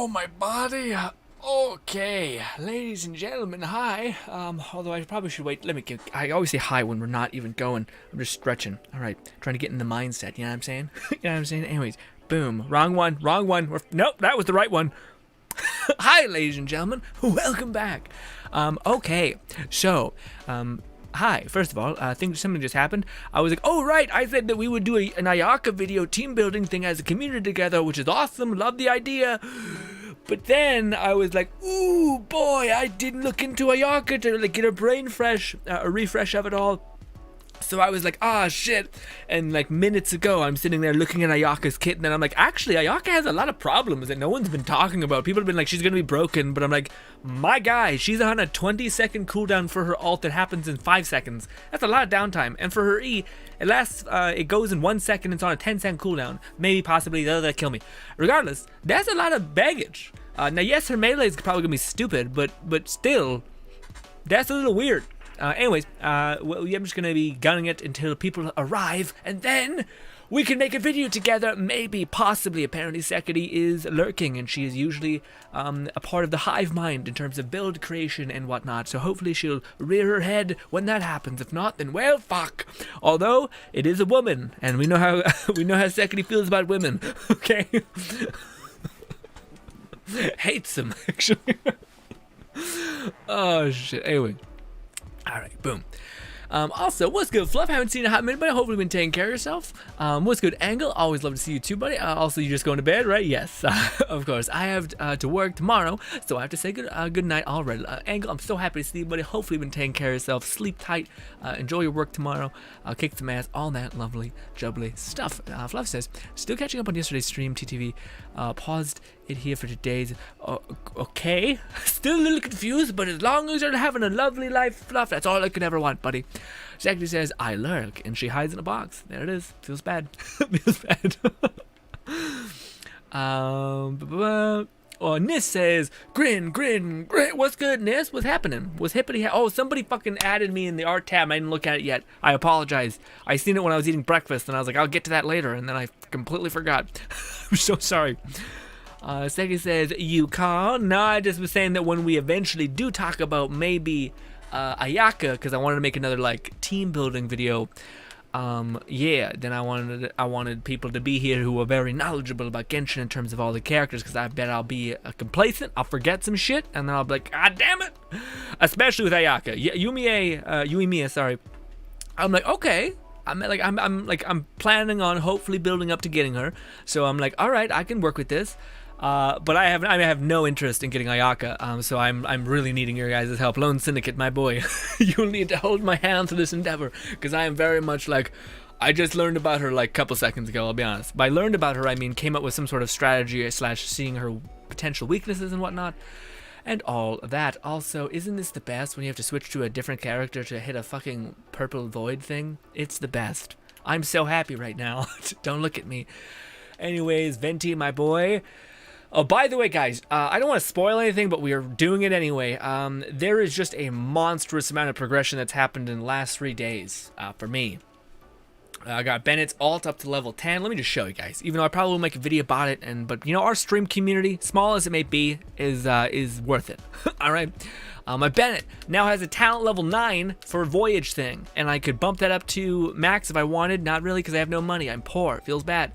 Oh, my body. Okay, ladies and gentlemen, hi. Although I probably should wait. I always say hi when we're not even going. I'm just stretching. All right, trying to get in the mindset. You know what I'm saying? You know what I'm saying? Anyways, boom. Wrong one. Nope, that was the right one. Hi, ladies and gentlemen. Welcome back. Okay, so, hi. First of all, I think something just happened. I was like, oh, right. I said that we would do an Ayaka video team building thing as a community together, which is awesome. Love the idea. But then I was like, ooh, boy, I didn't look into Ayaka to get a brain fresh, a refresh of it all. So I was like, ah, shit. And like minutes ago, I'm sitting there looking at Ayaka's kit, and then I'm like, actually, Ayaka has a lot of problems that no one's been talking about. People have been like, she's going to be broken. But I'm like, my guy, she's on a 20-second cooldown for her ult that happens in 5 seconds. That's a lot of downtime. And for her E, it lasts, it goes in 1 second. It's on a 10-second cooldown. Maybe, possibly, that'll kill me. Regardless, that's a lot of baggage. Now, yes, her melee is probably going to be stupid, but still, that's a little weird. Anyways, I'm just going to be gunning it until people arrive, and then we can make a video together, maybe, possibly. Apparently, Sekiri is lurking, and she is usually a part of the hive mind in terms of build creation and whatnot, so hopefully she'll rear her head when that happens. If not, then well, fuck. Although, it is a woman, and we know how Sekiri feels about women, okay? Hates them, actually. Oh, shit. Anyway. Alright, boom. Also, what's good, Fluff? Haven't seen you in a hot minute, but hopefully you've been taking care of yourself. What's good, Angle? Always love to see you too, buddy. Also, you just going to bed, right? Yes, of course. I have to work tomorrow, so I have to say good night already. Angle, I'm so happy to see you, buddy. Hopefully you've been taking care of yourself. Sleep tight. Enjoy your work tomorrow. Kick some ass. All that lovely, jubbly stuff. Fluff says, still catching up on yesterday's stream, TTV. Paused it here for today's. Okay. Still a little confused, but as long as you're having a lovely life, Fluff, that's all I could ever want, buddy. Exactly says, I lurk, and she hides in a box. There it is. Feels bad. Feels bad. Nis says, grin. What's good, Nis? What's happening? What's hippity? Oh, somebody fucking added me in the art tab. I didn't look at it yet. I apologize. I seen it when I was eating breakfast, and I was like, I'll get to that later, and then I completely forgot. I'm so sorry. Seki says, you call? No, I just was saying that when we eventually do talk about maybe Ayaka, because I wanted to make another like team building video. Yeah, then I wanted people to be here who are very knowledgeable about Genshin in terms of all the characters, because I bet I'll be complacent, I'll forget some shit, and then I'll be like, God damn it! Especially with Ayaka, Yuimiya, sorry. I'm like, okay. I'm planning on hopefully building up to getting her, so I'm like, all right, I can work with this. But I have no interest in getting Ayaka, so I'm really needing your guys' help. Lone Syndicate, my boy, you'll need to hold my hand through this endeavor, because I am very much like, I just learned about her like a couple seconds ago, I'll be honest. By learned about her, I mean came up with some sort of strategy / seeing her potential weaknesses and whatnot, and all that. Also, isn't this the best when you have to switch to a different character to hit a fucking purple void thing? It's the best. I'm so happy right now. Don't look at me. Anyways, Venti, my boy. Oh, by the way, guys, I don't want to spoil anything, but we are doing it anyway. There is just a monstrous amount of progression that's happened in the last 3 days for me. I got Bennett's alt up to level 10. Let me just show you guys. Even though I probably will make a video about it, but you know, our stream community, small as it may be, is worth it. All right. My Bennett now has a talent level 9 for a voyage thing, and I could bump that up to max if I wanted. Not really, because I have no money. I'm poor. It feels bad.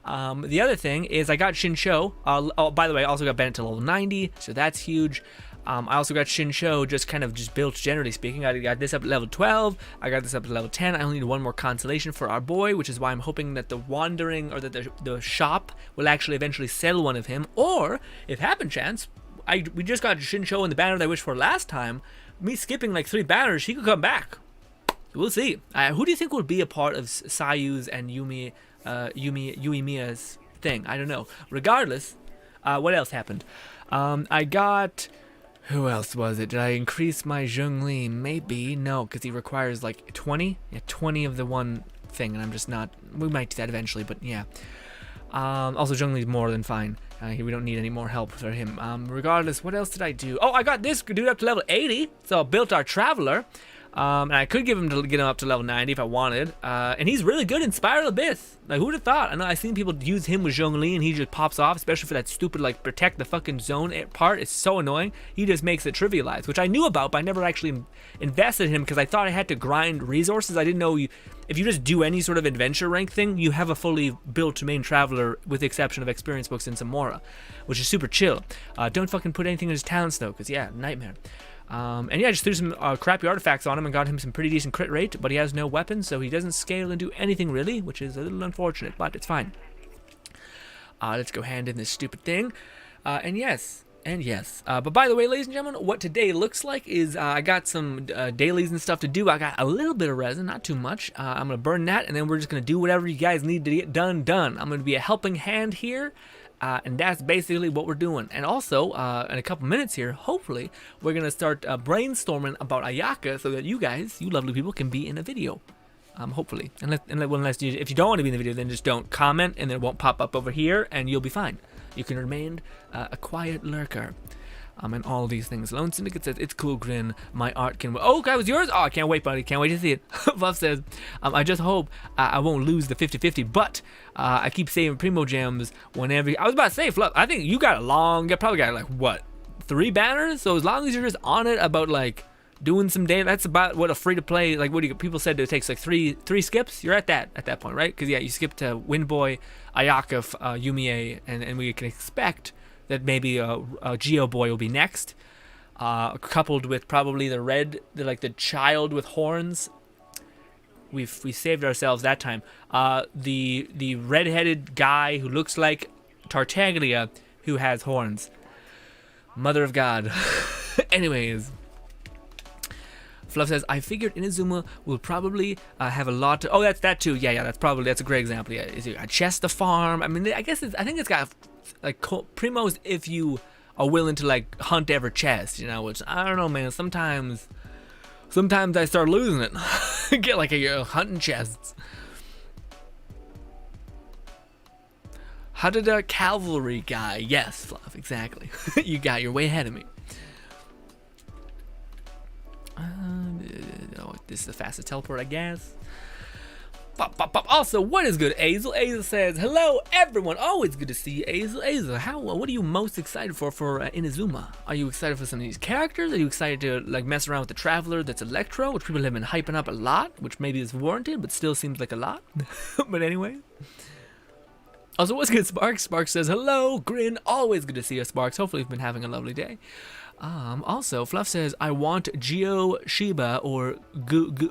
The other thing is I got Shinsho. Oh, by the way, I also got Bennett to level 90, so that's huge. I also got Shinsho just built, generally speaking. I got this up to level 12. I got this up to level 10. I only need one more consolation for our boy, which is why I'm hoping that the wandering, or that the shop will actually eventually sell one of him. Or, if happen chance, we just got Shinsho in the banner that I wished for last time. Me skipping like 3 banners, he could come back. We'll see. Who do you think would be a part of Sayu's and Yuimiya's thing? I don't know. Regardless, what else happened? I got... Who else was it? Did I increase my Zhongli? Maybe. No, because he requires like 20? Yeah, 20 of the one thing, and I'm just not... We might do that eventually, but yeah. Also, Zhongli's more than fine. We don't need any more help for him. Regardless, what else did I do? Oh, I got this dude up to level 80, so I built our Traveler. And I could give him to get him up to level 90 if I wanted. And he's really good in Spiral Abyss. Like, who'd have thought? I know I've seen people use him with Zhongli and he just pops off, especially for that stupid, like, protect the fucking zone part. It's so annoying. He just makes it trivialized, which I knew about, but I never actually invested in him because I thought I had to grind resources. I didn't know if you just do any sort of adventure rank thing, you have a fully built main traveler with the exception of experience books in Zamora, which is super chill. Don't fucking put anything in his talents though, because yeah, nightmare. And yeah, I just threw some crappy artifacts on him and got him some pretty decent crit rate, but he has no weapons, so he doesn't scale and do anything really, which is a little unfortunate, but it's fine. Let's go hand in this stupid thing. And yes. But by the way, ladies and gentlemen, what today looks like is I got some dailies and stuff to do. I got a little bit of resin, not too much. I'm going to burn that, and then we're just going to do whatever you guys need to get done. I'm going to be a helping hand here. And that's basically what we're doing. And also, in a couple minutes here, hopefully, we're going to start brainstorming about Ayaka so that you guys, you lovely people, can be in a video. Hopefully. Unless if you don't want to be in the video, then just don't comment, and then it won't pop up over here, and you'll be fine. You can remain a quiet lurker. And all these things. Lone Syndicate says, it's cool, Grin. My art can... Oh, that was yours? Oh, I can't wait, buddy. Can't wait to see it. Fluff says, I just hope I won't lose the 50-50, but I keep saving Primo Gems whenever... I was about to say, Fluff, I think you got you probably got, like, what, 3 banners? So as long as you're just on it about, like, doing some day, that's about what a free-to-play, like, what do you... People said it takes, like, three skips? You're at that point, right? Because, yeah, you skip to Windboy, Ayaka, Yumiya, and we can expect... that maybe Geo Boy will be next, coupled with probably the child with horns. We saved ourselves that time. The red-headed guy who looks like Tartaglia, who has horns. Mother of God. Anyways. Fluff says, I figured Inazuma will probably have a lot to... Oh, that's that too. Yeah, that's a great example. Yeah, is it a chest to farm? I mean, I think it's got... like primos if you are willing to like hunt every chest, you know, which I don't know, man. Sometimes I start losing it. Get like a hunting chests. How did a cavalry guy? Yes, Fluff, exactly. You're way ahead of me. This is the fastest teleport, I guess. Also, what is good, Azel? Azel says, hello, everyone. Always good to see you, Azel. Azel, what are you most excited for Inazuma? Are you excited for some of these characters? Are you excited to like mess around with the Traveler that's Electro, which people have been hyping up a lot, which maybe is warranted, but still seems like a lot? But anyway. Also, what's good, Sparks? Sparks says, hello, Grin. Always good to see you, Sparks. Hopefully you've been having a lovely day. Also, Fluff says, I want Geo Shiba or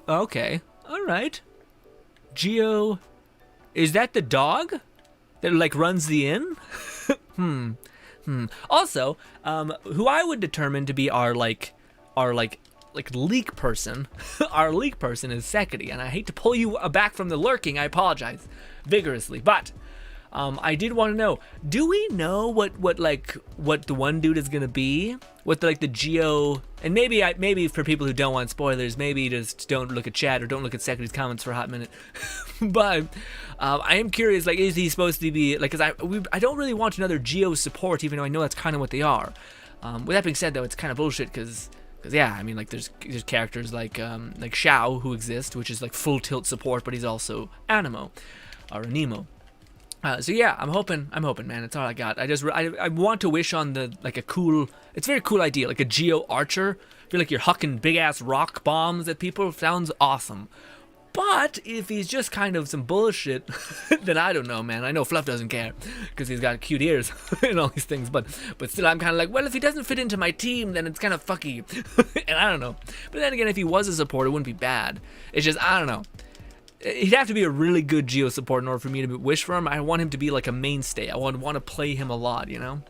okay. All right. Geo, is that the dog that like runs the inn? Also, who I would determine to be our leak person, our leak person is Sekiri, and I hate to pull you back from the lurking. I apologize vigorously, but I did want to know, do we know what the one dude is gonna be? What the Geo, and maybe for people who don't want spoilers, maybe just don't look at chat or don't look at Sekiri's comments for a hot minute. But I am curious, like, is he supposed to be like? Because I don't really want another Geo support, even though I know that's kind of what they are. With that being said, though, it's kind of bullshit because yeah, I mean, like there's characters like Xiao who exist, which is like full tilt support, but he's also Anemo or Anemo. So yeah, I'm hoping, man. That's all I got. I want to wish on a cool. It's a very cool idea, like a Geo Archer. I feel like you're hucking big ass rock bombs at people. Sounds awesome. But if he's just kind of some bullshit, then I don't know, man. I know Fluff doesn't care because he's got cute ears and all these things. But still, I'm kind of like, well, if he doesn't fit into my team, then it's kind of fucky. And I don't know. But then again, if he was a support, it wouldn't be bad. It's just I don't know. He'd have to be a really good Geo support in order for me to wish for him. I want him to be like a mainstay. I want to play him a lot, you know?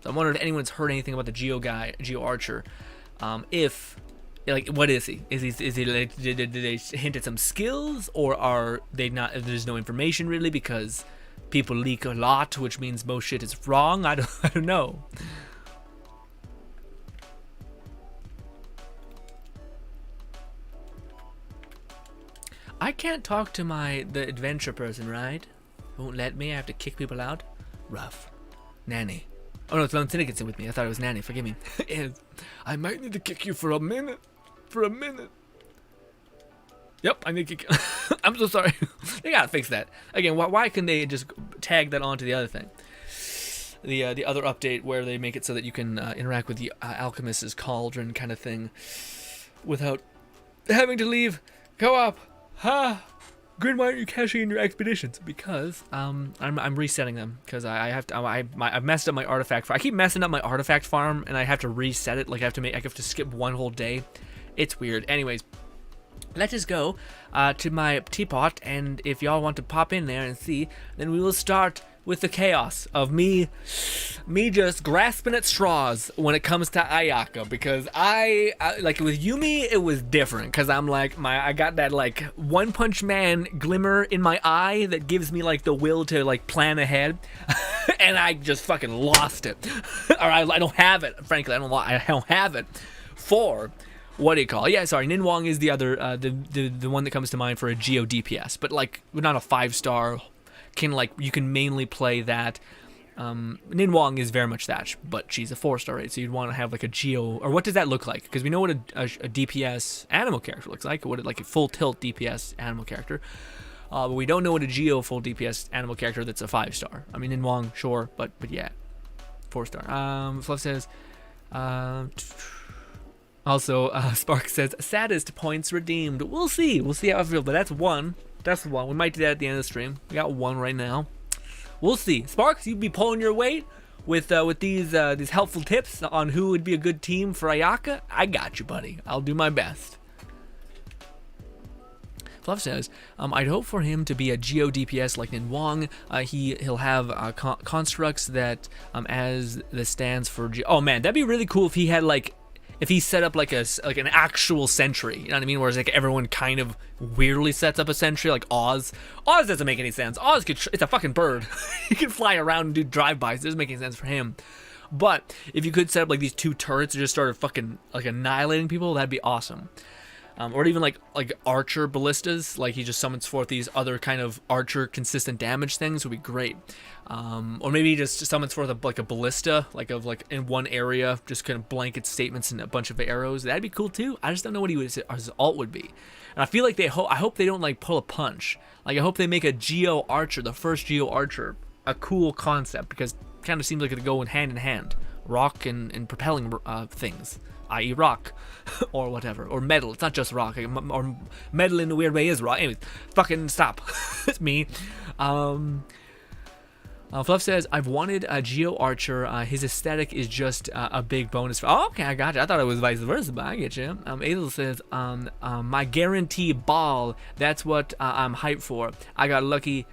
So I'm wondering if anyone's heard anything about the Geo guy, Geo Archer. What is he? Is he like, did they hint at some skills, or are they not? There's no information really because people leak a lot, which means most shit is wrong. I don't know. I can't talk to the adventure person, right? Won't let me. I have to kick people out. Rough. Nanny. Oh no, it's Lone Syndicate's in with me. I thought it was Nanny. Forgive me. I might need to kick you for a minute. Yep, I think I'm so sorry. They gotta fix that. Again, why can they just tag that onto the other thing? The other update where they make it so that you can interact with the alchemist's cauldron kind of thing without having to leave co-op. Grin, why aren't you cashing in your expeditions? Because I'm resetting them because I have to. I messed up my artifact farm. I keep messing up my artifact farm and I have to reset it. Like I have to skip one whole day. It's weird. Anyways, let us go to my teapot, and if y'all want to pop in there and see, then we will start with the chaos of me just grasping at straws when it comes to Ayaka, because I like with Yumi it was different because I'm like I got that like One Punch Man glimmer in my eye that gives me like the will to like plan ahead, and I just fucking lost it, or I don't have it. Frankly, I don't have it for. What do you call it? Yeah, sorry, Ninwong is the other, the one that comes to mind for a Geo DPS, but like not a 5-star. You can mainly play that. Ninwong is very much that, but she's a 4-star rate, so you'd want to have like a Geo, or what does that look like? Because we know what a DPS animal character looks like, what like a full tilt DPS animal character, but we don't know what a Geo full DPS animal character that's a 5-star. I mean, Ninwong, sure, but yeah, 4-star. Fluff says, also, Spark says, saddest points redeemed. We'll see how I feel, but that's one. That's the one. We might do that at the end of the stream. We got one right now. We'll see. Sparks, you'd be pulling your weight with these helpful tips on who would be a good team for Ayaka. I got you, buddy. I'll do my best. Fluff says, I'd hope for him to be a Geo DPS like Ninwong. He'll have constructs that as the stands for. Oh man, that'd be really cool if he had like. If he set up like an actual sentry, you know what I mean? Whereas like everyone kind of weirdly sets up a sentry, like Oz. Oz doesn't make any sense. Oz it's a fucking bird. He can fly around and do drive-bys. It doesn't make any sense for him. But if you could set up like these 2 turrets and just started fucking like annihilating people, that'd be awesome. Or even like archer ballistas, like he just summons forth these other kind of archer consistent damage things would be great. Or maybe he just summons forth a ballista, like in one area, just kind of blanket statements and a bunch of arrows. That'd be cool too. I just don't know what his alt would be. And I feel like I hope they don't like pull a punch. Like I hope they make a Geo Archer, the first Geo Archer, a cool concept, because it kind of seems like it'd go hand in hand, rock and propelling things. I.e. rock, or whatever, or metal. It's not just rock, or metal in a weird way is rock. Anyways, fucking stop. It's me. Fluff says, I've wanted a Geo Archer. His aesthetic is just a big bonus. Okay, I got you. I thought it was vice versa, but I get you. Azel says, my guarantee ball. That's what I'm hyped for. I got lucky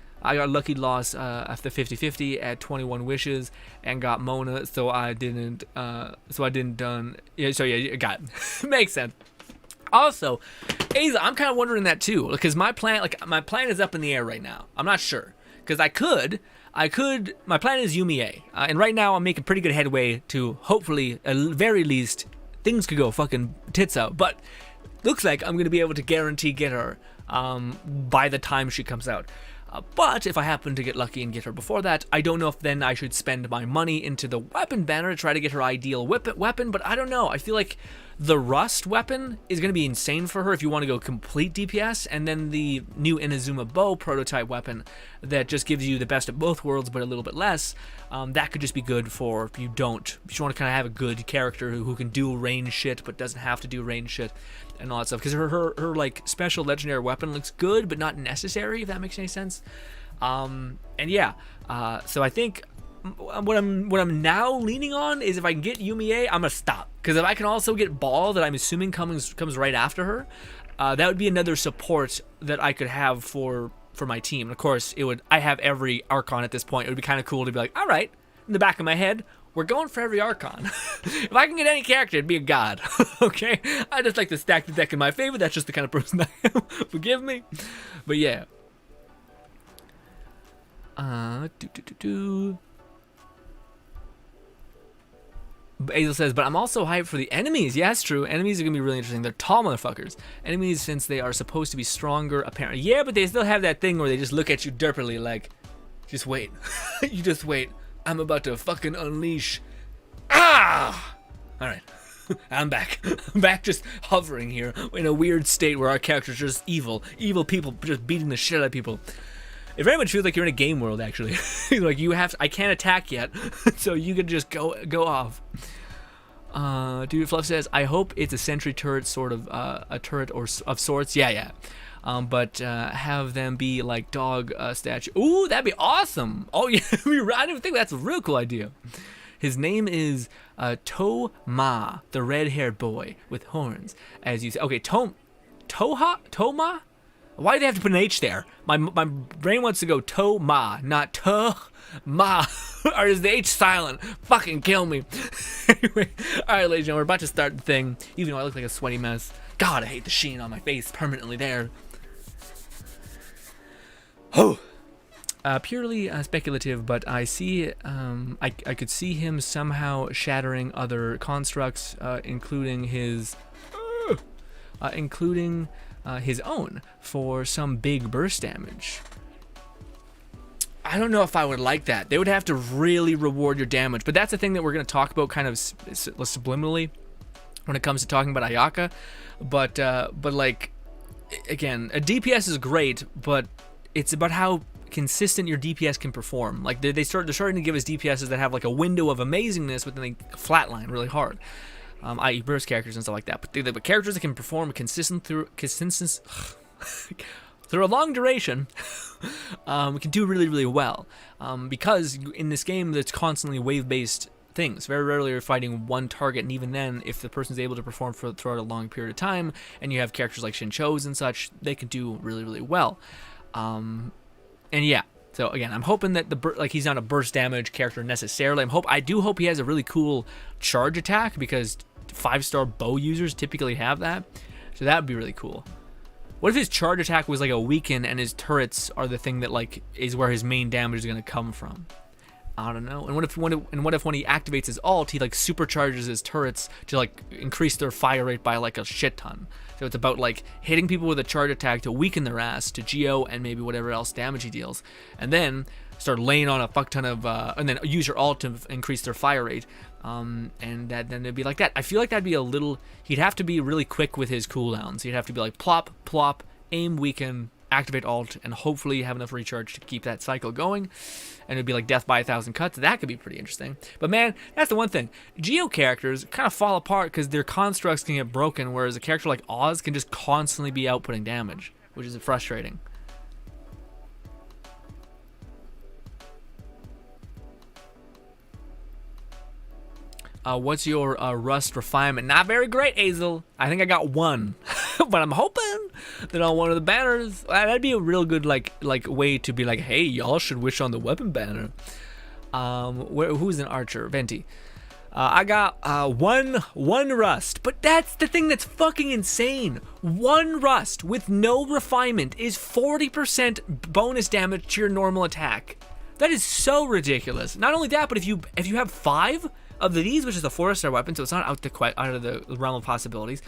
loss after 50-50 at 21 wishes and got Mona, so I didn't done. Yeah, so yeah, you got it. Makes sense. Also, Aza, I'm kind of wondering that too, because my plan is up in the air right now. I'm not sure, because I could. My plan is Yumi, and right now I'm making pretty good headway to hopefully, at very least, things could go fucking tits out. But looks like I'm gonna be able to guarantee get her by the time she comes out. But if I happen to get lucky and get her before that, I don't know if then I should spend my money into the weapon banner to try to get her ideal weapon, but I don't know. I feel like the Rust weapon is going to be insane for her if you want to go complete DPS, and then the new Inazuma Bow prototype weapon that just gives you the best of both worlds but a little bit less, that could just be good for if you want to kind of have a good character who can do range shit but doesn't have to do range shit and all that stuff, because her like special legendary weapon looks good but not necessary, if that makes any sense. And yeah, so I think what I'm now leaning on is if I can get Yumi, I'm gonna stop, because if I can also get Ball, that I'm assuming comes right after her, that would be another support that I could have for my team. And of course, I have every Archon at this point. It would be kind of cool to be like, all right, in the back of my head, we're going for every Archon. If I can get any character, it'd be a god. Okay, I just like to stack the deck in my favor. That's just the kind of person I am. Forgive me, but yeah. Azel says, but I'm also hyped for the enemies. Yeah, it's true. Enemies are going to be really interesting. They're tall motherfuckers. Enemies, since they are supposed to be stronger, apparently. Yeah, but they still have that thing where they just look at you derpily like, just wait. You just wait. I'm about to fucking unleash. Ah! Alright. I'm back. I'm back, just hovering here in a weird state where our characters are just evil people just beating the shit out of people. It very much feels like you're in a game world, actually. Like you have, I can't attack yet, so you can just go off. Dude Fluff says, I hope it's a sentry turret, sort of a turret or of sorts. Yeah. But have them be like dog statue. Ooh, that'd be awesome. Oh yeah, I didn't even think that's a real cool idea. His name is To-Ma, the red-haired boy with horns, as you say. Okay, Toma? Why do they have to put an H there? My brain wants to go To-Ma, not To-Ma. Or is the H silent? Fucking kill me. Anyway, alright, ladies and gentlemen, we're about to start the thing, even though I look like a sweaty mess. God, I hate the sheen on my face permanently there. Oh. Purely speculative, but I see, I could see him somehow shattering other constructs, including his own for some big burst damage. I don't know if I would like that. They would have to really reward your damage, but that's the thing that we're going to talk about kind of subliminally when it comes to talking about Ayaka. But like, again, a DPS is great, but it's about how consistent your DPS can perform. Like they're starting to give us DPSs that have like a window of amazingness, but then they flatline really hard. I.e. burst characters and stuff like that. But characters that can perform through a long duration can do really, really well. Because in this game that's constantly wave-based things. Very rarely you're fighting one target, and even then, if the person's able to perform throughout a long period of time, and you have characters like Shinchos and such, they can do really, really well. And yeah, so again, I'm hoping that he's not a burst damage character necessarily. I do hope he has a really cool charge attack, because 5-star bow users typically have that. So that would be really cool. What if his charge attack was like a weaken, and his turrets are the thing that like is where his main damage is going to come from? I don't know. And what if when he activates his ult, he like supercharges his turrets to like increase their fire rate by like a shit ton? So it's about like hitting people with a charge attack to weaken their ass to Geo and maybe whatever else damage he deals, and then start laying on a fuck ton of and then use your ult to increase their fire rate, and then it'd be like that. I feel like that'd be a little. He'd have to be really quick with his cooldowns. He'd have to be like plop, plop, aim, weaken, activate ult, and hopefully have enough recharge to keep that cycle going. And it'd be like death by 1,000 cuts. That could be pretty interesting. But man, that's the one thing. Geo characters kind of fall apart because their constructs can get broken, whereas a character like Oz can just constantly be outputting damage, which is frustrating. What's your Rust refinement? Not very great, Azel. I think I got 1. But I'm hoping that on one of the banners, that'd be a real good like way to be like, hey, y'all should wish on the weapon banner. Who's an archer? Venti. I got one Rust, but that's the thing that's fucking insane. 1 Rust with no refinement is 40% bonus damage to your normal attack. That is so ridiculous. Not only that, but if you have 5 of these, which is a 4-star weapon, so it's not out of the realm of possibilities.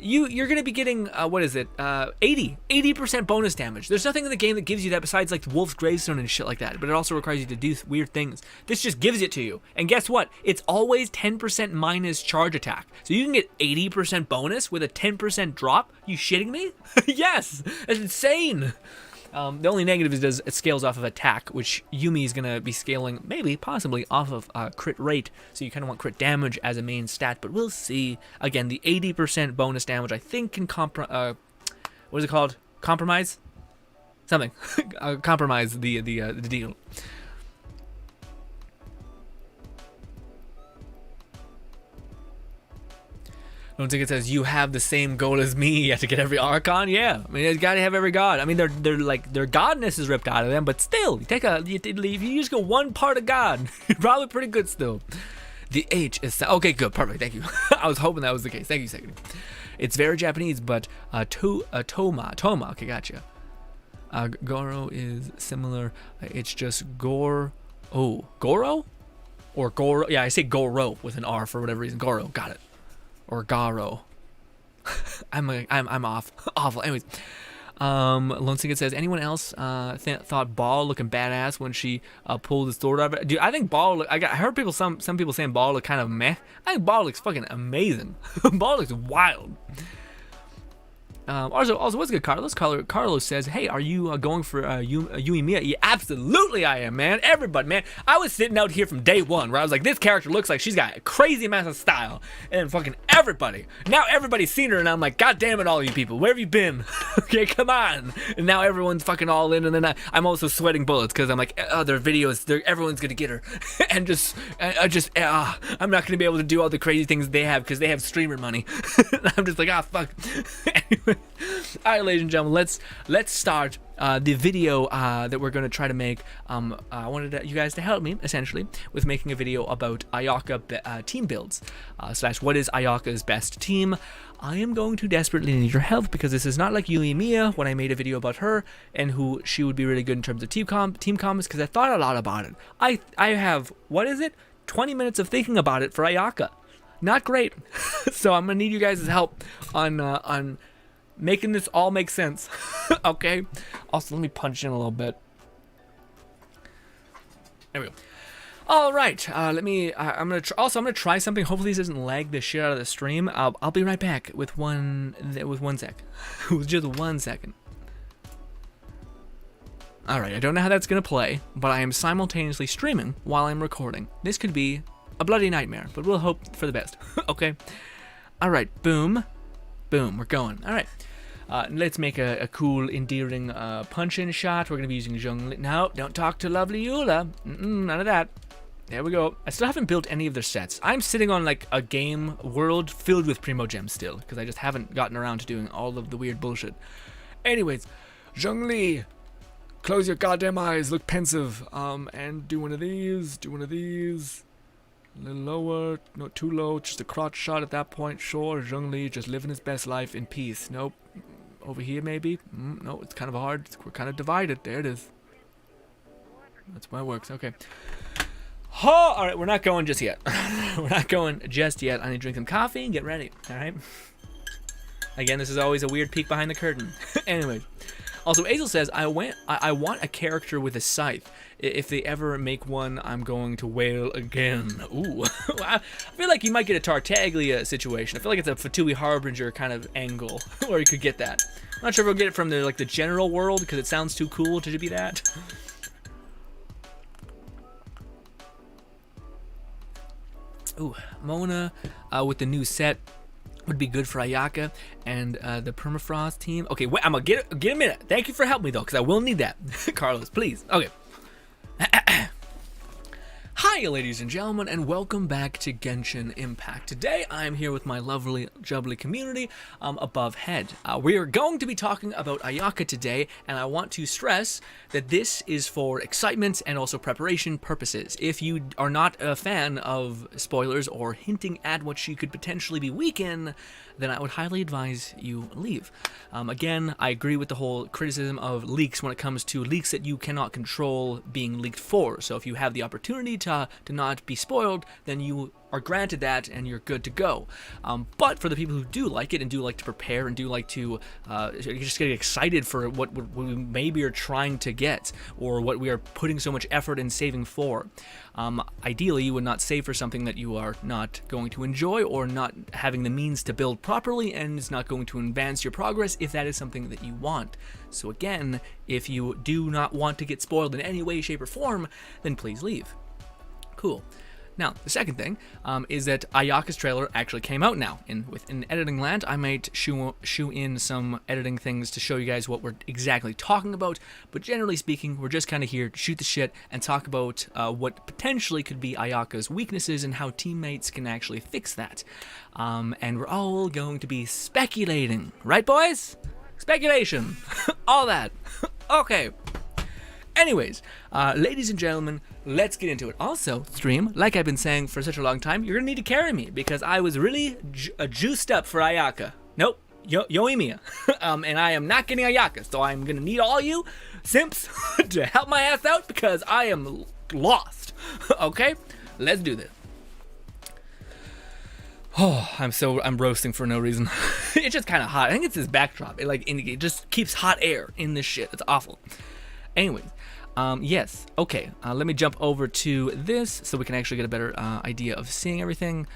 You're gonna be getting 80% bonus damage. There's nothing in the game that gives you that besides like Wolf's Gravestone and shit like that, but it also requires you to do weird things. This just gives it to you, and guess what? It's always 10% minus charge attack, so you can get 80% bonus with a 10% drop. You shitting me? Yes, that's insane. The only negative is it scales off of attack, which Yuumi is going to be scaling, maybe, possibly, off of crit rate, so you kind of want crit damage as a main stat, but we'll see. Again, the 80% bonus damage, I think, can what is it called? Compromise? Something. Compromise the deal. I don't think it says you have the same goal as me. You have to get every Archon. Yeah, I mean, you gotta have every god. I mean, their godness is ripped out of them, but still, if you just go one part of god, you're probably pretty good still. The H is okay. Good, perfect. Thank you. I was hoping that was the case. Thank you, Second. It's very Japanese, but Toma. Okay, gotcha. Goro is similar. It's just Goro or Goro. Yeah, I say Goro with an R for whatever reason. Goro, got it. Or Garo. I'm off. Awful. Anyways, Lone Singlet says, anyone else thought Ball looking badass when she pulled the sword out of it? Dude, I think Ball. I heard people, some people saying Ball look kind of meh. I think Ball looks fucking amazing. Ball looks wild. Also, what's good, Carlos? Carlos says, hey, are you going for Yui Mia? Yeah, absolutely I am, man. Everybody, man. I was sitting out here from day one where I was like, this character looks like she's got a crazy amount of style. And fucking everybody. Now everybody's seen her and I'm like, God damn it, all you people. Where have you been? Okay, come on. And now everyone's fucking all in. And then I'm also sweating bullets because I'm like, their videos, everyone's going to get her. And I'm not going to be able to do all the crazy things they have because they have streamer money. I'm just like, fuck. Anyway. All right, ladies and gentlemen, let's start the video that we're going to try to make. I wanted you guys to help me, essentially, with making a video about Ayaka team builds, / what is Ayaka's best team. I am going to desperately need your help because this is not like Yui Mia when I made a video about her and who she would be really good in terms of team combos, because I thought a lot about it. I have, 20 minutes of thinking about it for Ayaka. Not great. So I'm going to need you guys' help on making this all make sense. Okay. Also, let me punch in a little bit. There we go. All right. I'm gonna try something. Hopefully, this doesn't lag the shit out of the stream. I'll be right back with one sec. With just 1 second. All right. I don't know how that's gonna play, but I am simultaneously streaming while I'm recording. This could be a bloody nightmare, but we'll hope for the best. Okay. All right. Boom. Boom. We're going. All right. Let's make a cool, endearing punch-in shot. We're going to be using Zhongli. No, don't talk to lovely Eula. None of that. There we go. I still haven't built any of their sets. I'm sitting on like a game world filled with Primo Gems still, because I just haven't gotten around to doing all of the weird bullshit. Anyways, Zhongli, close your goddamn eyes, look pensive, and do one of these, A little lower, not too low, just a crotch shot at that point. Sure, Zhongli just living his best life in peace. Nope. Over here, maybe? No, it's kind of hard. We're kind of divided. There it is. That's why it works. Okay. Oh, all right, we're not going just yet. We're not going just yet. I need to drink some coffee and get ready. All right. Again, this is always a weird peek behind the curtain. Anyway. Also, Azel says, I want a character with a scythe. If they ever make one, I'm going to wail again. Ooh. I feel like you might get a Tartaglia situation. I feel like it's a Fatui Harbinger kind of angle, or you could get that. I'm not sure if we'll get it from the general world, because it sounds too cool to be that. Ooh, Mona with the new set would be good for Ayaka and the Permafrost team. Okay, wait, I'm gonna get a minute. Thank you for helping me though, because I will need that. Carlos, please. Okay. Hi, ladies and gentlemen, and welcome back to Genshin Impact. Today, I'm here with my lovely, jubbly community above head. We are going to be talking about Ayaka today, and I want to stress that this is for excitement and also preparation purposes. If you are not a fan of spoilers or hinting at what she could potentially be weak in, then I would highly advise you leave. Again, I agree with the whole criticism of leaks when it comes to leaks that you cannot control being leaked for. So if you have the opportunity to not be spoiled, then you are granted that and you're good to go. But for the people who do like it and do like to prepare and do like to just get excited for what we maybe are trying to get or what we are putting so much effort and saving for, ideally you would not save for something that you are not going to enjoy or not having the means to build properly and is not going to advance your progress if that is something that you want. So again, if you do not want to get spoiled in any way, shape, or form, then please leave. Cool. Now, the second thing is that Ayaka's trailer actually came out now. Within editing land, I might shoe in some editing things to show you guys what we're exactly talking about. But generally speaking, we're just kind of here to shoot the shit and talk about what potentially could be Ayaka's weaknesses and how teammates can actually fix that. And we're all going to be speculating. Right, boys? Speculation. All that. Okay. Anyways, ladies and gentlemen, let's get into it. Also, stream, like I've been saying for such a long time, you're going to need to carry me because I was really juiced up for Ayaka. Nope, Yoimiya. And I am not getting Ayaka, so I'm going to need all you simps to help my ass out because I am lost. Okay, let's do this. Oh, I'm roasting for no reason. It's just kind of hot. I think it's this backdrop. It just keeps hot air in this shit. It's awful. Anyways, yes. Okay, let me jump over to this so we can actually get a better idea of seeing everything.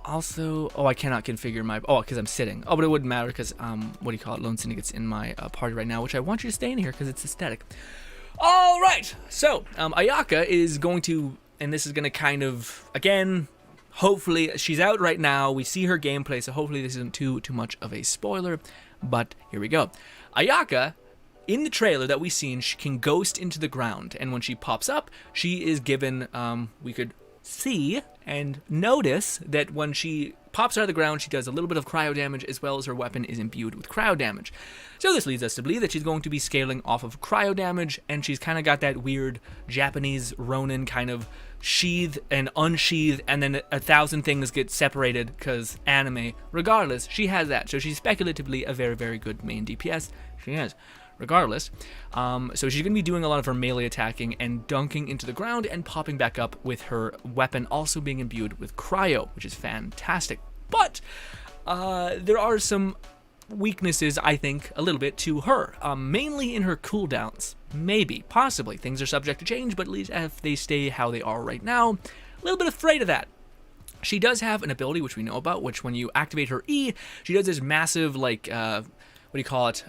Also, I cannot configure my, because I'm sitting. But it wouldn't matter because, Lone Syndicate's in my party right now, which I want you to stay in here because it's aesthetic. All right, so Ayaka is going to, and this is going to kind of, again, hopefully, she's out right now. We see her gameplay, so hopefully this isn't too much of a spoiler, but here we go. Ayaka, in the trailer that we've seen, she can ghost into the ground, and when she pops up, she is given, we could see and notice that when she pops out of the ground, she does a little bit of cryo damage, as well as her weapon is imbued with cryo damage. So this leads us to believe that she's going to be scaling off of cryo damage, and she's kind of got that weird Japanese Ronin kind of sheath and unsheath, and then 1,000 things get separated because anime. Regardless, she has that, so she's speculatively a very, very good main DPS. She is. Regardless, so she's going to be doing a lot of her melee attacking and dunking into the ground and popping back up with her weapon also being imbued with cryo, which is fantastic. But there are some weaknesses, I think, a little bit to her, mainly in her cooldowns. Maybe, possibly. Things are subject to change, but at least if they stay how they are right now, a little bit afraid of that. She does have an ability, which we know about, which when you activate her E, she does this massive, like, what do you call it?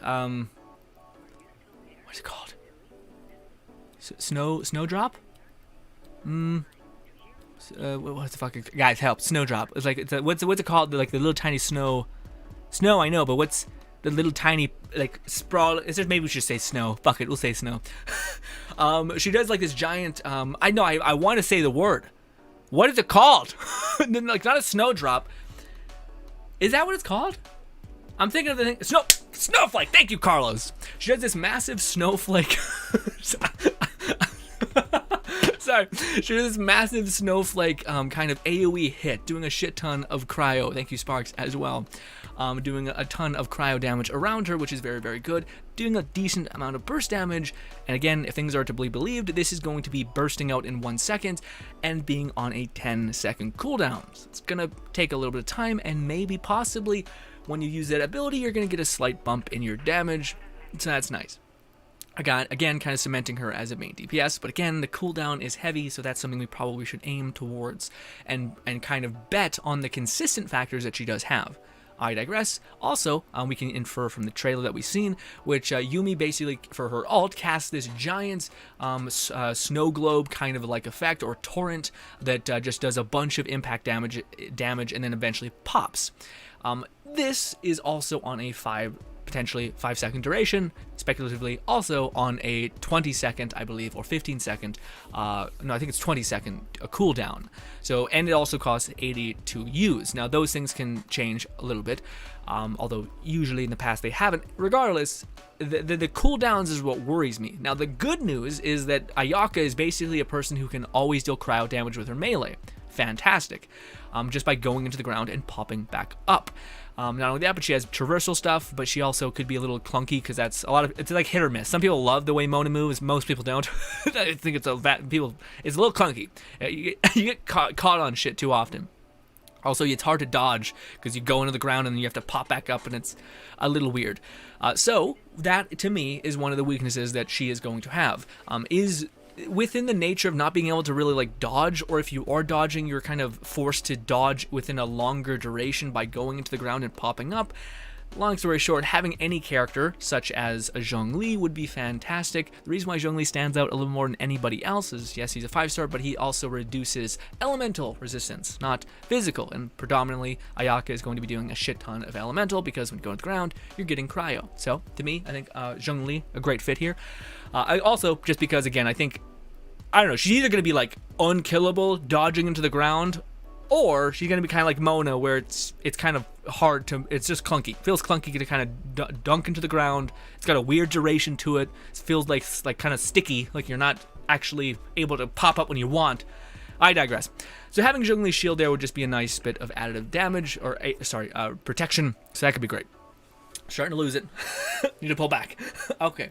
What's it called? Snowdrop? What's the fucking, guys, help? Snowdrop. It's like, what's it called? Like the little tiny snow, I know, but what's the little tiny, like, sprawl? Is there, maybe we should say snow. Fuck it, we'll say snow. She does like this giant, I know, I want to say the word. What is it called? Like, not a snowdrop. Is that what it's called? I'm thinking of the thing. Snowflake. Thank you, Carlos. She does this massive snowflake. Sorry. She does this massive snowflake kind of AoE hit, doing a shit ton of cryo. Thank you, Sparks, as well. Doing a ton of cryo damage around her, which is very, very good. Doing a decent amount of burst damage. And again, if things are to be believed, this is going to be bursting out in 1 second and being on a 10-second cooldown. So it's going to take a little bit of time, and maybe, possibly, when you use that ability, you're going to get a slight bump in your damage, so that's nice. Again, kind of cementing her as a main DPS, but again, the cooldown is heavy, so that's something we probably should aim towards and kind of bet on the consistent factors that she does have. I digress. Also, we can infer from the trailer that we've seen, which Yuumi basically, for her ult, casts this giant snow globe kind of like effect, or torrent, that just does a bunch of impact damage and then eventually pops. This is also on a potentially 5-second duration, speculatively also on a 20-second, I believe, or 15-second, no, I think it's 20-second cooldown. So, and it also costs 80 to use. Now, those things can change a little bit, although usually in the past they haven't. Regardless, the cooldowns is what worries me. Now, the good news is that Ayaka is basically a person who can always deal cryo damage with her melee. Fantastic. Just by going into the ground and popping back up. Not only that, but she has traversal stuff, but she also could be a little clunky because it's like hit or miss. Some people love the way Mona moves, most people don't. I think it's a little clunky. You get caught on shit too often. Also, it's hard to dodge because you go into the ground and then you have to pop back up, and it's a little weird. So that, to me, is one of the weaknesses that she is going to have. Is within the nature of not being able to really like dodge, or if you are dodging, you're kind of forced to dodge within a longer duration by going into the ground and popping up. Long story short, having any character such as a Zhongli would be fantastic. The reason why Zhongli stands out a little more than anybody else is, yes, he's a 5-star, but he also reduces elemental resistance, not physical. And predominantly, Ayaka is going to be doing a shit ton of elemental, because when you go to the ground, you're getting cryo. So, to me, I think Zhongli, a great fit here. I also, just because, again, I don't know, she's either going to be like unkillable, dodging into the ground, or she's going to be kind of like Mona, where it's kind of hard to, it's just clunky. Feels clunky to kind of dunk into the ground. It's got a weird duration to it. It feels like kind of sticky, like you're not actually able to pop up when you want. I digress. So having Zhongli's shield there would just be a nice bit of additive damage, or protection, so that could be great. Starting to lose it. Need to pull back. Okay.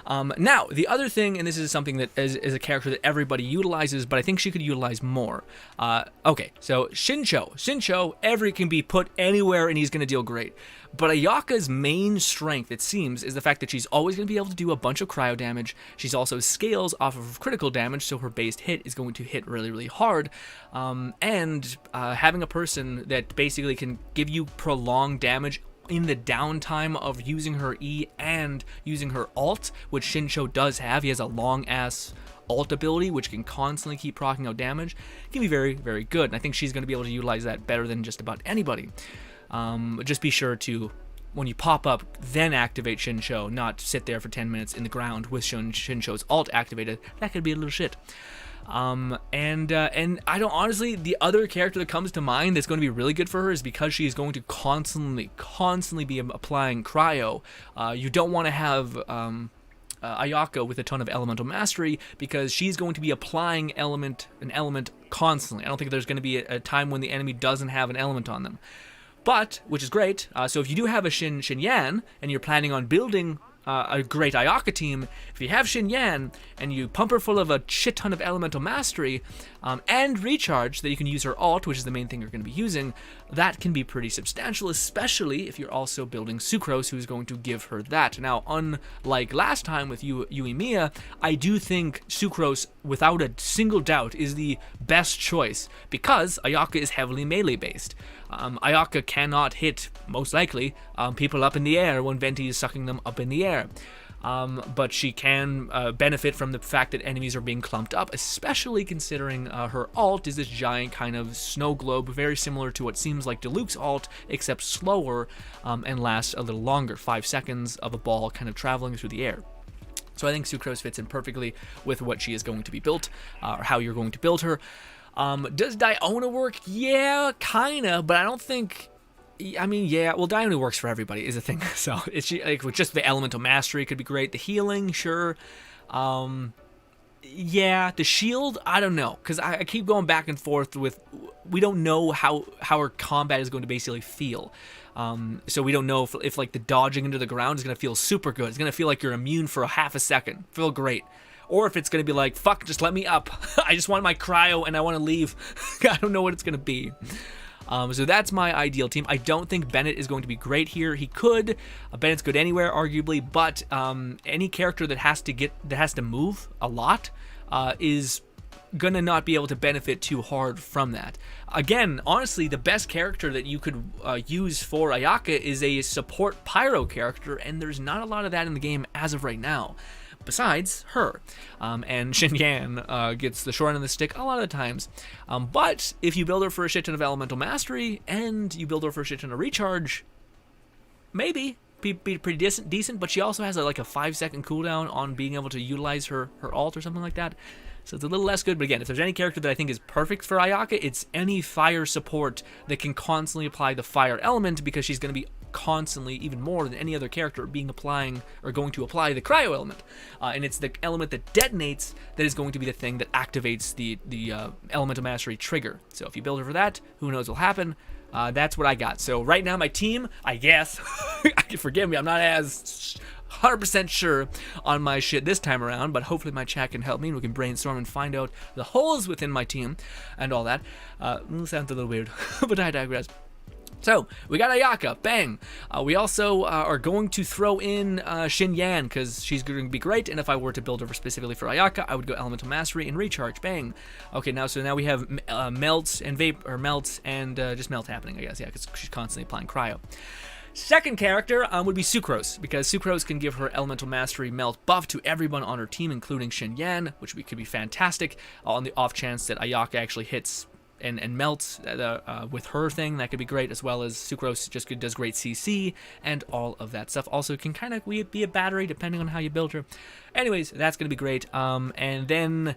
Now, the other thing, and this is something that is a character that everybody utilizes, but I think she could utilize more. Okay, so Shincho, can be put anywhere and he's going to deal great. But Ayaka's main strength, it seems, is the fact that she's always going to be able to do a bunch of cryo damage. She's also scales off of critical damage, so her based hit is going to hit really, really hard. And having a person that basically can give you prolonged damage in the downtime of using her E and using her alt, which Shincho does have. He has a long-ass alt ability, which can constantly keep proccing out damage. Can be very, very good, and I think she's going to be able to utilize that better than just about anybody. Just be sure to, when you pop up, then activate Shincho, not sit there for 10 minutes in the ground with Shincho's alt activated. That could be a little shit. And I don't, honestly, the other character that comes to mind that's going to be really good for her is because she is going to constantly be applying cryo. You don't want to have Ayaka with a ton of elemental mastery, because she's going to be applying an element constantly. I don't think there's going to be a time when the enemy doesn't have an element on them. But, which is great, so if you do have a Xinyan, and you're planning on building a great Ayaka team, if you have Xinyan, and you pump her full of a shit ton of elemental mastery, and recharge, that you can use her alt, which is the main thing you're going to be using, that can be pretty substantial, especially if you're also building Sucrose, who's going to give her that. Now, unlike last time with Uemiya, I do think Sucrose, without a single doubt, is the best choice, because Ayaka is heavily melee-based. Ayaka cannot hit, most likely, people up in the air when Venti is sucking them up in the air. But she can benefit from the fact that enemies are being clumped up, especially considering her alt is this giant kind of snow globe, very similar to what seems like Diluc's alt, except slower and lasts a little longer, 5 seconds of a ball kind of traveling through the air. So I think Sucrose fits in perfectly with what she is going to be built, or how you're going to build her. Does Diona work? Yeah, kinda, but I don't think... I mean, yeah, well, Diona works for everybody, is the thing. So, it's like, with just the elemental mastery could be great. The healing, sure. Yeah, the shield, I don't know, because I keep going back and forth with... We don't know how her combat is going to basically feel. So we don't know if like, the dodging into the ground is going to feel super good. It's going to feel like you're immune for a half a second. Feel great. Or if it's going to be like, fuck, just let me up. I just want my cryo and I want to leave. I don't know what it's going to be. So that's my ideal team. I don't think Bennett is going to be great here. He could. Bennett's good anywhere, arguably, but any character that has to move a lot is gonna not be able to benefit too hard from that. Again, honestly, the best character that you could use for Ayaka is a support pyro character, and there's not a lot of that in the game as of right now. Besides her, and Xinyan gets the short end of the stick a lot of the times. But if you build her for a shit ton of elemental mastery, and you build her for a shit ton of recharge, maybe be pretty decent. But she also has like a 5-second cooldown on being able to utilize her alt or something like that. So it's a little less good, but again, if there's any character that I think is perfect for Ayaka, it's any fire support that can constantly apply the fire element, because she's going to be constantly, even more than any other character, going to apply the cryo element. And it's the element that detonates that is going to be the thing that activates the elemental mastery trigger. So if you build her for that, who knows what'll happen. That's what I got. So right now my team, I guess, forgive me, I'm not as 100% sure on my shit this time around, but hopefully my chat can help me and we can brainstorm and find out the holes within my team and all that. Sounds a little weird, but I digress. So, we got Ayaka, bang. We also are going to throw in Xinyan, because she's going to be great, and if I were to build her specifically for Ayaka, I would go Elemental Mastery and Recharge, bang. Okay, now we have Melts and just Melt happening, I guess, yeah, because she's constantly applying Cryo. Second character would be Sucrose, because Sucrose can give her Elemental Mastery Melt buff to everyone on her team, including Xinyan, which could be fantastic, on the off chance that Ayaka actually hits and melts with her thing. That could be great, as well as Sucrose just does great CC and all of that stuff. Also can kind of be a battery depending on how you build her. Anyways, that's going to be great. And then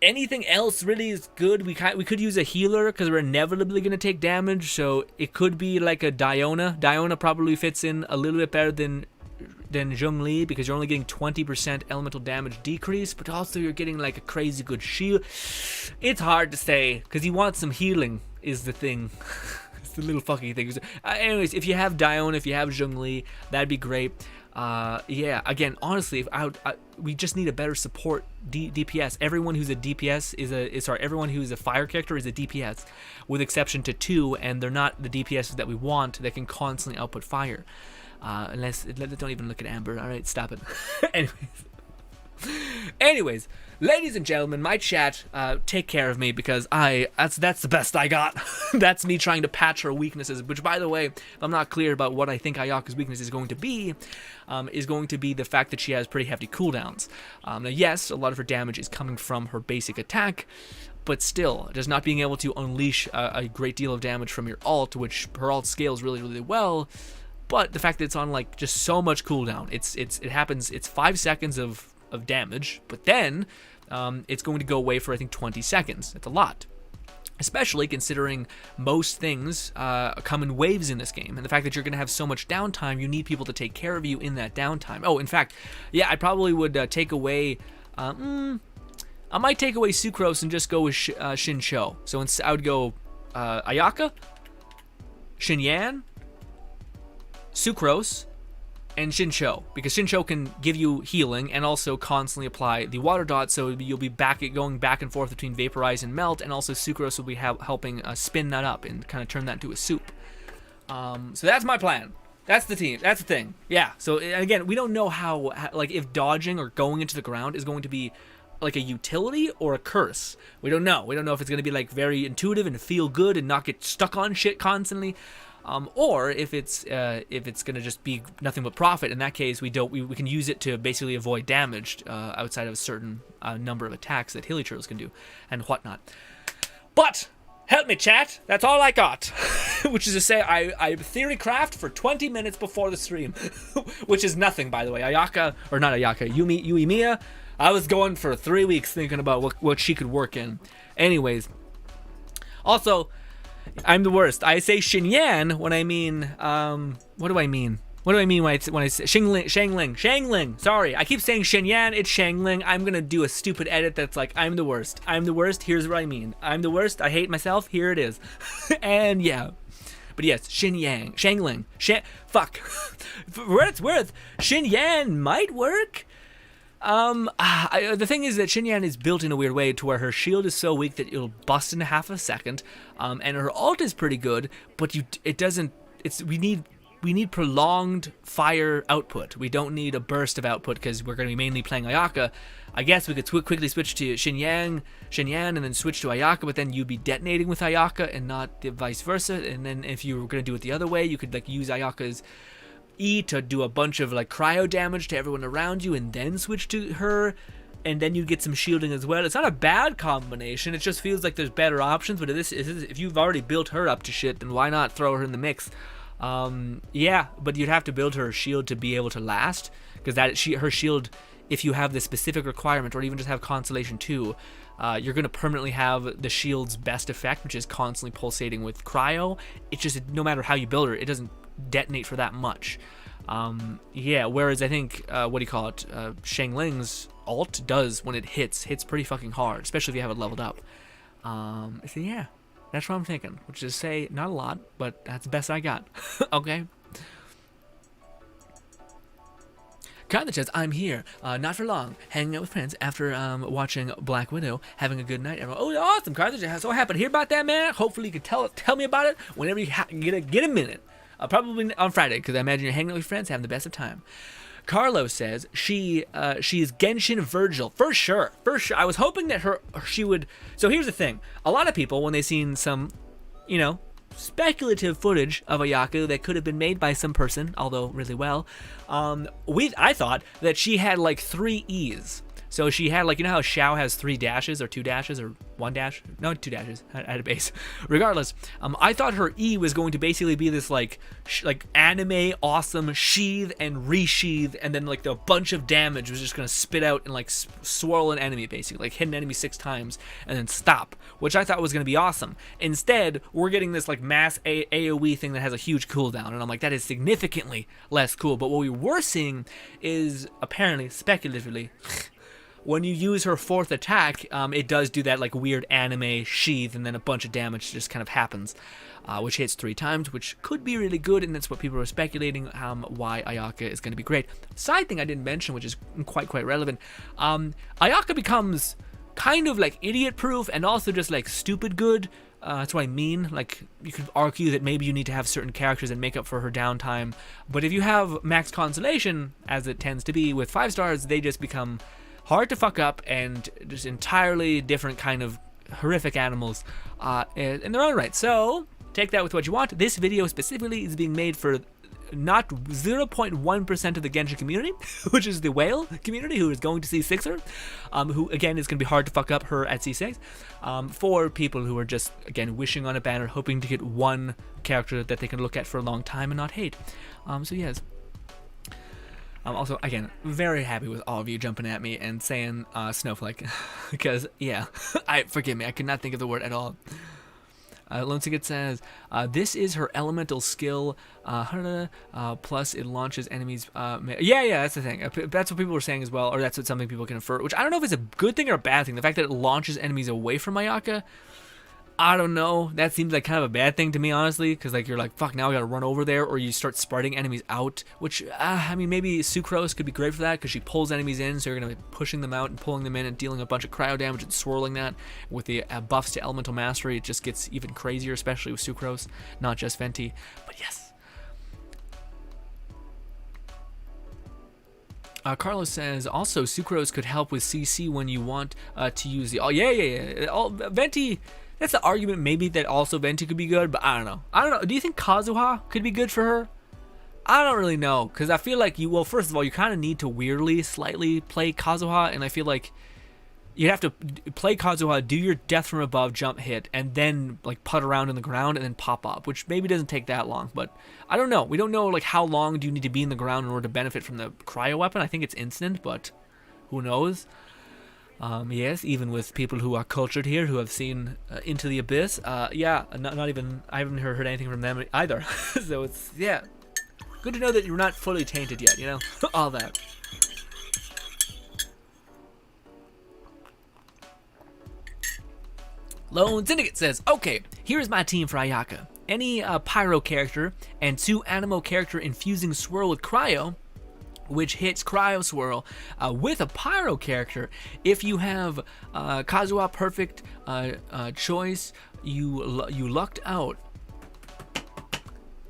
anything else really is good. We could use a healer, because we're inevitably going to take damage, so it could be like a Diona. Diona probably fits in a little bit better than Zhongli, because you're only getting 20% elemental damage decrease, but also you're getting like a crazy good shield. It's hard to say, because you want some healing is the thing. It's the little fucking thing. Anyways, if you have Diona, if you have Zhongli, that'd be great. Yeah, again, honestly, we just need a better support DPS. Everyone who's a DPS everyone who's a fire character is a DPS, with exception to 2, and they're not the DPSs that we want that can constantly output fire. Don't even look at Amber. All right, stop it. Anyways, ladies and gentlemen, my chat, take care of me, because that's the best I got. That's me trying to patch her weaknesses, which, by the way, if I'm not clear about what I think Ayaka's weakness is going to be the fact that she has pretty hefty cooldowns. Now, yes, a lot of her damage is coming from her basic attack, but still, just not being able to unleash a great deal of damage from your ult, which her ult scales really, really well. But the fact that it's on like just so much cooldown, it happens. It's 5 seconds of damage, but then it's going to go away for I think 20 seconds. It's a lot, especially considering most things come in waves in this game, and the fact that you're going to have so much downtime, you need people to take care of you in that downtime. Oh, in fact, yeah, I probably would take away. I might take away Sucrose and just go with Shincho. So I would go Ayaka, Xinyan, Sucrose, and Shincho, because Shincho can give you healing and also constantly apply the water dot, so you'll be going back and forth between Vaporize and Melt, and also Sucrose will be helping spin that up and kind of turn that into a soup. So that's my plan. That's the team. That's the thing. Yeah, so again, we don't know how like, if dodging or going into the ground is going to be like a utility or a curse. We don't know. We don't know if it's going to be like very intuitive and feel good and not get stuck on shit constantly. Or if it's gonna just be nothing but profit. In that case, we can use it to basically avoid damage outside of a certain number of attacks that Hilichurls can do and whatnot. But help me, chat. That's all I got. Which is to say, I theory craft for 20 minutes before the stream, which is nothing, by the way. Yuimiya. I was going for 3 weeks thinking about what she could work in. Anyways, also, I'm the worst. I say Xinyan when I mean, what do I mean? What do I mean when I say Xiangling? Sorry, I keep saying Xinyan, it's Xiangling. I'm gonna do a stupid edit that's like, I'm the worst. I'm the worst, here's what I mean. I'm the worst, I hate myself, here it is. And yeah. But yes, Xiangling. Fuck. For what it's worth, Xinyan might work. The thing is that Xinyan is built in a weird way to where her shield is so weak that it'll bust in half a second, and her ult is pretty good, but we need prolonged fire output. We don't need a burst of output because we're going to be mainly playing Ayaka. I guess we could quickly switch to Xinyan, and then switch to Ayaka, but then you'd be detonating with Ayaka and not the vice versa. And then if you were going to do it the other way, you could like use Ayaka's E to do a bunch of like cryo damage to everyone around you and then switch to her, and then you get some shielding as well. It's not a bad combination, it just feels like there's better options, but if you've already built her up to shit, then why not throw her in the mix? Yeah, but you'd have to build her shield to be able to last, because her shield, if you have the specific requirement or even just have Constellation 2, you're going to permanently have the shield's best effect, which is constantly pulsating with cryo. It's just, no matter how you build her, it doesn't detonate for that much. Yeah, whereas I think Xiangling's ult does, when it hits pretty fucking hard, especially if you have it leveled up. So yeah, that's what I'm thinking, which is say not a lot, but that's the best I got. Okay. Cartha says, I'm here, not for long, hanging out with friends after watching Black Widow, having a good night. Everyone, oh, awesome, Cartha, so happy to hear about that, man. Hopefully you can tell me about it whenever you get a minute. Probably on Friday, because I imagine you're hanging out with friends, having the best of time. Carlos says she is Genshin Virgil, for sure. I was hoping that she would. So here's the thing: a lot of people, when they've seen some, speculative footage of Ayaka that could have been made by some person, although really well, I thought that she had like 3 E's. So she had, like, how Xiao has 3 dashes or 2 dashes or 1 dash? No, 2 dashes at a base. Regardless, I thought her E was going to basically be this like anime awesome sheath and resheath, and then like the bunch of damage was just gonna spit out and like swirl an enemy, basically like hit an enemy 6 times and then stop, which I thought was gonna be awesome. Instead, we're getting this like mass AoE thing that has a huge cooldown, and I'm like, that is significantly less cool. But what we were seeing is apparently speculatively. when you use her fourth attack, it does do that like weird anime sheath, and then a bunch of damage just kind of happens, which hits 3 times, which could be really good, and that's what people are speculating why Ayaka is going to be great. Side thing I didn't mention, which is quite relevant, Ayaka becomes kind of like idiot proof and also just like stupid good. That's what I mean. Like, you could argue that maybe you need to have certain characters and make up for her downtime, but if you have max consolation, as it tends to be with 5 stars, they just become hard to fuck up and just entirely different kind of horrific animals in their own right. So take that with what you want. This video specifically is being made for not 0.1% of the Genshin community, which is the whale community, who is going to see Sixer, who again is going to be hard to fuck up her at C6, for people who are just again wishing on a banner, hoping to get one character that they can look at for a long time and not hate. So yes. Also, again, very happy with all of you jumping at me and saying snowflake, because yeah, forgive me, I could not think of the word at all. Lone Ticket says, this is her elemental skill, plus it launches enemies. Yeah, that's the thing. That's what people were saying as well, or that's what something people can infer, which I don't know if it's a good thing or a bad thing. The fact that it launches enemies away from Ayaka, I don't know. That seems like kind of a bad thing to me, honestly, because like you're like, fuck, now I gotta run over there, or you start spreading enemies out, which, I mean, maybe Sucrose could be great for that, because she pulls enemies in, so you're gonna be pushing them out and pulling them in and dealing a bunch of cryo damage and swirling that. With the buffs to Elemental Mastery, it just gets even crazier, especially with Sucrose, not just Venti. But yes. Carlos says, also, Sucrose could help with CC when you want to use the... Oh, yeah. Venti... That's the argument, maybe, that also Venti could be good, but I don't know. Do you think Kazuha could be good for her? I don't really know, because I feel like well, first of all, you kind of need to weirdly, slightly play Kazuha, and I feel like you'd have to play Kazuha, do your death from above jump hit, and then like putt around in the ground and then pop up, which maybe doesn't take that long, but I don't know. We don't know like how long do you need to be in the ground in order to benefit from the cryo weapon. I think it's instant, but who knows? Yes, even with people who are cultured here, who have seen Into the Abyss, yeah, not even, I haven't heard anything from them either. So it's, yeah, good to know that you're not fully tainted yet, you know, all that. Lone Syndicate says, okay, here's my team for Ayaka. Any Pyro character and 2 Animo character infusing Swirl with Cryo, which hits Cryo Swirl with a Pyro character. If you have Kazuha perfect choice, you lucked out.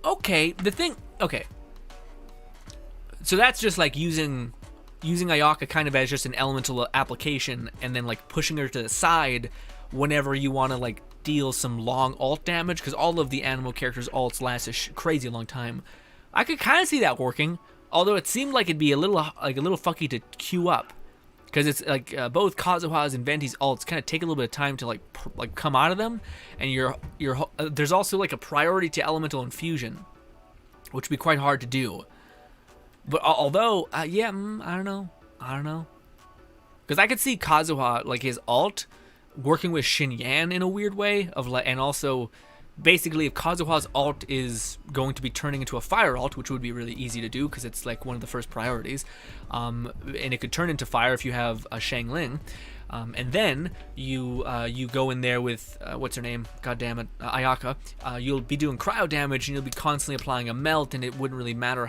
Okay, okay. So that's just like using Ayaka kind of as just an elemental application, and then like pushing her to the side whenever you want to like deal some long ult damage, because all of the Animo characters' ults last a crazy long time. I could kind of see that working. Although it seemed like it'd be a little fucky to queue up, because it's like both Kazuha's and Venti's ults kind of take a little bit of time to like come out of them, and there's also like a priority to elemental infusion, which would be quite hard to do. But although yeah, I don't know, because I could see Kazuha like his ult working with Xinyan in a weird way and also. Basically, if Kazuha's ult is going to be turning into a fire ult, which would be really easy to do because it's like one of the first priorities, and it could turn into fire if you have a Xiangling, and then you go in there with what's her name? God damn it, Ayaka. You'll be doing cryo damage and you'll be constantly applying a melt, and it wouldn't really matter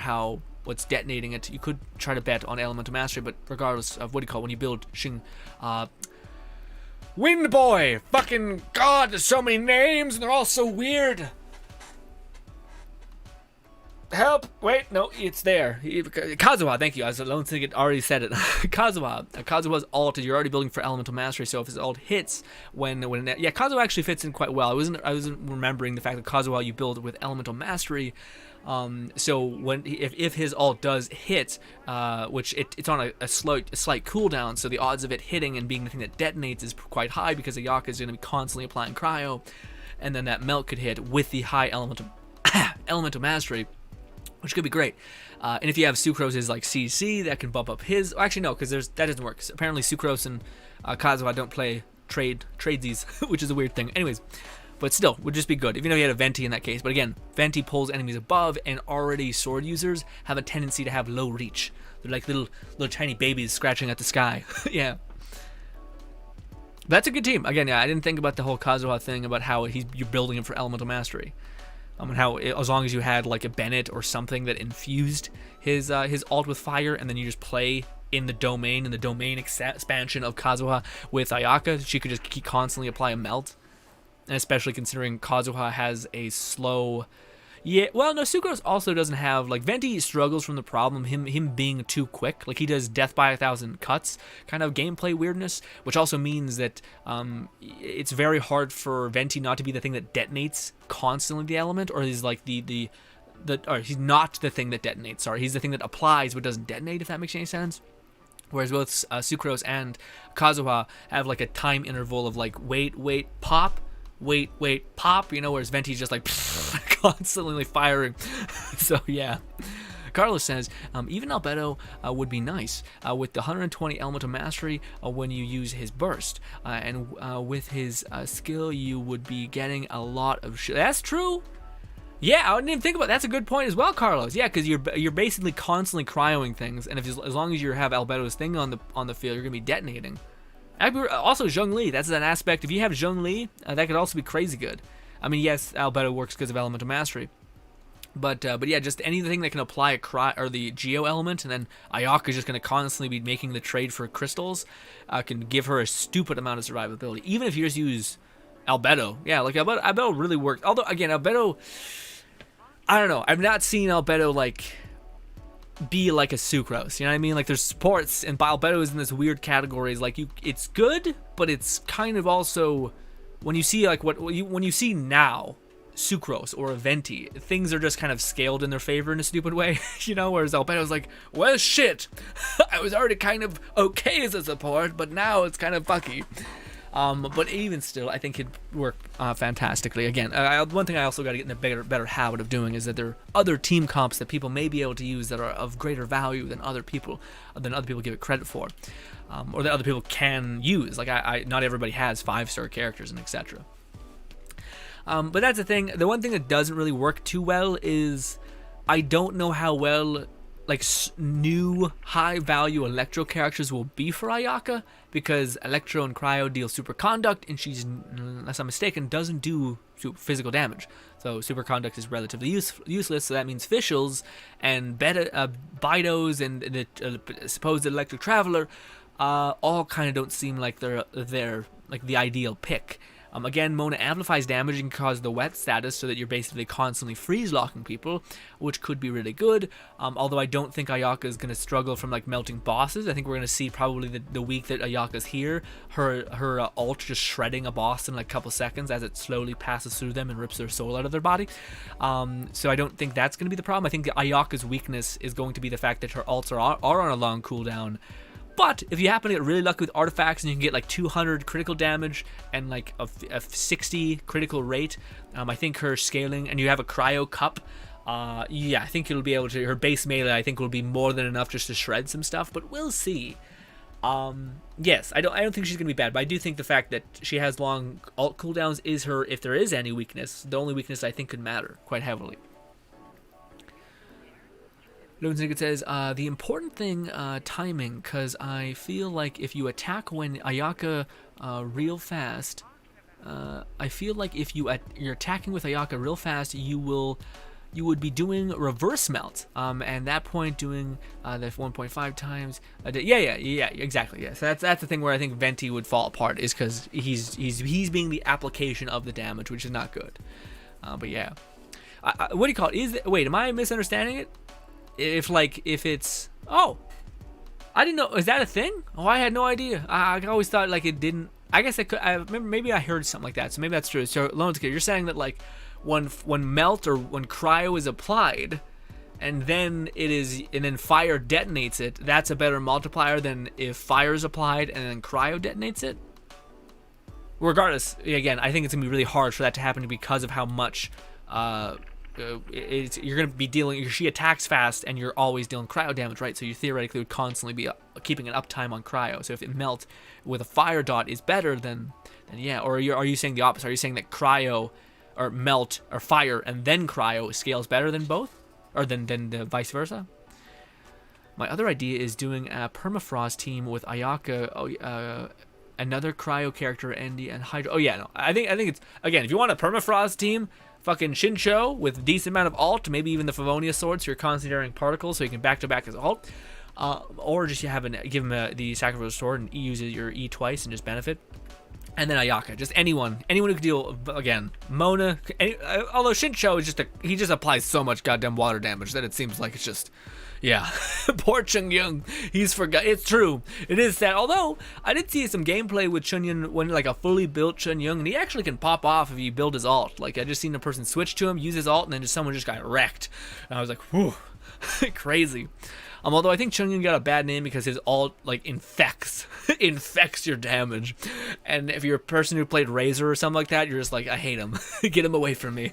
what's detonating it. You could try to bet on Elemental Mastery, but regardless of what do you call it, when you build Wind Boy! Fucking God, there's so many names and they're all so weird. Help! Wait, no, it's there. Kazuha, thank you. I was alone thinking already said it. Kazuha's ult, you're already building for Elemental Mastery, so if his ult hits yeah, Kazuha actually fits in quite well. I wasn't remembering the fact that Kazuha you build with Elemental Mastery. So if his ult does hit, which it's on a slight cooldown, so the odds of it hitting and being the thing that detonates is quite high, because Ayaka is going to be constantly applying cryo, and then that melt could hit with the high elemental mastery, which could be great. And if you have Sucrose's like CC, that can bump up his. Actually, no, because that doesn't work. Apparently, Sucrose and Kazuha don't play tradesies, which is a weird thing. Anyways. But still, would just be good, even if you had a Venti in that case. But again, Venti pulls enemies above, and already sword users have a tendency to have low reach. They're like little tiny babies scratching at the sky. Yeah. That's a good team. Again, yeah, I didn't think about the whole Kazuha thing about how you're building him for elemental mastery. And how as long as you had like a Bennett or something that infused his ult with fire, and then you just play in the domain expansion of Kazuha with Ayaka, she could just constantly apply a melt. And especially considering Kazuha has a slow. Yeah, well, no, Sucrose also doesn't have, like, Venti struggles from the problem, him being too quick. Like, he does death by 1,000 cuts kind of gameplay weirdness, which also means that it's very hard for Venti not to be the thing that detonates constantly the element, or he's like or he's not the thing that detonates, sorry, he's the thing that applies but doesn't detonate, if that makes any sense. Whereas both Sucrose and Kazuha have, like, a time interval of, like, wait, pop, wait, pop, whereas Venti's just like constantly firing. So yeah. Carlos says, even Albedo would be nice with the 120 elemental mastery when you use his burst. And with his skill, you would be getting a lot of shit. That's true. Yeah, I didn't even think about that. That's a good point as well, Carlos. Yeah, because you're basically constantly cryoing things, and as long as you have Albedo's thing on the field, you're gonna be detonating. Also, Zhongli, that's an aspect. If you have Zhongli, that could also be crazy good. I mean, yes, Albedo works because of elemental mastery, but yeah, just anything that can apply the Geo element, and then Ayaka is just going to constantly be making the trade for crystals, can give her a stupid amount of survivability. Even if you just use Albedo, yeah, like Albedo really works. Although again, Albedo, I don't know. I've not seen Albedo like be like a Sucrose, you know what I mean? Like, there's sports, and Albedo is in this weird category. It's like it's good, but it's kind of also, when you see like when you see now Sucrose or a Venti, things are just kind of scaled in their favor in a stupid way, whereas Albedo's like, well, shit, I was already kind of okay as a support, but now it's kind of fucky. But even still, I think it'd work fantastically. Again, one thing I also got to get in a better habit of doing is that there are other team comps that people may be able to use that are of greater value than other people give it credit for, or that other people can use. Like, not everybody has 5-star characters and etc. But that's the thing. The one thing that doesn't really work too well is I don't know how well like new high value Electro characters will be for Ayaka, because Electro and Cryo deal Superconduct, and she's, unless I'm mistaken, doesn't do physical damage. So Superconduct is relatively useless, so that means Fischls and Bidos and the supposed Electric Traveler all kind of don't seem like they're like the ideal pick. Again, Mona amplifies damage and causes the wet status so that you're basically constantly freeze-locking people, which could be really good. Although I don't think Ayaka is going to struggle from like melting bosses. I think we're going to see probably the week that Ayaka's here, her ult just shredding a boss in like a couple seconds as it slowly passes through them and rips their soul out of their body. So I don't think that's going to be the problem. I think Ayaka's weakness is going to be the fact that her ults are on a long cooldown. But if you happen to get really lucky with artifacts and you can get like 200 critical damage and like a 60 critical rate, I think her scaling, and you have a cryo cup, yeah, I think it'll be able to, her base melee I think will be more than enough just to shred some stuff, but we'll see. Yes, I don't think she's gonna be bad, but I do think the fact that she has long ult cooldowns is her, if there is any weakness, the only weakness I think could matter quite heavily. Loonsicket says, the important thing, timing, because I feel like if you attack when Ayaka real fast, I feel like if you're attacking with Ayaka real fast, you would be doing reverse melt, and that point doing the 1.5 times. Yeah, exactly. Yeah, so that's the thing where I think Venti would fall apart, is because he's being the application of the damage, which is not good. But yeah, what do you call it? Wait, am I misunderstanding it? If it's, oh, I didn't know, is that a thing? Oh, I had no idea. I always thought like it didn't. I guess I remember, maybe I heard something like that, so maybe that's true. So Loneskier, you're saying that like when melt or when cryo is applied, and then fire detonates it, that's a better multiplier than if fire is applied and then cryo detonates it? Regardless, again, I think it's gonna be really hard for that to happen because of how much you're going to be dealing. She attacks fast, and you're always dealing cryo damage, right? So you theoretically would constantly be keeping an uptime on cryo. So if it melts with a fire dot is better, then yeah. Or are you saying the opposite? Are you saying that cryo or melt or fire and then cryo scales better than both, or than the vice versa? My other idea is doing a permafrost team with Ayaka another cryo character, Andy and Hydra. Oh yeah, no, I think it's, again, if you want a permafrost team, fucking Shincho with a decent amount of alt, maybe even the Favonia sword, so you're constantly generating particles, so you can back to back as alt, or just give him the sacrificial sword and use your E twice and just benefit. And then Ayaka, just anyone who can deal, again, Mona, although Shincho is he just applies so much goddamn water damage that it seems like it's just, yeah. Poor Chunhyun, he's forgot. It's true, it is sad. Although I did see some gameplay with Chunhyun when like a fully built Chunhyun, and he actually can pop off if you build his alt. Like I just seen a person switch to him, use his alt, and then someone just got wrecked. And I was like, whew, crazy. Although I think Chunhyun got a bad name because his ult like infects your damage, and if you're a person who played Razor or something like that, you're just like, I hate him. Get him away from me.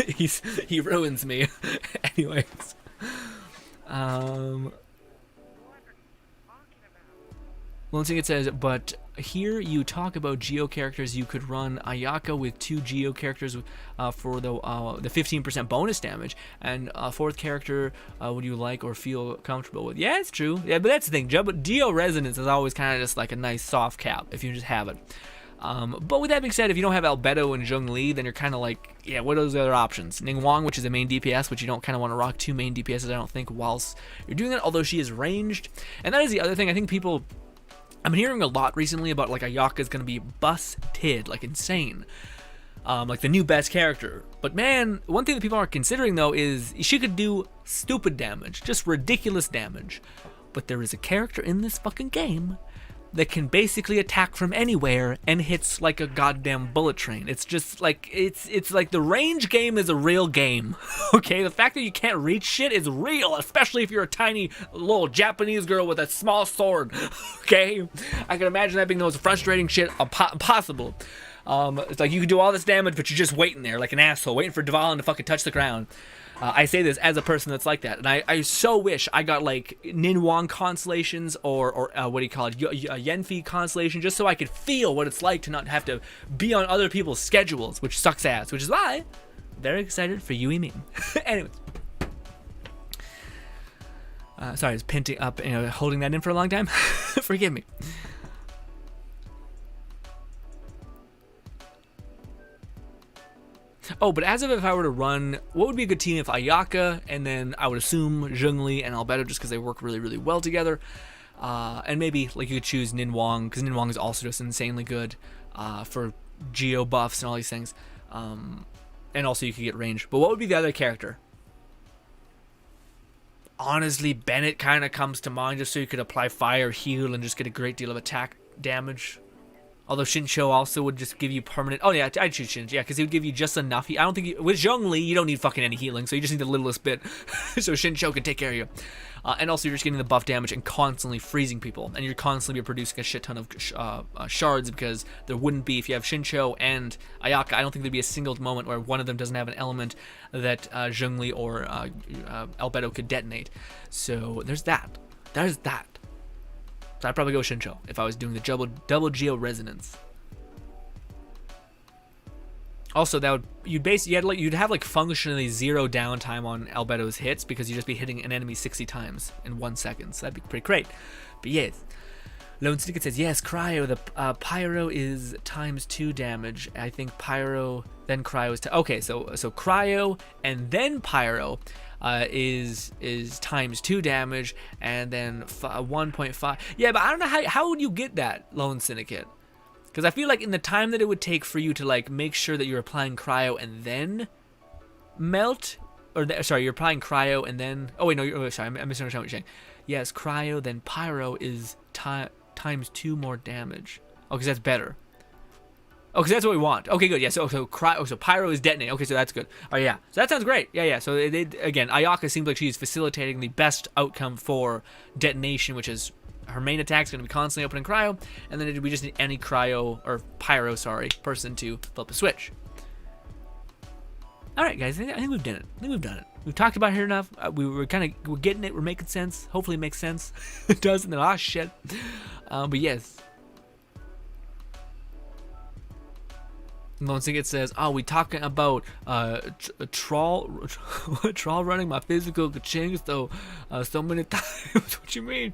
He ruins me. Anyways, one thing it says, but here you talk about Geo characters. You could run Ayaka with 2 Geo characters for the 15% bonus damage, and a 4th character would you like or feel comfortable with? Yeah, it's true. Yeah, but that's the thing. Geo Resonance is always kind of just like a nice soft cap if you just have it. But with that being said, if you don't have Albedo and Zhongli, then you're kind of like, yeah, what are those other options? Ningguang, which is a main DPS, which you don't kind of want to rock 2 main DPSs, I don't think, whilst you're doing that, although she is ranged. And that is the other thing. I think I'm hearing a lot recently about like Ayaka is going to be busted, like insane. Like the new best character. But man, one thing that people aren't considering though is she could do stupid damage, just ridiculous damage. But there is a character in this fucking game that can basically attack from anywhere and hits like a goddamn bullet train. It's just like, it's like the range game is a real game. Okay, the fact that you can't reach shit is real, especially if you're a tiny little Japanese girl with a small sword. Okay, I can imagine that being the most frustrating shit possible. It's like you can do all this damage, but you're just waiting there like an asshole, waiting for Dvalin to fucking touch the ground. I say this as a person that's like that, and I so wish I got like Ningguang constellations or what do you call it, Yanfei constellation, just so I could feel what it's like to not have to be on other people's schedules, which sucks ass. Which is why I'm very excited for Yui Min. Anyways, sorry, I was pinting up, holding that in for a long time. Forgive me. Oh, but as of if I were to run, what would be a good team if Ayaka, and then I would assume Zhongli and Albedo, just because they work really, really well together. And maybe like you could choose Ningguang, because Ningguang is also just insanely good for Geo buffs and all these things. And also you could get range. But what would be the other character? Honestly, Bennett kind of comes to mind, just so you could apply fire, heal, and just get a great deal of attack damage. Although Shincho also would just give you permanent... Oh, yeah, I'd choose Shincho. Yeah, because he would give you just enough... I don't think... With Zhongli, you don't need fucking any healing, so you just need the littlest bit. So Shincho can take care of you. And also, you're just getting the buff damage and constantly freezing people. And you're constantly producing a shit ton of shards, because there wouldn't be... If you have Shincho and Ayaka, I don't think there'd be a single moment where one of them doesn't have an element that Zhongli or Albedo could detonate. So there's that. There's that. So I'd probably go Shincho if I was doing the double Geo Resonance. Also, that would you'd have like functionally 0 downtime on Albedo's hits, because you'd just be hitting an enemy 60 times in 1 second. So that'd be pretty great. But yes, Lone Syndicate says yes. Cryo, the Pyro is ×2 damage. I think Pyro then Cryo is okay. So Cryo and then Pyro. Is ×2 damage, and then 1.5. Yeah, but I don't know how would you get that, Lone Syndicate? Because I feel like in the time that it would take for you to like make sure that you're applying cryo and then melt, or sorry, you're applying cryo and then. Oh wait, no, sorry, I'm misunderstanding what you're saying. Yes, cryo then pyro is ×2 more damage. Oh, because that's better. Oh, because that's what we want. Okay, good. Yeah, so Pyro is detonating. Okay, so that's good. Oh, yeah. So that sounds great. Yeah. So, again, Ayaka seems like she's facilitating the best outcome for detonation, which is her main attack is going to be constantly opening cryo, and then we just need any cryo, or pyro, person to flip a switch. All right, guys. I think we've done it. We've talked about it here enough. We're getting it. We're making sense. Hopefully it makes sense. It does, and then, shit. But yes. Lone Syndicate says, "Oh, we talking about troll running my physical kachings though so many times." What you mean?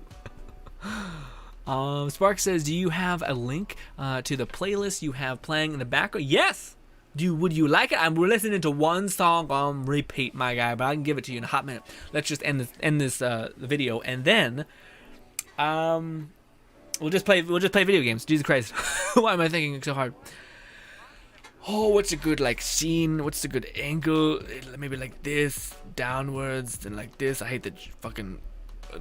Spark says, do you have a link to the playlist you have playing in the background? Yes. Would you like it? We're listening to one song on repeat, my guy, but I can give it to you in a hot minute. Let's just end this video, and then we'll just play video games. Jesus Christ, why am I thinking so hard? Oh, what's a good scene? What's a good angle? Maybe like this, downwards, then like this. I hate that fucking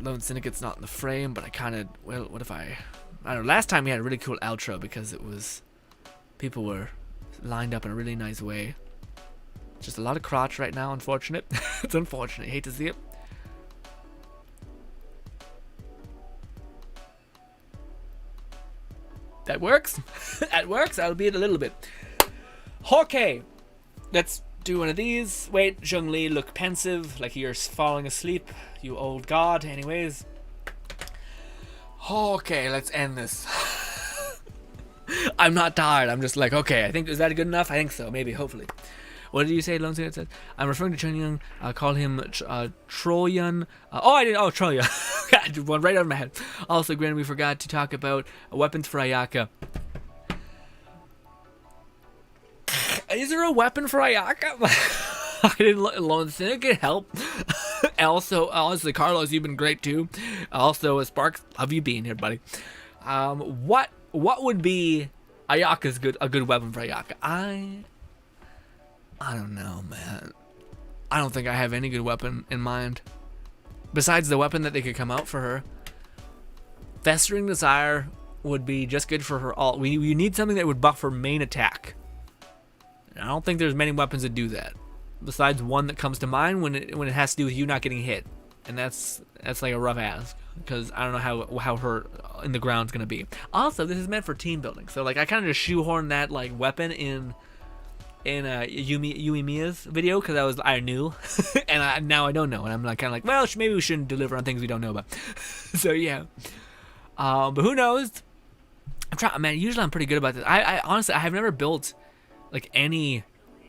Lone Syndicate's not in the frame, but I kind of, well, what if I don't know. Last time we had a really cool outro because it was people were lined up in a really nice way. Just a lot of crotch right now, unfortunate. It's unfortunate. I hate to see it. That works. That works. I'll be it a little bit. Okay. Let's do one of these. Wait, Zhongli, look pensive, like you're falling asleep, you old god. Anyways. Okay, let's end this. I'm not tired. I'm just like, okay, I think, is that good enough? I think so. Maybe, hopefully. What did you say, Lone Syndicated said? I'm referring to Chen Young. Call him Troyan. I didn't. Oh, Troya. One right out of my head. Also, granted, we forgot to talk about weapons for Ayaka. Is there a weapon for Ayaka? I didn't Lone Syndicate help. Also, honestly, Carlos, you've been great too. Also, Sparks, love you being here, buddy. What would be Ayaka's a good weapon for Ayaka? I don't know, man. I don't think I have any good weapon in mind. Besides the weapon that they could come out for her. Festering Desire would be just good for her ult. We need something that would buff her main attack. I don't think there's many weapons that do that. Besides one that comes to mind when it has to do with you not getting hit. And that's like a rough ask. Because I don't know how her in the ground's gonna be. Also, this is meant for team building. So like I kind of just shoehorned that like weapon in Yumi Mia's video because I knew, and now I don't know, and I'm like kind of like, well, maybe we shouldn't deliver on things we don't know about. So yeah, but who knows? I'm trying, man. Usually I'm pretty good about this. I honestly I have never built like any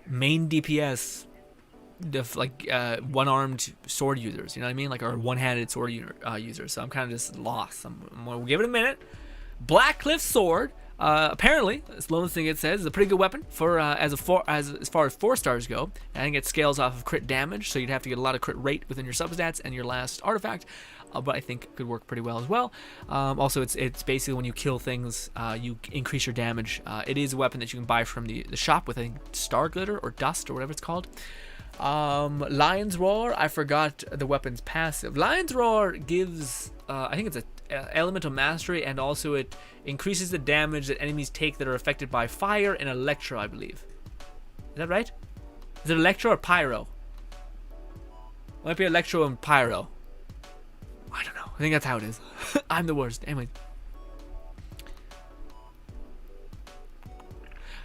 main DPS one-armed sword users. You know what I mean? Like or one-handed sword users. So I'm kind of just lost. We'll give it a minute. Blackcliff sword. Apparently, as Lone Syndicate says, is a pretty good weapon for as far as 4 stars go. I think it scales off of crit damage, so you'd have to get a lot of crit rate within your substats and your last artifact. But I think it could work pretty well as well. Also, it's basically when you kill things, you increase your damage. It is a weapon that you can buy from the shop with, I think, Star Glitter or Dust or whatever it's called. Lion's Roar, I forgot the weapon's passive. Lion's Roar gives, I think it's a elemental mastery, and also it increases the damage that enemies take that are affected by fire and electro, I believe. Is that right? Is it electro or pyro? Might be electro and pyro. I don't know. I think that's how it is. I'm the worst. Anyway.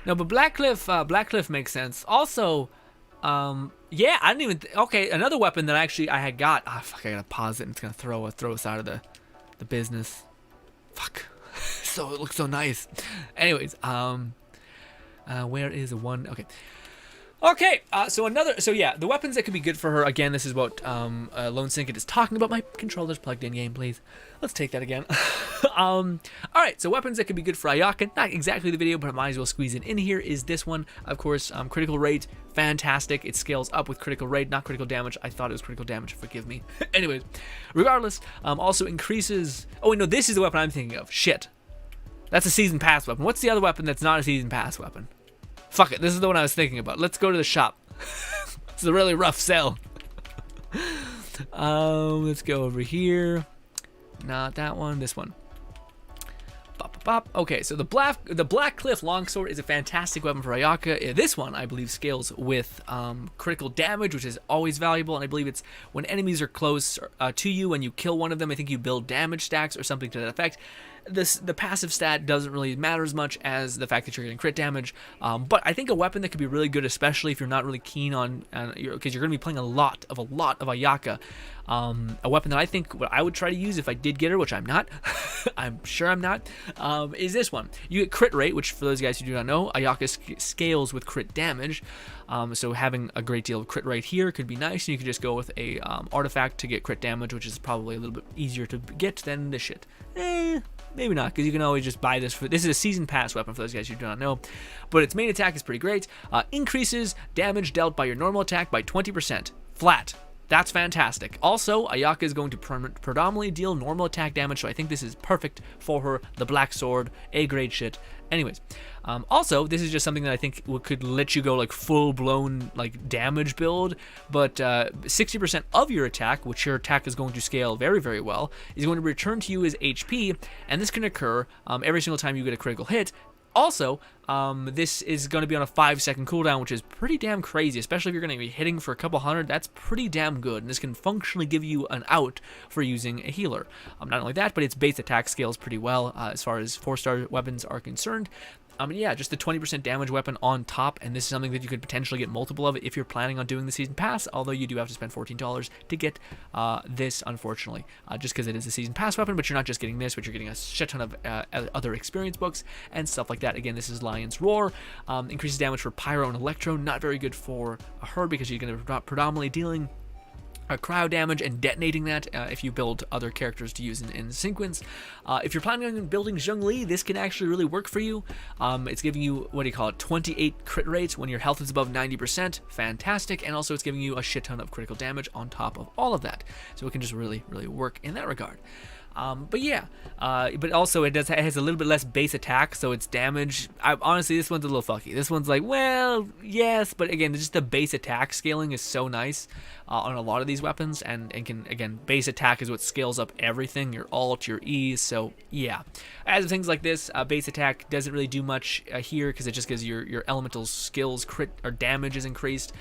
No, but Blackcliff makes sense. Also, yeah, I didn't even. Okay, another weapon that I had got. Ah, fuck! I gotta pause it, and it's gonna throw us out of the business. Fuck. So it looks so nice. Anyways, where is one? Okay, so yeah, the weapons that could be good for her. Again, this is what Lone Syndicate is talking about. My controller's plugged in. Game, please. Let's take that again. All right, so weapons that could be good for Ayaka. Not exactly the video, but I might as well squeeze it in here. Is this one, of course, critical rate, fantastic. It scales up with critical rate, not critical damage. I thought it was critical damage. Forgive me. Anyways, regardless, also increases. Oh wait, no, this is the weapon I'm thinking of. Shit, that's a season pass weapon. What's the other weapon that's not a season pass weapon? Fuck it, this is the one I was thinking about. Let's go to the shop. It's a really rough sell. Let's go over here. Not that one, this one. Bop, bop, bop. Okay, so the Blackcliff Longsword is a fantastic weapon for Ayaka. This one, I believe, scales with critical damage, which is always valuable, and I believe it's when enemies are close to you and you kill one of them, I think you build damage stacks or something to that effect. The passive stat doesn't really matter as much as the fact that you're getting crit damage, but I think a weapon that could be really good, especially if you're not really keen on, because you're going to be playing a lot of Ayaka. A weapon that I think what I would try to use if I did get her, which I'm not, I'm sure I'm not, is this one. You get crit rate, which for those guys who do not know, Ayaka scales with crit damage, so having a great deal of crit rate here could be nice, and you could just go with a artifact to get crit damage, which is probably a little bit easier to get than this shit. maybe not, because you can always just buy this. This is a season pass weapon for those guys who do not know. But its main attack is pretty great. Increases damage dealt by your normal attack by 20%. Flat. That's fantastic. Also, Ayaka is going to predominantly deal normal attack damage, so I think this is perfect for her. The Black Sword, A-grade shit. Anyways, also, this is just something that I think could let you go like full-blown like damage build, but 60% of your attack, which your attack is going to scale very, very well, is going to return to you as HP, and this can occur every single time you get a critical hit. Also, this is going to be on a 5-second cooldown, which is pretty damn crazy, especially if you're going to be hitting for a couple hundred. That's pretty damn good, and this can functionally give you an out for using a healer. Not only that, but its base attack scales pretty well as far as 4-star weapons are concerned. Yeah, just the 20% damage weapon on top, and this is something that you could potentially get multiple of if you're planning on doing the season pass, although you do have to spend $14 to get this, unfortunately, just because it is a season pass weapon, but you're not just getting this, but you're getting a shit ton of other experience books and stuff like that. Again, this is Lion's Roar, increases damage for Pyro and Electro, not very good for her because you're going to predominantly dealing cryo damage and detonating that if you build other characters to use in sequence. If you're planning on building Zhongli, this can actually really work for you. It's giving you, 28 crit rates when your health is above 90%. Fantastic. And also it's giving you a shit ton of critical damage on top of all of that. So it can just really, really work in that regard. But yeah, but also it has a little bit less base attack, so its damage, honestly, this one's a little fucky. This one's like, well, yes, but again, just the base attack scaling is so nice on a lot of these weapons, and can, again, base attack is what scales up everything, your alt, your E, so yeah. As of things like this, base attack doesn't really do much here, because it just gives your elemental skills crit or damage is increased,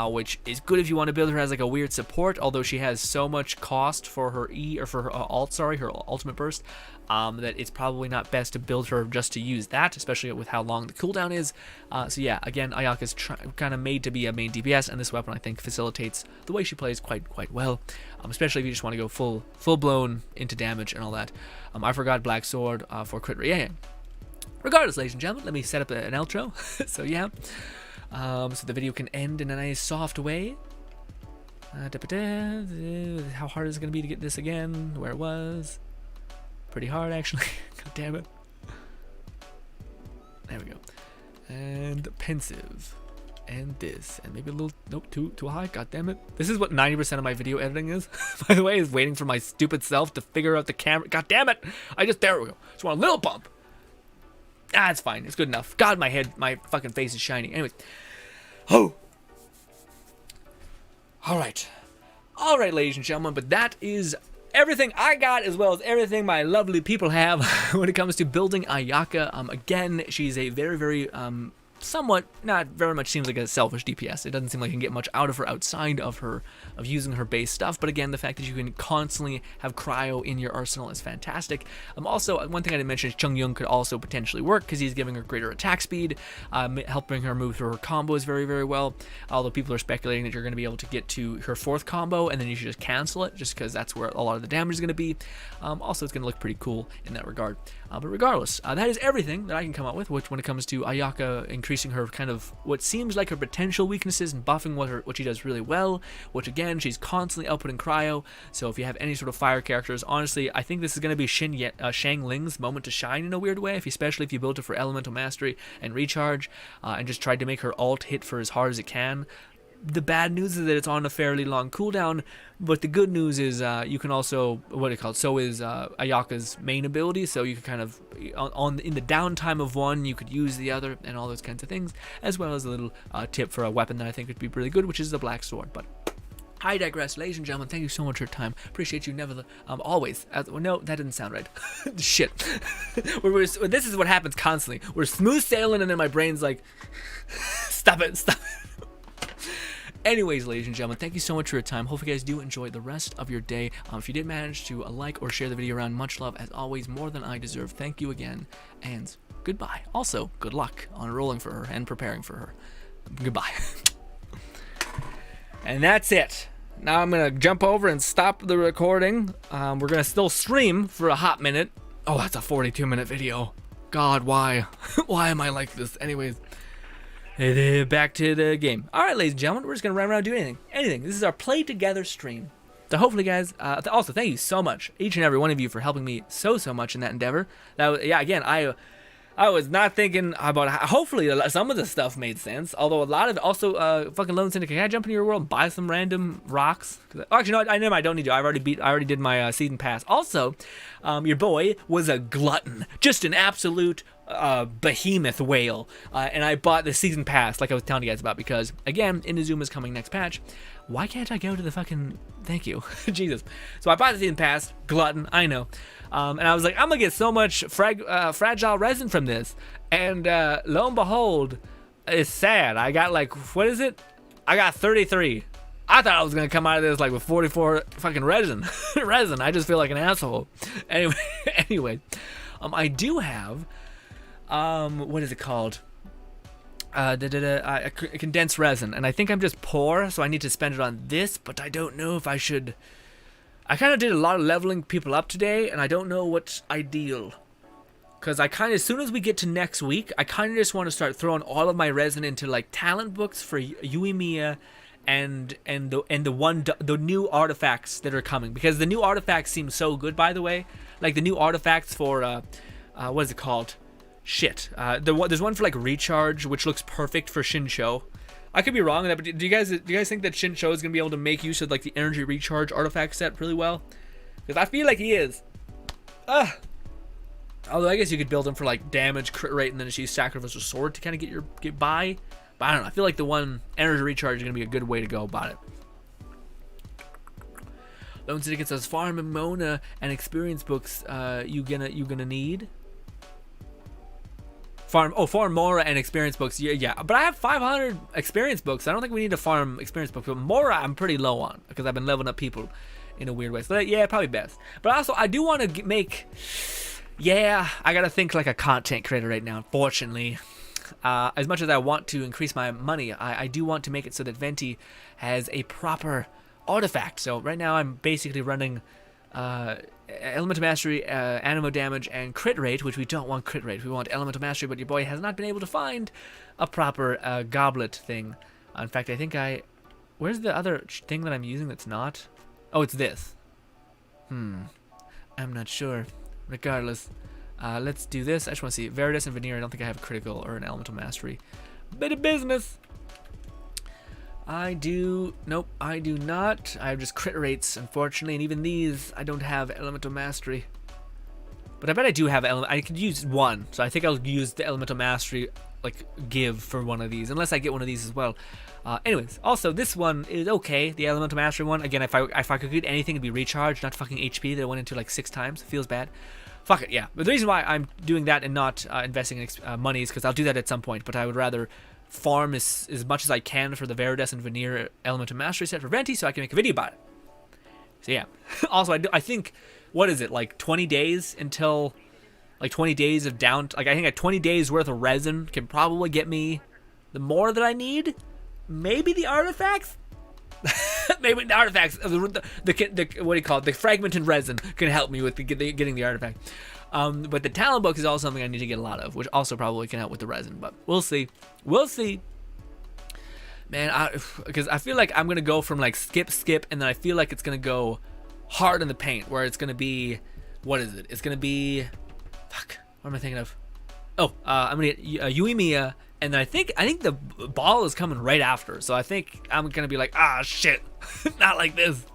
which is good if you want to build her as like a weird support, although she has so much cost for her E, or for her alt, sorry, her ultimate burst, that it's probably not best to build her just to use that, especially with how long the cooldown is. So yeah, again, Ayaka's kind of made to be a main DPS, and this weapon I think facilitates the way she plays quite well, especially if you just want to go full blown into damage and all that. I forgot Black Sword for crit rate. Yeah. Regardless, ladies and gentlemen, let me set up an outro. So yeah, so the video can end in a nice soft way. How hard is it going to be to get this again? Where it was? Pretty hard, actually. God damn it. There we go. And pensive. And this. And maybe a little... Nope, too high. God damn it. This is what 90% of my video editing is. By the way, is waiting for my stupid self to figure out the camera. God damn it. There we go. Just want a little bump. It's fine. It's good enough. God, my fucking face is shiny. Anyways. Oh. All right, ladies and gentlemen, but that is everything I got, as well as everything my lovely people have when it comes to building Ayaka. Again, she's a very, very somewhat, not very much, seems like a selfish DPS. It doesn't seem like you can get much out of her outside of using her base stuff, but again, the fact that you can constantly have cryo in your arsenal is fantastic. Also, one thing I didn't mention is Chungyun could also potentially work, because he's giving her greater attack speed, helping her move through her combos very, very well, although people are speculating that you're going to be able to get to her 4th combo, and then you should just cancel it, just because that's where a lot of the damage is going to be. Also, it's going to look pretty cool in that regard. But regardless, that is everything that I can come up with, which when it comes to Ayaka increasing her kind of what seems like her potential weaknesses and buffing what she does really well, which again, she's constantly outputting cryo, so if you have any sort of fire characters, honestly, I think this is going to be Shang Ling's moment to shine in a weird way, especially if you build it for elemental mastery and recharge, and just tried to make her alt hit for as hard as it can. The bad news is that it's on a fairly long cooldown, but the good news is you can also, so is Ayaka's main ability, so you can kind of, in the downtime of one, you could use the other, and all those kinds of things, as well as a little tip for a weapon that I think would be really good, which is the Black Sword. But I digress, ladies and gentlemen. Thank you so much for your time. Appreciate you always. No, that didn't sound right. Shit. This is what happens constantly. We're smooth sailing, and then my brain's like, stop it. Anyways, ladies and gentlemen, thank you so much for your time. Hope you guys do enjoy the rest of your day. If you did manage to like or share the video around, much love, as always, more than I deserve. Thank you again, and goodbye. Also, good luck on rolling for her and preparing for her. Goodbye. And that's it. Now I'm going to jump over and stop the recording. We're going to still stream for a hot minute. Oh, that's a 42-minute video. God, why? Why am I like this? Anyways. Back to the game. Alright, ladies and gentlemen, we're just going to run around and do anything. This is our play together stream. So hopefully, guys. Also, thank you so much, each and every one of you, for helping me so much in that endeavor. That was, yeah. Again, I was not thinking about hopefully some of the stuff made sense. Although a lot of it also, fucking Lone Syndicate, can I jump into your world and buy some random rocks? Actually, no, I don't need to. I already did my season pass. Also, your boy was a glutton, just an absolute behemoth whale, and I bought the season pass like I was telling you guys about because again, Inazuma's coming next patch. Why can't I go to the fucking thank you? Jesus. So I bought the season pass, glutton, I know. And I was like, I'm gonna get so much fragile resin from this. And lo and behold, it's sad. I got like, what is it? I got 33. I thought I was gonna come out of this like with 44 fucking resin. resin. I just feel like an asshole. Anyway, I do have, what is it called? Condensed resin, and I think I'm just poor, so I need to spend it on this, but I don't know if I should. I kind of did a lot of leveling people up today, and I don't know what's ideal. Because I kind of, as soon as we get to next week, I kind of just want to start throwing all of my resin into like talent books for Yuimiya and the new artifacts that are coming. Because the new artifacts seem so good, by the way. Like the new artifacts for, what is it called? Shit. There's one for like recharge, which looks perfect for Shinsho. I could be wrong on that, but do you guys think that Shinsho is gonna be able to make use of like the energy recharge artifact set really well? Because I feel like he is. Although I guess you could build him for like damage, crit rate, and then just use sacrificial sword to kind of get by. But I don't know. I feel like the one energy recharge is gonna be a good way to go about it. Lone Syndicate says farm and Mona and experience books. You gonna need. Farm Mora and experience books. Yeah, but I have 500 experience books. I don't think we need to farm experience books. But Mora, I'm pretty low on because I've been leveling up people in a weird way. So yeah, probably best. But also, I do want to make. Yeah, I gotta think like a content creator right now. Unfortunately, as much as I want to increase my money, I do want to make it so that Venti has a proper artifact. So right now, I'm basically running. Elemental Mastery, Animo Damage, and Crit Rate, which we don't want Crit Rate. We want Elemental Mastery, but your boy has not been able to find a proper Goblet thing. In fact, I think where's the other thing that I'm using that's not? Oh, it's this. I'm not sure. Regardless, let's do this. I just want to see. Veritas and Veneer, I don't think I have a critical or an Elemental Mastery. Bit of business. Nope, I do not. I have just crit rates, unfortunately, and even these, I don't have Elemental Mastery. But I bet I do have I could use one, so I think I'll use the Elemental Mastery, like, give for one of these, unless I get one of these as well. Anyways, also, this one is okay, the Elemental Mastery one. Again, if I could get anything, it'd be recharge, not fucking HP that I went into, like, 6 times. It feels bad. Fuck it, yeah. But the reason why I'm doing that and not investing in money is because I'll do that at some point, but I would rather farm as much as I can for the Veritas and Veneer Elemental Mastery set for Venti so I can make a video about it. So yeah. Also, I think, what is it, like 20 days until, like 20 days of down, like I think at 20 days worth of resin can probably get me the more that I need. Maybe the artifacts? Maybe the artifacts, the what do you call it, the fragmented resin can help me with getting the artifact. But the talent book is also something I need to get a lot of, which also probably can help with the resin, but we'll see. We'll see. Man, because I feel like I'm going to go from like skip, and then I feel like it's going to go hard in the paint, where it's going to be, what is it? It's going to be, fuck, what am I thinking of? Oh, I'm going to get Yuimiya, and then I think the ball is coming right after, so I think I'm going to be like, shit, not like this.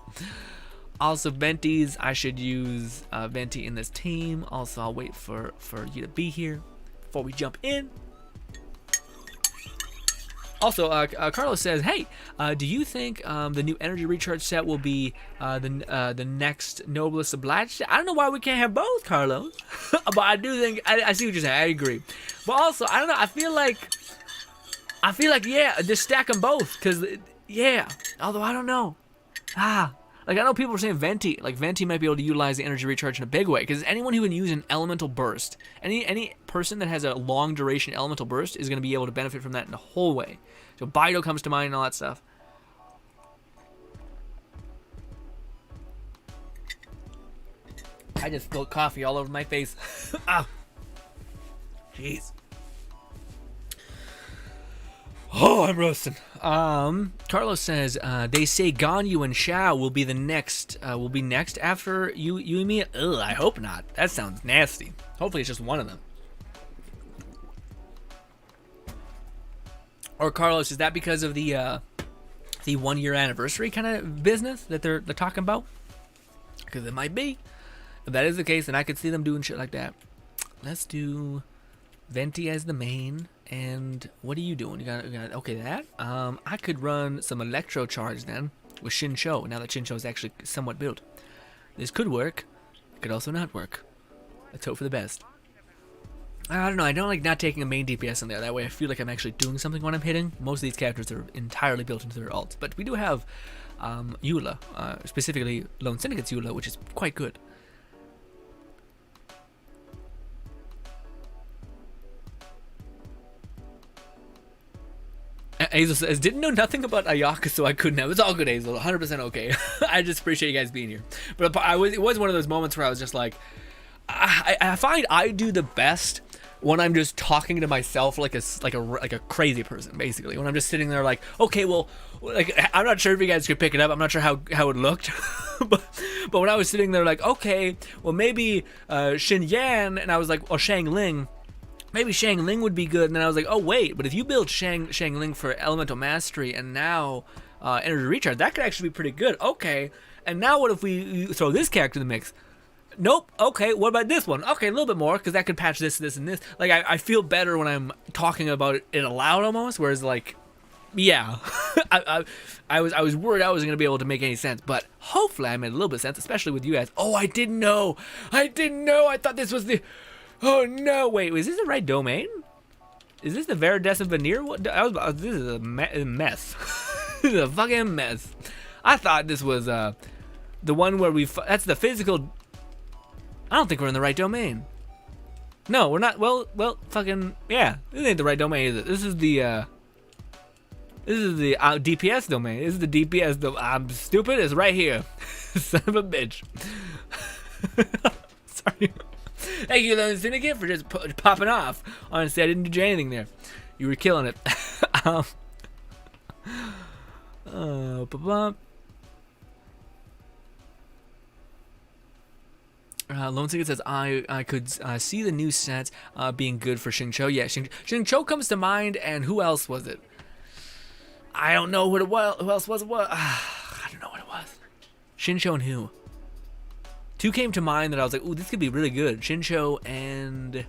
Also, Ventis, I should use Venti in this team. Also, I'll wait for you to be here before we jump in. Also, Carlos says, hey, do you think the new energy recharge set will be the next Noblest Obliged set? I don't know why we can't have both, Carlos. But I do think, I see what you're saying. I agree. But also, I don't know. I feel like, yeah, just stack them both. Because, yeah. Although, I don't know. Like, I know people are saying Venti. Like, Venti might be able to utilize the energy recharge in a big way. Because anyone who can use an elemental burst, any person that has a long duration elemental burst is going to be able to benefit from that in a whole way. So Bido comes to mind and all that stuff. I just spilled coffee all over my face. Jeez. Oh, I'm roasting. Carlos says they say Ganyu and Shao will be next after you and me. Ugh, I hope not. That sounds nasty. Hopefully it's just one of them. Or Carlos, is that because of the 1 year anniversary kind of business that they're talking about? Because it might be. If that is the case, then I could see them doing shit like that. Let's do Venti as the main. And what are you doing? You got okay that. I could run some electro charge then with Shincho. Now that Shincho is actually somewhat built, this could work. It could also not work. Let's hope for the best. I don't know. I don't like not taking a main DPS in there. That way, I feel like I'm actually doing something when I'm hitting. Most of these characters are entirely built into their ults, but we do have Eula, specifically Lone Syndicate's Eula, which is quite good. Hazel says, didn't know nothing about Ayaka, so I couldn't have. It's all good, Hazel. 100% okay. I just appreciate you guys being here. But it was one of those moments where I was just like, I find I do the best when I'm just talking to myself like a crazy person, basically. When I'm just sitting there like, okay, well, like, I'm not sure if you guys could pick it up. I'm not sure how it looked. but when I was sitting there like, okay, well, maybe Xin Yan, and I was like, or Shang Ling, maybe Shang Ling would be good. And then I was like, oh, wait, but if you build Shang Ling for Elemental Mastery and now Energy Recharge, that could actually be pretty good. Okay, and now what if we throw this character in the mix? Nope. Okay, what about this one? Okay, a little bit more, because that could patch this, and this. Like, I feel better when I'm talking about it aloud almost, whereas, like, yeah. I was worried I wasn't going to be able to make any sense, but hopefully I made a little bit of sense, especially with you guys. Oh, I didn't know. I thought this was the... Oh, no. Wait, is this the right domain? Is this the Viridescent Veneer? What? This is a mess. This is a fucking mess. I thought this was the one where that's the physical... I don't think we're in the right domain. No, we're not. Well, fucking yeah. This ain't the right domain, is it? This is the DPS domain. This is the DPS. I'm stupid. It's right here. Son of a bitch. Sorry. Thank you, Lone Syndicate, for just popping off. Honestly, I didn't do anything there. You were killing it. Lone Syndicate says, I could see the new sets being good for Xingqiu. Yeah, Xingqiu comes to mind, and who else was it? I don't know what it was. Who else was it? I don't know what it was. Xingqiu and who? Two came to mind that I was like, ooh, this could be really good. Xingqiu and...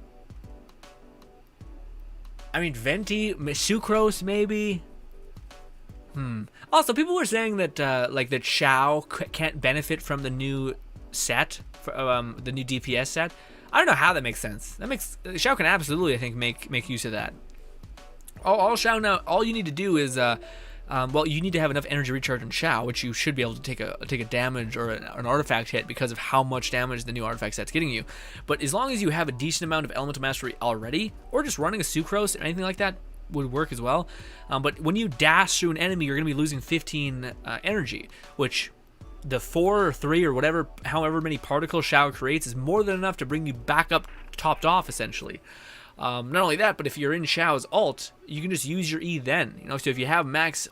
I mean, Venti, Sucrose, maybe? Also, people were saying that, that Shao can't benefit from the new set, the new DPS set. I don't know how that makes sense. Shao can absolutely, I think, make use of that. All Shao now, all you need to do is, you need to have enough energy recharge on Shao, which you should be able to take a damage or an artifact hit because of how much damage the new artifact set's getting you. But as long as you have a decent amount of elemental mastery already, or just running a Sucrose or anything like that would work as well. But when you dash through an enemy, you're going to be losing 15 energy, which the 4 or 3 or whatever, however many particles Shao creates is more than enough to bring you back up topped off, essentially. Not only that, but if you're in Shao's ult, you can just use your E then. So if you have max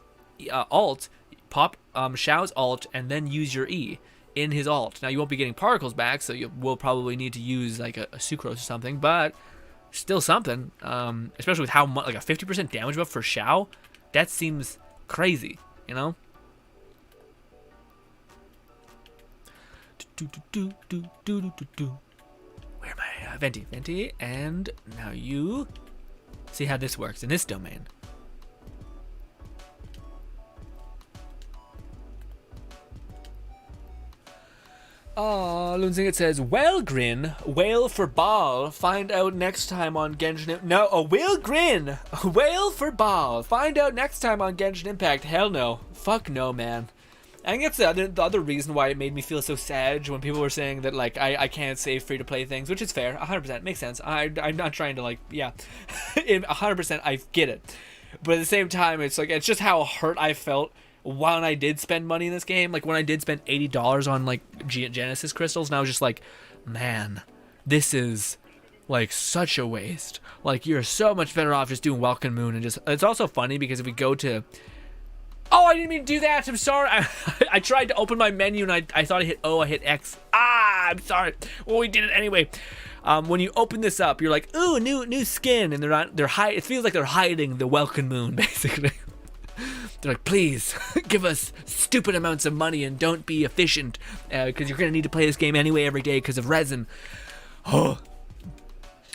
ult, pop Shao's ult and then use your E in his ult. Now you won't be getting particles back, so you will probably need to use like a Sucrose or something, but still something. Especially with how much, like a 50% damage buff for Shao, that seems crazy, Where am I? Venti, and now you see how this works in this domain. Oh, Lunzinget says, well, Grin, whale for ball, find out next time on Genshin. No, a whale grin, whale for ball, find out next time on Genshin Impact. Hell no, fuck no, man. I think that's the other reason why it made me feel so sad when people were saying that, like, I can't save free-to-play things, which is fair, 100%, makes sense. I'm not trying to, like, yeah, 100%, I get it. But at the same time, it's like, it's just how hurt I felt when I did spend money in this game. Like, when I did spend $80 on, like, Genesis crystals, and I was just like, man, this is Like, such a waste. Like, you're so much better off just doing Welkin Moon and just... It's also funny because if we go to... Oh, I didn't mean to do that. I'm sorry. I tried to open my menu and I thought I hit O. I hit X. Ah, I'm sorry. Well, we did it anyway. When you open this up, you're like, ooh, new skin, and it feels like they're hiding the Welkin Moon, basically. They're like, please, give us stupid amounts of money and don't be efficient, because you're gonna need to play this game anyway every day because of resin. Oh.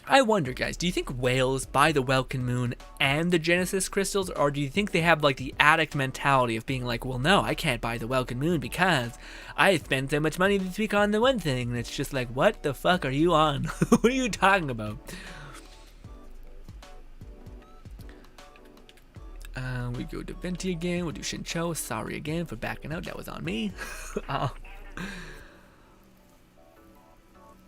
I wonder, guys, do you think whales buy the Welkin Moon and the Genesis crystals, or do you think they have like the addict mentality of being like, well, no, I can't buy the Welkin Moon because I spent so much money this week on the one thing, and it's just like, what the fuck are you on? What are you talking about? We go to Venti again, we'll do Shincho, sorry again for backing out, that was on me.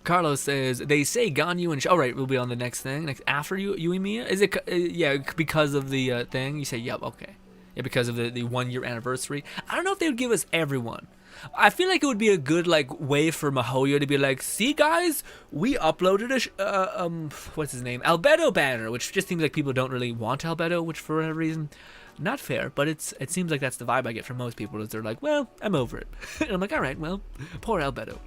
Carlos says, they say Ganyu and... Oh, right, we'll be on the next thing. Next after Uemiya? Is it... yeah, because of the thing? You say, yep, okay. Yeah, because of the 1 year anniversary. I don't know if they would give us everyone. I feel like it would be a good, like, way for Mihoyo to be like, see, guys? We uploaded a... what's his name? Albedo banner, which just seems like people don't really want Albedo, which for whatever reason... Not fair, but it seems like that's the vibe I get from most people, is they're like, well, I'm over it. And I'm like, all right, well, poor Albedo.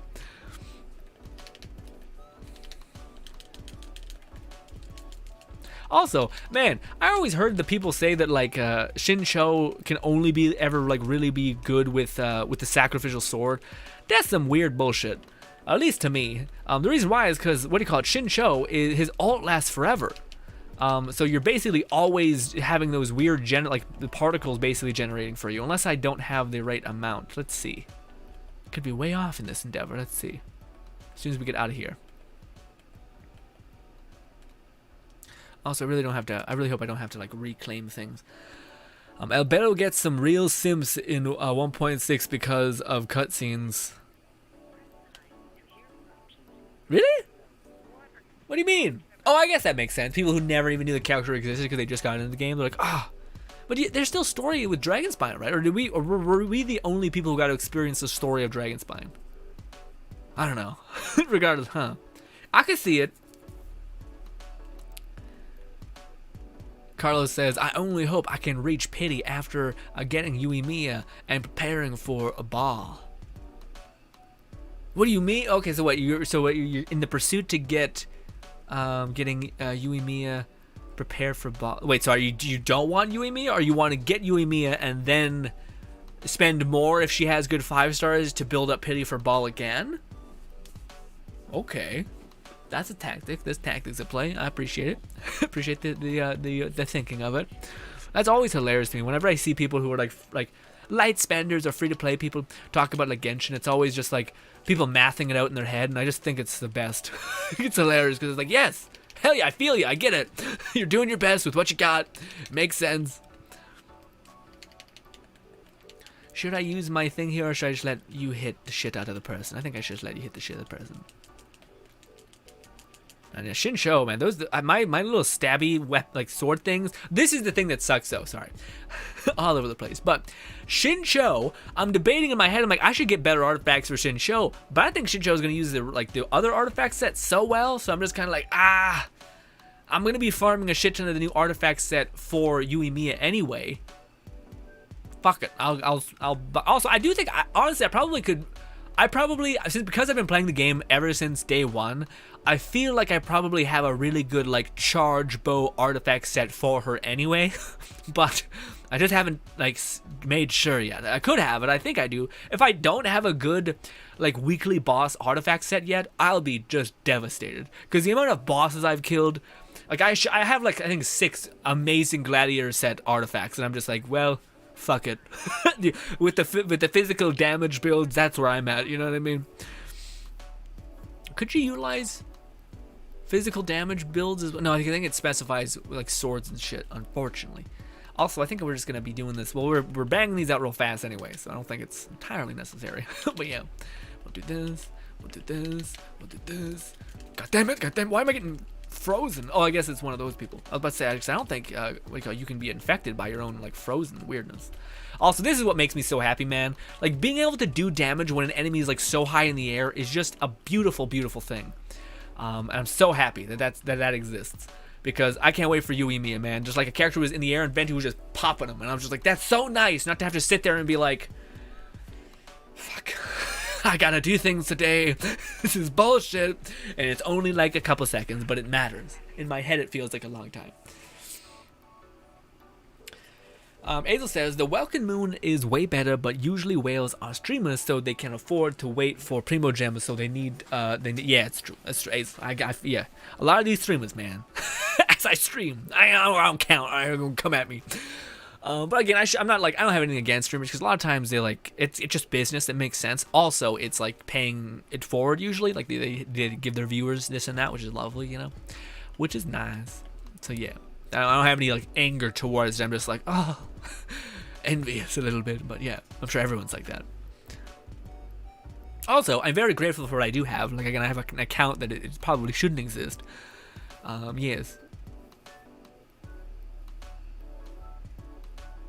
Also, man, I always heard the people say that like Shincho can only be ever like really be good with the sacrificial sword. That's some weird bullshit. At least to me. The reason why is because Shincho is his ult lasts forever. So you're basically always having those weird like the particles basically generating for you, unless I don't have the right amount. Let's see. Could be way off in this endeavor. Let's see. As soon as we get out of here. Also, I really hope I don't have to like reclaim things. Albedo gets some real simps in 1.6 because of cutscenes. Really? What do you mean? Oh, I guess that makes sense. People who never even knew the character existed because they just got into the game, they're like, ah. But there's still story with Dragonspine, right? Or were we the only people who got to experience the story of Dragonspine? I don't know. Regardless, huh? I can see it. Carlos says, I only hope I can reach pity after getting Uemiya and preparing for a ball. What do you mean? Okay, so what you're in the pursuit to get getting Uemiya prepared for ball. Wait, so you don't want Uemiya, or you want to get Uemiya and then spend more if she has good 5 stars to build up pity for ball again? Okay. That's a tactic. There's tactics at play. I appreciate it. Appreciate the thinking of it. That's always hilarious to me. Whenever I see people who are like light spenders or free to play people talk about like Genshin, it's always just like people mathing it out in their head, and I just think it's the best. It's hilarious because it's like, yes, hell yeah, I feel you. I get it. You're doing your best with what you got. Makes sense. Should I use my thing here, or should I just let you hit the shit out of the person? I think I should just let you hit the shit out of the person. And yeah, Shincho, man, those my little stabby like sword things. This is the thing that sucks, though. Sorry, all over the place. But Shincho, I'm debating in my head. I'm like, I should get better artifacts for Shincho, but I think Shincho is gonna use the other artifact set so well. So I'm just kind of like, I'm gonna be farming a shit ton of the new artifact set for Uemiya anyway. Fuck it. But also, I do think honestly, because I've been playing the game ever since day 1, I feel like I probably have a really good like charge bow artifact set for her anyway, but I just haven't like made sure yet. I could have it. I think I do. If I don't have a good like weekly boss artifact set yet, I'll be just devastated because the amount of bosses I've killed, like I have like I think 6 amazing gladiator set artifacts, and I'm just like, well, fuck it. with the physical damage builds, that's where I'm at. You know what I mean? Could you utilize physical damage builds as well? No, I think it specifies like swords and shit, unfortunately. Also, I think we're just gonna be doing this. Well, we're banging these out real fast anyway, so I don't think it's entirely necessary. But yeah, we'll do this. We'll do this. We'll do this. God damn it! God damn! Why am I getting frozen? Oh, I guess it's one of those people. I was about to say, I don't think you can be infected by your own like frozen weirdness. Also, this is what makes me so happy, man. Like being able to do damage when an enemy is like so high in the air is just a beautiful, beautiful thing. And I'm so happy that exists. Because I can't wait for Yuimiya, man. Just like a character was in the air and Venti was just popping them. And I was just like, that's so nice not to have to sit there and be like, fuck, I gotta do things today. This is bullshit. And it's only like a couple seconds, but it matters. In my head, it feels like a long time. Azel says, the Welkin Moon is way better, but usually whales are streamers, so they can afford to wait for Primo Gems, so they need, yeah, it's true. That's true. Yeah. A lot of these streamers, man. As I stream, I don't count. I don't come at me. But again, I'm not like, I don't have anything against streamers, because a lot of times they like, it's just business. It makes sense. Also, it's like paying it forward usually. Like they give their viewers this and that, which is lovely, you know, which is nice. So yeah. I don't have any like anger towards it. I'm just like, oh, envious a little bit, but yeah, I'm sure everyone's like that. Also, I'm very grateful for what I do have. Like again, I have an account that it probably shouldn't exist. Yes.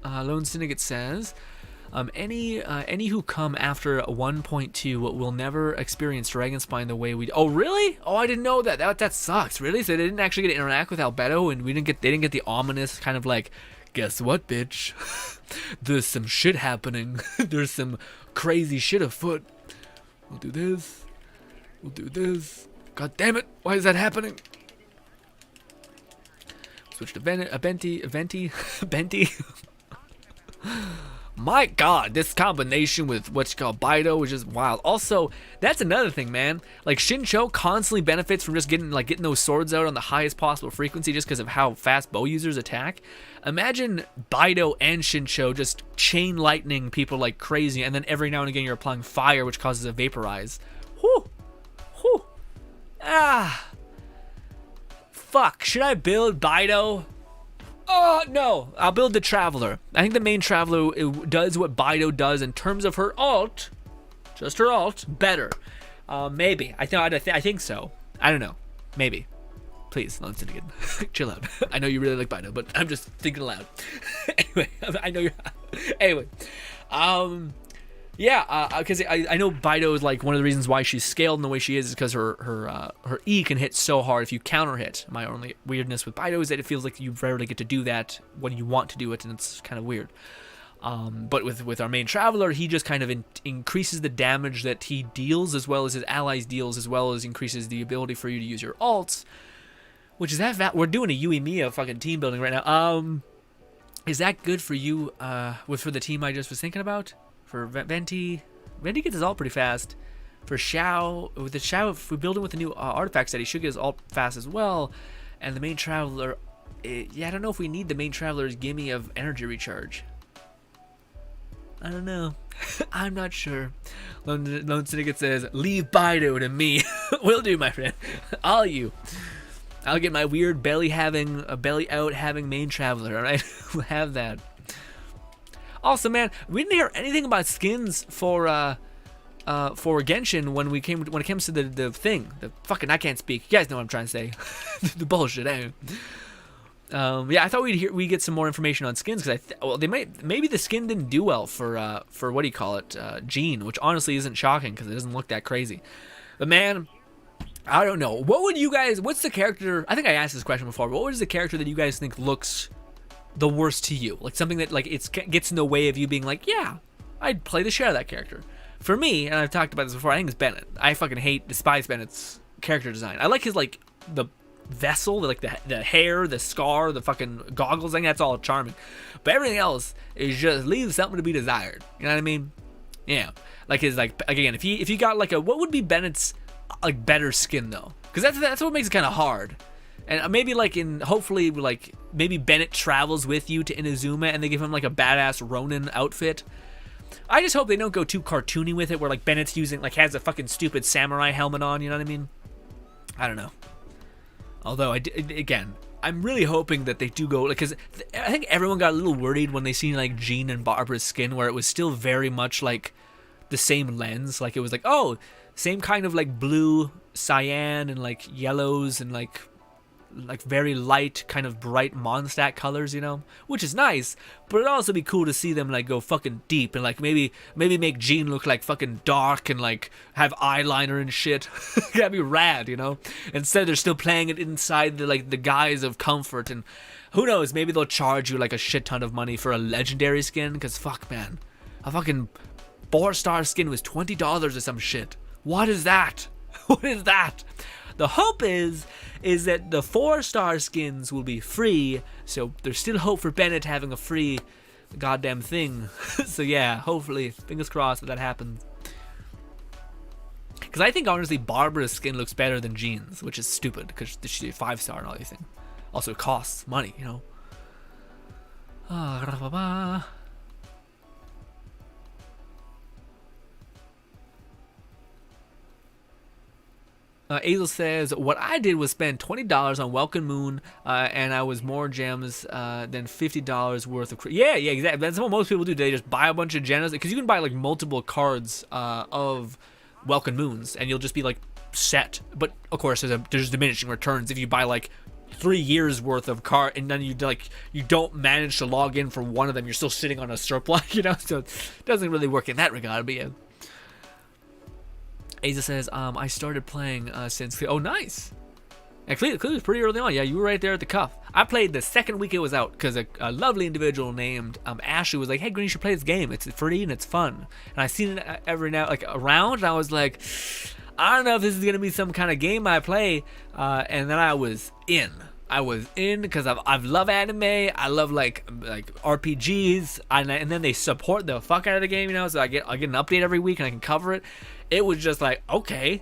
Lone Syndicate says, any who come after 1.2 will never experience Dragonspine the way we do. Oh really? Oh, I didn't know that. That sucks. Really? So they didn't actually get to interact with Albedo, and they didn't get the ominous kind of like, guess what, bitch? There's some shit happening. There's some crazy shit afoot. We'll do this. We'll do this. God damn it! Why is that happening? Switch to Venti. My god, this combination with what's called Bido is just wild. Also, that's another thing, man. Like, Shincho constantly benefits from just getting those swords out on the highest possible frequency just because of how fast bow users attack. Imagine Bido and Shincho just chain lightning people like crazy, and then every now and again you're applying fire, which causes a vaporize. Whew. Whew. Ah. Fuck, should I build Bido? Oh, no. I'll build the Traveler. I think the main Traveler does what Bido does in terms of her ult. Just her ult. Better. Maybe. I think so. I don't know. Maybe. Please, Lone Syndicate. Chill out. I know you really like Bido, but I'm just thinking aloud. Anyway, I know you're... Anyway. Yeah, because I know Bido is like one of the reasons why she's scaled in the way she is because her E can hit so hard if you counter hit. My only weirdness with Bido is that it feels like you rarely get to do that when you want to do it, and it's kind of weird. But with our main Traveler, he just kind of increases the damage that he deals as well as his allies deals, as well as increases the ability for you to use your ults. Which is that we're doing a Yuimiya fucking team building right now. Is that good for you? For the team I just was thinking about? For Venti gets his ult pretty fast. For Xiao, with the Xiao, if we build him with the new artifact set, he should get his ult fast as well. And the main Traveler, yeah, I don't know if we need the main Traveler's gimme of energy recharge. I don't know. I'm not sure. Lone Syndicate says, leave Bido to me. Will do, my friend. All you. I'll get my weird belly out having main Traveler, alright? We'll have that. Also, man, we didn't hear anything about skins for Genshin when it comes to the thing. The fucking, I can't speak. You guys know what I'm trying to say. The bullshit, eh? Yeah, I thought we'd get some more information on skins because maybe the skin didn't do well for what do you call it, Jean, which honestly isn't shocking because it doesn't look that crazy. But man, I don't know. What's the character? I think I asked this question before. But what is the character that you guys think looks the worst to you? Like something that like gets in the way of you being like, yeah, I'd play the shit out of that character. For me, and I've talked about this before, I think it's Bennett. I fucking despise Bennett's character design. I like his like the vessel, like the hair, the scar, the fucking goggles. I think that's all charming. But everything else is just leaves something to be desired. You know what I mean? Yeah. Like his like again, if you got like what would be Bennett's like better skin though? Because that's what makes it kind of hard. And maybe like hopefully like maybe Bennett travels with you to Inazuma and they give him like a badass Ronin outfit. I just hope they don't go too cartoony with it where like Bennett's has a fucking stupid samurai helmet on, you know what I mean? I don't know. Although again, I'm really hoping that they do go, because I think everyone got a little worried when they seen like Jean and Barbara's skin where it was still very much like the same lens. Like it was like, oh, same kind of like blue, cyan and like yellows and like like very light, kind of bright Mondstadt colors, you know, which is nice. But it'd also be cool to see them like go fucking deep and like maybe make Jean look like fucking dark and like have eyeliner and shit. That'd be rad, you know. Instead, they're still playing it inside the like the guise of comfort, and who knows? Maybe they'll charge you like a shit ton of money for a legendary skin. Cause fuck, man, a fucking 4-star skin was $20 or some shit. What is that? What is that? The hope is that the 4-star skins will be free, so there's still hope for Bennett having a free goddamn thing. So yeah, hopefully, fingers crossed that happens. Because I think honestly Barbara's skin looks better than Jean's, which is stupid because she's a 5-star and all these things. Also, it costs money, you know. Azel says, what I did was spend $20 on Welcome Moon, and I was more gems than $50 worth of... Yeah, exactly. That's what most people do. They just buy a bunch of gems, because you can buy like multiple cards of Welcome Moons, and you'll just be like set. But of course, there's diminishing returns if you buy like 3 years worth of card, and then you don't manage to log in for one of them. You're still sitting on a surplus, you know. So it doesn't really work in that regard. But yeah. Aza says, I started playing since... Oh, nice. And clearly it was pretty early on. Yeah, you were right there at the cuff. I played the second week it was out because a lovely individual named Ashley was like, hey, Green, you should play this game. It's free and it's fun. And I seen it every now, like, around, and I was like, I don't know if this is going to be some kind of game I play. And then I was in. Because I love anime. I love like RPGs, and then they support the fuck out of the game, you know. So I get an update every week and I can cover it. It was just like, okay,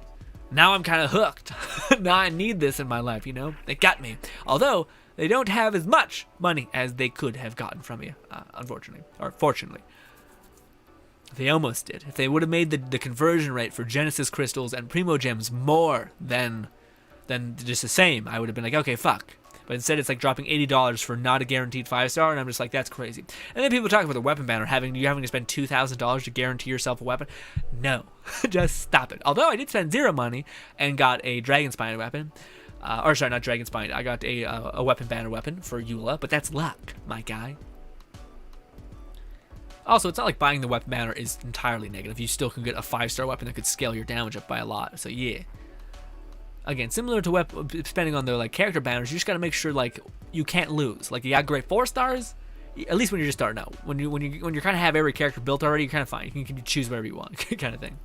now I'm kind of hooked. Now I need this in my life, you know. They got me. Although they don't have as much money as they could have gotten from you, unfortunately, or fortunately. They almost did. If they would have made the conversion rate for Genesis crystals and Primo gems more than just the same, I would have been like, okay, fuck. But instead, it's like dropping $80 for not a guaranteed 5-star, and I'm just like, that's crazy. And then people talk about the weapon banner, you having to spend $2,000 to guarantee yourself a weapon. No, just stop it. Although I did spend 0 money and got a Dragon Spine weapon. Or sorry, not Dragon Spine. I got a weapon banner weapon for Eula, but that's luck, my guy. Also, it's not like buying the weapon banner is entirely negative. You still can get a 5-star weapon that could scale your damage up by a lot. So yeah. Again, similar to spending on the like character banners, you just gotta make sure like you can't lose. Like you got great 4-stars, at least when you're just starting out. When you kind of have every character built already, you're kind of fine. You can choose whatever you want, kind of thing.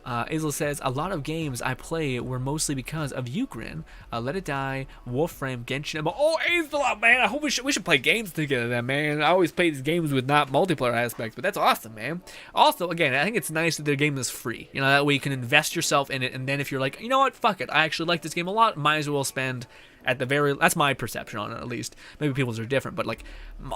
Azel says, a lot of games I play were mostly because of Ugrin, Let It Die, Warframe, Genshin. Oh, Azel, man, I hope we should play games together then, man. I always play these games with not multiplayer aspects, but that's awesome, man. Also, again, I think it's nice that their game is free. You know, that way you can invest yourself in it, and then if you're like, you know what, fuck it, I actually like this game a lot, might as well spend at the very... That's my perception on it, at least. Maybe people's are different, but like,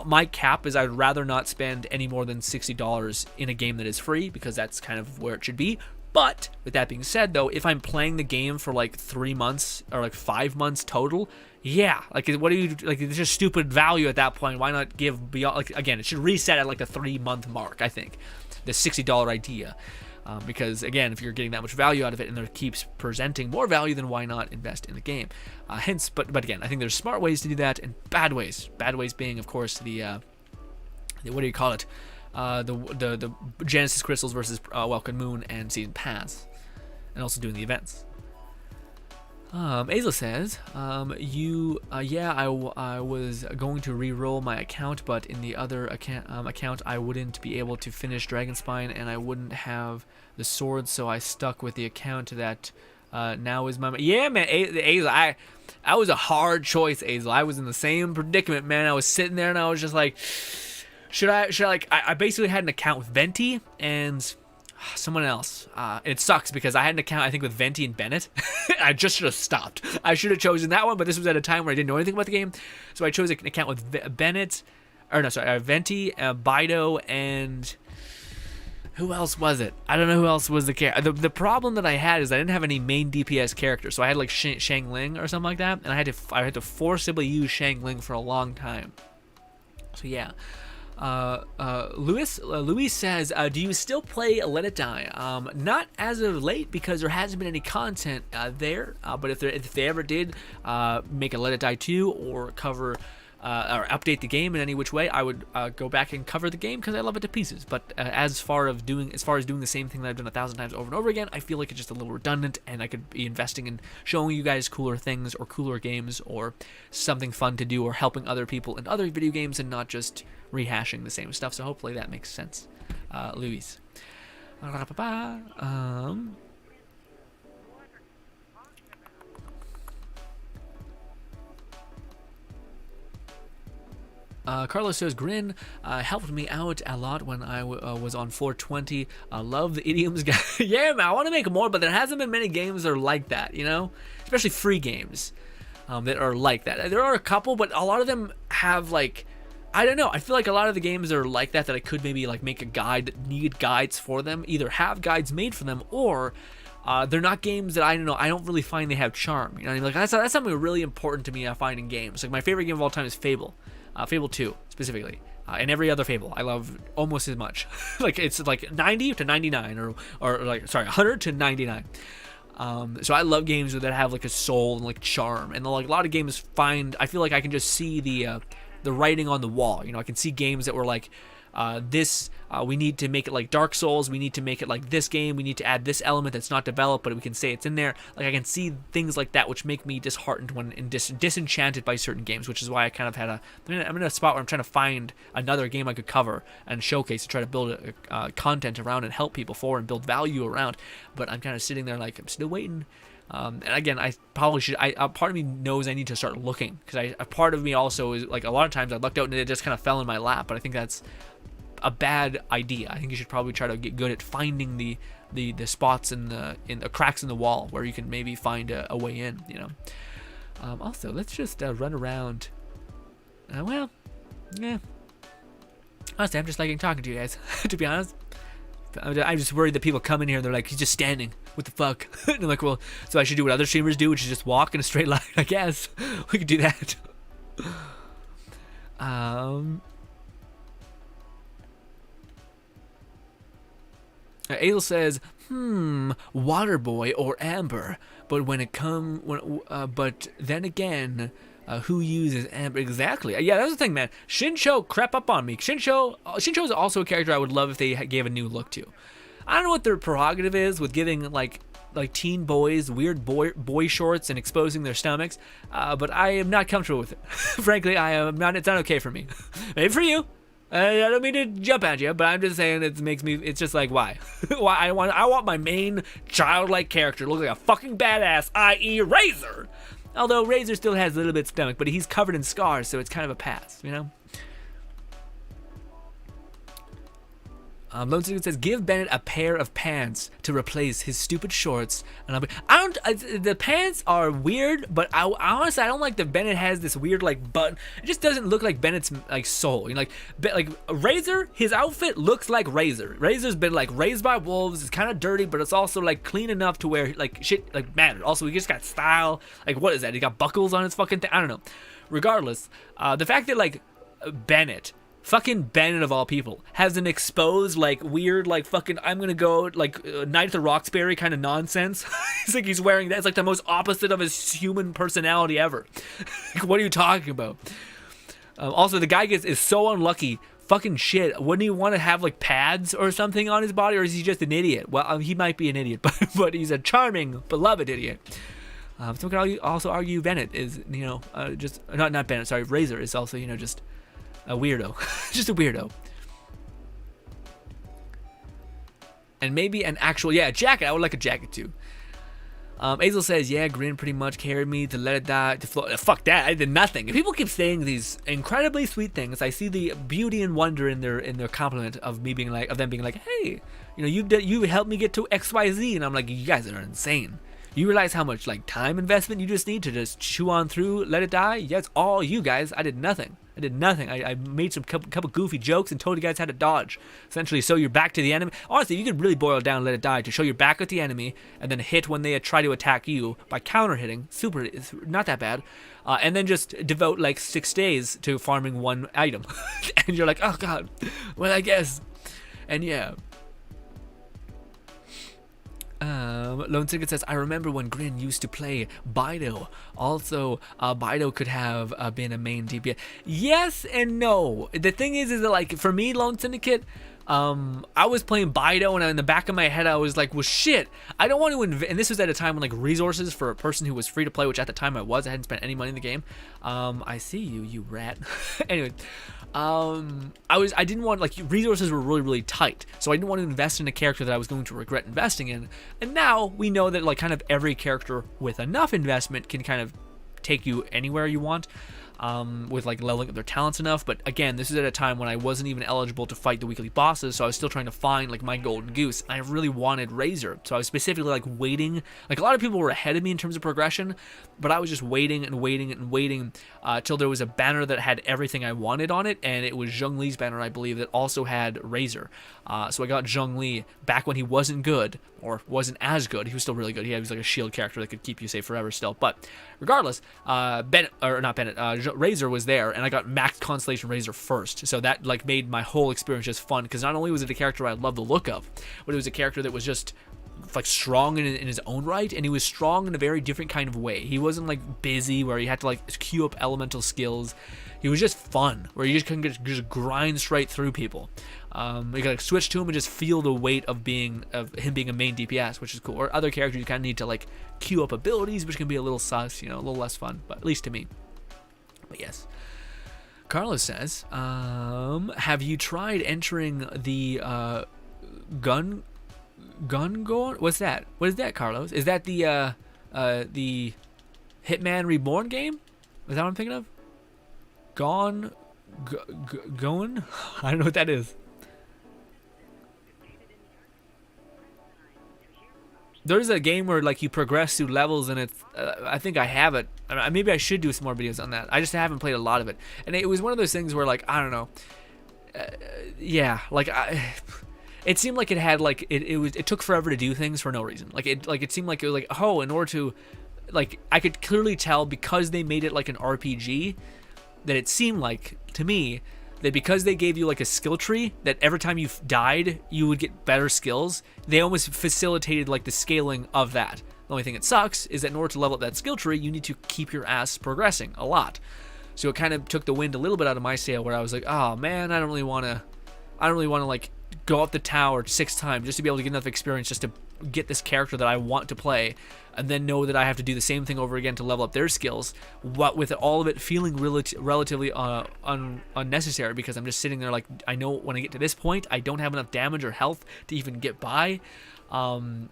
my cap is I'd rather not spend any more than $60 in a game that is free, because that's kind of where it should be. But with that being said, though, if I'm playing the game for like 3 months or like 5 months total, yeah, like what do you like? It's just stupid value at that point. Why not give beyond? Like again, it should reset at like the 3-month mark. I think the $60 idea, because again, if you're getting that much value out of it and it keeps presenting more value, then why not invest in the game? Hence, but again, I think there's smart ways to do that and bad ways. Bad ways being, of course, the what do you call it? The Genesis crystals versus Welcome Moon and Season Pass, and also doing the events. Azel says, yeah, I was going to re-roll my account, but in the other account I wouldn't be able to finish Dragonspine, and I wouldn't have the sword, so I stuck with the account that now is my... Yeah, man, Azel, I was a hard choice, Azel. I was in the same predicament, man. I was sitting there, and I was just like... Should I like, I basically had an account with Venti and someone else. It sucks because I had an account, I think, with Venti and Bennett. I just should have stopped. I should have chosen that one, but this was at a time where I didn't know anything about the game. So I chose an account with Bennett, or no, sorry, Venti, Bido, and who else was it? I don't know who else was the character. The problem that I had is I didn't have any main DPS characters. So I had like Shang Ling or something like that, and I had to forcibly use Shang Ling for a long time. So yeah. Luis says, do you still play Let It Die? Not as of late because there hasn't been any content there. But if they ever did make a Let It Die 2 or cover or update the game in any which way, I would go back and cover the game because I love it to pieces. But as far as doing the same thing that I've done 1,000 times over and over again, I feel like it's just a little redundant, and I could be investing in showing you guys cooler things or cooler games or something fun to do or helping other people in other video games and not just rehashing the same stuff. So hopefully that makes sense, Luis. Carlos says, Grin helped me out a lot when I was on 420. Love the idioms guy. Yeah, man, I want to make more, but there hasn't been many games that are like that, you know? Especially free games that are like that. There are a couple, but a lot of them have, like, I don't know. I feel like a lot of the games are like that I could maybe, like, make a guide that need guides for them. Either have guides made for them, or they're not games that I don't really find they have charm. You know what I mean? Like, that's something really important to me I find in games. Like, my favorite game of all time is Fable. Fable 2 specifically, and every other Fable I love almost as much. Like, it's like 90 to 99, or like, sorry, 100 to 99. So I love games that have like a soul and like charm, and like a lot of games I feel like I can just see the writing on the wall. You know, I can see games that were like, we need to make it like Dark Souls, we need to make it like this game, we need to add this element that's not developed, but we can say it's in there. Like, I can see things like that which make me disheartened when disenchanted by certain games, which is why I kind of I'm in a spot where I'm trying to find another game I could cover and showcase and try to build content around and help people for and build value around. But I'm kind of sitting there like, I'm still waiting. And again, I probably should. Part of me knows I need to start looking, because a part of me also is like, a lot of times I looked out and it just kind of fell in my lap. But I think that's a bad idea. I think you should probably try to get good at finding the spots in the cracks in the wall where you can maybe find a way in. You know. Also, let's just run around. Well, yeah. Honestly, I'm just liking talking to you guys. To be honest. I'm just worried that people come in here and they're like, he's just standing. What the fuck? And I'm like, well, so I should do what other streamers do, which is just walk in a straight line, I guess. We could do that. Azel says, Waterboy or Amber. But but then again, who uses Amber exactly? Yeah, that's the thing, man. Shincho crept up on me. Shincho is also a character I would love if they gave a new look to. I don't know what their prerogative is with giving like teen boys weird boy shorts and exposing their stomachs, but I am not comfortable with it. Frankly, I am not. It's not okay for me. Maybe for you. I don't mean to jump at you, but I'm just saying it makes me. It's just like, why? Why I want my main childlike character to look like a fucking badass, i.e. Razor. Although Razor still has a little bit of stomach, but he's covered in scars, so it's kind of a pass, you know? Lone Student says, give Bennett a pair of pants to replace his stupid shorts. And the pants are weird, but I honestly, I don't like that Bennett has this weird, like, button. It just doesn't look like Bennett's, like, soul. You know, like Razor, his outfit looks like Razor. Razor's been, like, raised by wolves. It's kind of dirty, but it's also, like, clean enough to where, like, shit, like, mattered. Also, he just got style. Like, what is that? He got buckles on his fucking thing? I don't know. Regardless, the fact that, like, fucking Bennett of all people has an exposed, like, weird, like, fucking I'm gonna go, like, Night at the Roxbury kind of nonsense. It's like he's wearing that. It's like the most opposite of his human personality ever. Like, what are you talking about? Also, the guy is so unlucky. Fucking shit. Wouldn't he want to have, like, pads or something on his body, or is he just an idiot? Well, he might be an idiot, but he's a charming, beloved idiot. So we can also argue Bennett is, you know, just not Bennett. Sorry, Razor is also, you know, just a weirdo. Just a weirdo. And maybe an actual, yeah, jacket. I would like a jacket too. Azel says, yeah, Grin pretty much carried me to Let It Die to float. Fuck that, I did nothing. If people keep saying these incredibly sweet things, I see the beauty and wonder in their compliment of me being like, of them being like, hey, you know, you helped me get to XYZ, and I'm like, you guys are insane. You realize how much, like, time investment you just need to just chew on through Let It Die? Yes, all you guys. I did nothing. I did nothing. I made some couple goofy jokes and told you guys how to dodge. Essentially, show your back to the enemy. Honestly, you could really boil it down and let it die to show your back at the enemy and then hit when they try to attack you by counter hitting. Super, it's not that bad. And then just devote like 6 days to farming one item. And you're like, oh god, well I guess. And yeah. Lone Ticket says, I remember when Grin used to play Bido. Also, Bido could have been a main DPS. Yes and no. The thing is that like for me, Lone Syndicate, I was playing Bido, and in the back of my head I was like, well shit, I don't want to and this was at a time when like resources for a person who was free to play, which at the time I hadn't spent any money in the game. I see you rat. Anyway, I didn't want, like, resources were really tight, so I didn't want to invest in a character that I was going to regret investing in. And now we know that like kind of every character with enough investment can kind of take you anywhere you want. With like leveling up their talents enough. But again, this is at a time when I wasn't even eligible to fight the weekly bosses, so I was still trying to find like my golden goose. I really wanted Razor, so I was specifically like waiting. Like a lot of people were ahead of me in terms of progression, but I was just waiting till there was a banner that had everything I wanted on it, and it was Zhongli's banner, I believe, that also had Razor. So I got Zhongli back when he wasn't good, or wasn't as good. He was still really good. He was like a shield character that could keep you safe forever still. But regardless, Razor was there, and I got max Constellation Razor first. So that like made my whole experience just fun, because not only was it a character I loved the look of, but it was a character that was just like strong in his own right, and he was strong in a very different kind of way. He wasn't like busy where he had to like queue up elemental skills. He was just fun, where you just can just grind straight through people. You gotta switch to him and just feel the weight of him being a main DPS, which is cool. Or other characters, you kind of need to like queue up abilities, which can be a little sus, a little less fun, but at least to me. But yes. Carlos says, have you tried entering the gun going? What's that? What is that, Carlos? Is that the Hitman Reborn game? Is that what I'm thinking of? Going? I don't know what that is. There's a game where like you progress through levels, and it's I think I have it. Maybe I should do some more videos on that. I just haven't played a lot of it, and it was one of those things where like I don't know. It seemed like it had like it took forever to do things for no reason. It seemed like it was like, oh, in order to, like, I could clearly tell because they made it like an RPG, that it seemed like to me that because they gave you like a skill tree, that every time you died you would get better skills. They almost facilitated like the scaling of that. The only thing that sucks is that in order to level up that skill tree, you need to keep your ass progressing a lot. So it kind of took the wind a little bit out of my sail, where I was like, oh man, I don't really want to like go up the tower 6 times just to be able to get enough experience just to get this character that I want to play, and then know that I have to do the same thing over again to level up their skills, what with all of it feeling relatively unnecessary, because I'm just sitting there like, I know when I get to this point I don't have enough damage or health to even get by. And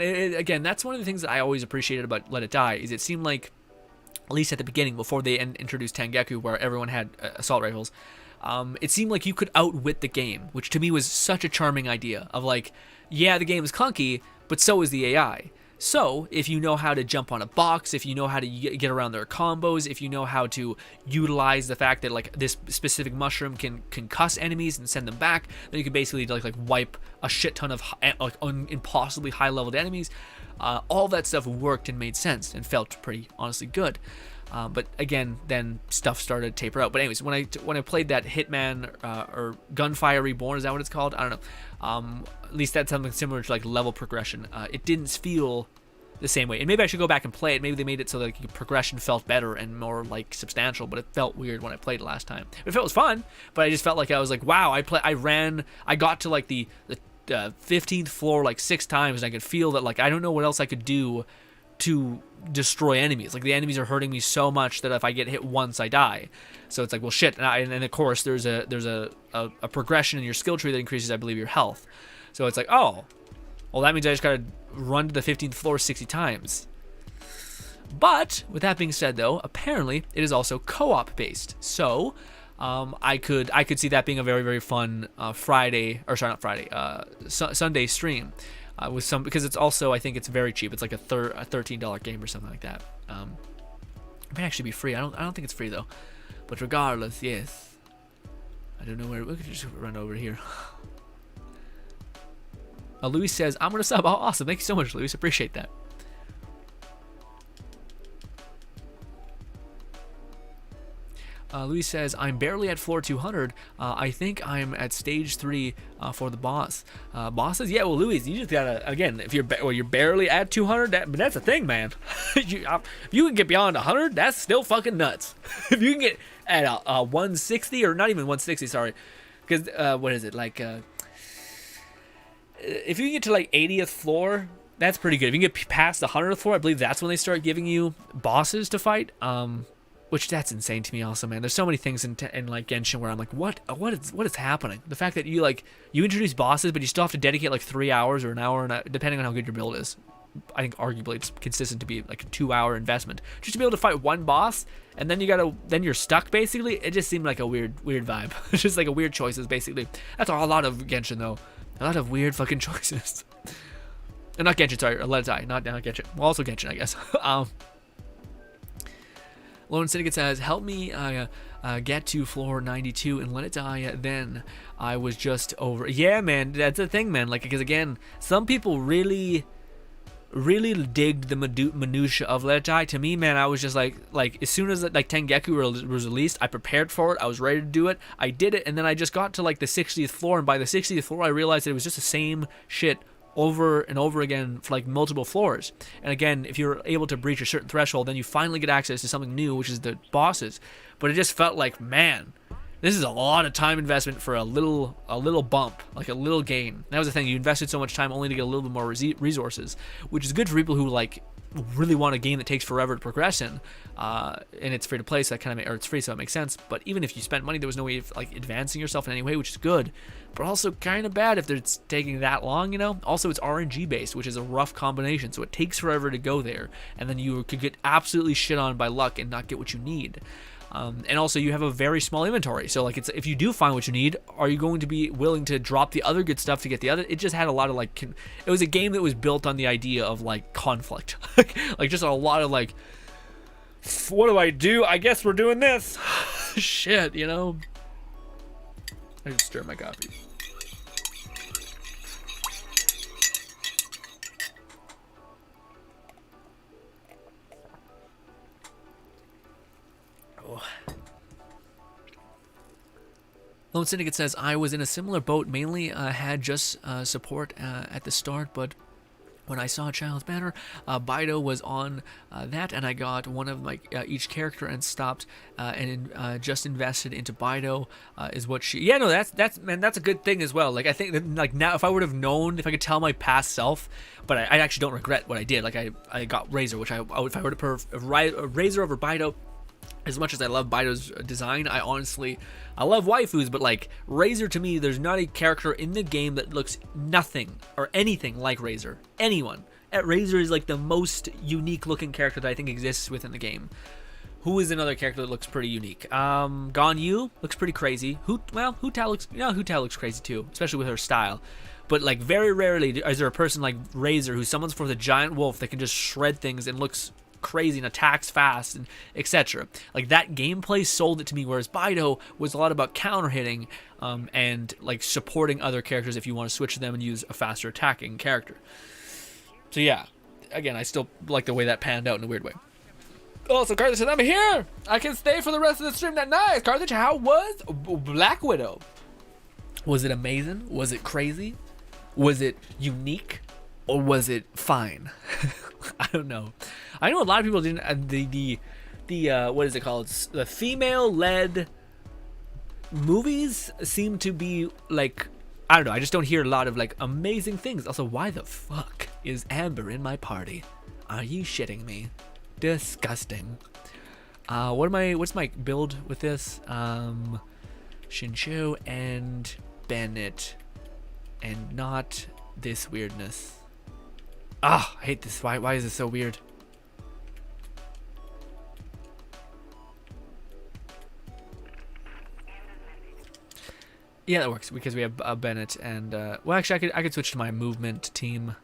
again, that's one of the things that I always appreciated about Let It Die, is it seemed like, at least at the beginning before they introduced Tengeku, where everyone had assault rifles, it seemed like you could outwit the game, which to me was such a charming idea of like, yeah, the game is clunky, but so is the AI. So if you know how to jump on a box, if you know how to get around their combos, if you know how to utilize the fact that like this specific mushroom can concuss enemies and send them back, then you can basically like wipe a shit ton of impossibly high leveled enemies. All that stuff worked and made sense and felt pretty honestly good. But again, then stuff started to taper out. But anyways, when I played that Hitman or Gunfire Reborn, is that what it's called? I don't know. At least that's something similar to like level progression. It didn't feel the same way. And maybe I should go back and play it. Maybe they made it so that like, progression felt better and more like substantial. But it felt weird when I played it last time. It was fun, but I just felt like I was like, wow. I got to like the 15th floor like 6 times, and I could feel that like I don't know what else I could do to destroy enemies. Like the enemies are hurting me so much that if I get hit once, I die. So it's like, well, shit. And of course, there's a progression in your skill tree that increases, I believe, your health. So it's like, oh, well, that means I just gotta run to the 15th floor 60 times. But with that being said, though, apparently it is also co-op based. So I could see that being a very, very fun Sunday stream. With some, because it's also, I think it's very cheap. It's like a $13 game or something like that. It might actually be free. I don't think it's free though. But regardless, yes. I don't know where. We could just run over here. Luis says, I'm going to sub. Oh, awesome. Thank you so much, Luis. Appreciate that. Luis says, I'm barely at floor 200. I think I'm at stage 3 for the boss. Bosses? Yeah, well, Luis, you just gotta, again, if you're you're barely at 200, but that's the thing, man. If you can get beyond 100, that's still fucking nuts. If you can get at 160, or not even 160, sorry. Because, what is it, like, if you can get to, like, 80th floor, that's pretty good. If you can get past the 100th floor, I believe that's when they start giving you bosses to fight. Which that's insane to me also, man. There's so many things in like Genshin where I'm like, what is happening? The fact that you introduce bosses, but you still have to dedicate like 3 hours or an hour, depending on how good your build is. I think arguably it's consistent to be like a 2-hour investment just to be able to fight one boss, and then then you're stuck basically. It just seemed like a weird vibe. It's just like a weird choices basically. That's a lot of Genshin though. A lot of weird fucking choices. And not Genshin, sorry, Let It Die, not Genshin. Well, also Genshin, I guess. Lone Syndicate says, help me get to floor 92 and Let It Die, then I was just over. Yeah, man, that's the thing, man. Like, because again, some people really digged the minutia of Let It Die. To me, man, I was just like as soon as like Tengeku was released, I prepared for it. I was ready to do it. I did it, and then I just got to like the 60th floor, and by the 60th floor, I realized that it was just the same shit over and over again for like multiple floors. And again, if you're able to breach a certain threshold, then you finally get access to something new, which is the bosses. But it just felt like, man, this is a lot of time investment for a little bump, like a little gain. That was the thing, you invested so much time only to get a little bit more resources, which is good for people who like really want a game that takes forever to progress in, and it's free to play, so that kind of, or it's free, so it makes sense. But even if you spent money, there was no way of like advancing yourself in any way, which is good, but also kind of bad if it's taking that long, you know. Also, it's RNG based, which is a rough combination, so it takes forever to go there, and then you could get absolutely shit on by luck and not get what you need. And also, you have a very small inventory, so like, it's, if you do find what you need, are you going to be willing to drop the other good stuff to get the other? It just had a lot of like, it was a game that was built on the idea of like conflict, like just a lot of like, what do I do? I guess we're doing this. Shit, you know. I just stir my coffee. Lone Syndicate says, I was in a similar boat, mainly had just support at the start, but when I saw Child's Banner, Bido was on that, and I got one of my each character and stopped and just invested into Bido is what she. Yeah, no, that's man, that's a good thing as well. Like, I think that, like, now if I would have known, if I could tell my past self, but I actually don't regret what I did. Like, I got Razor, which if I were to Razor over Bido. As much as I love Bido's design, I love waifus, but like Razor, to me, there's not a character in the game that looks nothing or anything like Razor. Anyone. Razor is like the most unique looking character that I think exists within the game. Who is another character that looks pretty unique? Ganyu looks pretty crazy. Hu Tao looks crazy too, especially with her style. But like, very rarely is there a person like Razor who summons forth a giant wolf that can just shred things and looks crazy and attacks fast and etc. Like, that gameplay sold it to me, whereas Bido was a lot about counter hitting and like supporting other characters if you want to switch them and use a faster attacking character. So yeah, again, I still like the way that panned out in a weird way. Also, Carthage says, I'm here! I can stay for the rest of the stream. That nice! Carthage, how was Black Widow? Was it amazing? Was it crazy? Was it unique? Or was it fine? I don't know. I know a lot of people didn't. What is it called? The female-led movies seem to be like, I don't know. I just don't hear a lot of like amazing things. Also, why the fuck is Amber in my party? Are you shitting me? Disgusting. What's my build with this? Shincho and Bennett, and not this weirdness. Ah, I hate this. Why is this so weird? Yeah, that works because we have Bennett and well, actually, I could switch to my movement team.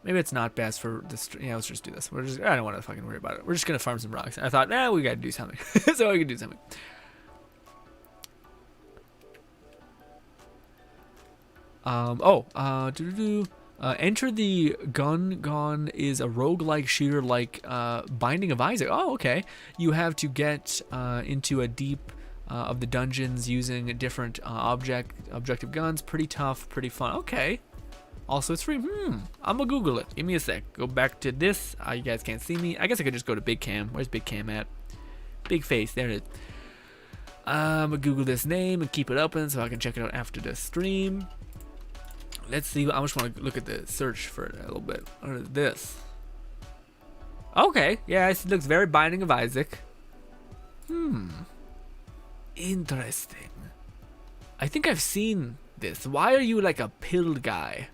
Maybe it's not best for this. Yeah, let's just do this. I don't want to fucking worry about it. We're just gonna farm some rocks. I thought, we gotta do something. So we can do something. Enter the Gone is a roguelike shooter like Binding of Isaac. Oh, okay. You have to get into a deep of the dungeons using different objective guns. Pretty tough, pretty fun. Okay. Also, it's free. I'm gonna Google it. Give me a sec. Go back to this. You guys can't see me. I guess I could just go to Big Cam. Where's Big Cam at? Big face. There it is. I'm gonna Google this name and keep it open so I can check it out after the stream. Let's see. I just want to look at the search for it a little bit. What is this? Okay. Yeah, it looks very Binding of Isaac. Interesting. I think I've seen this. Why are you like a pilled guy?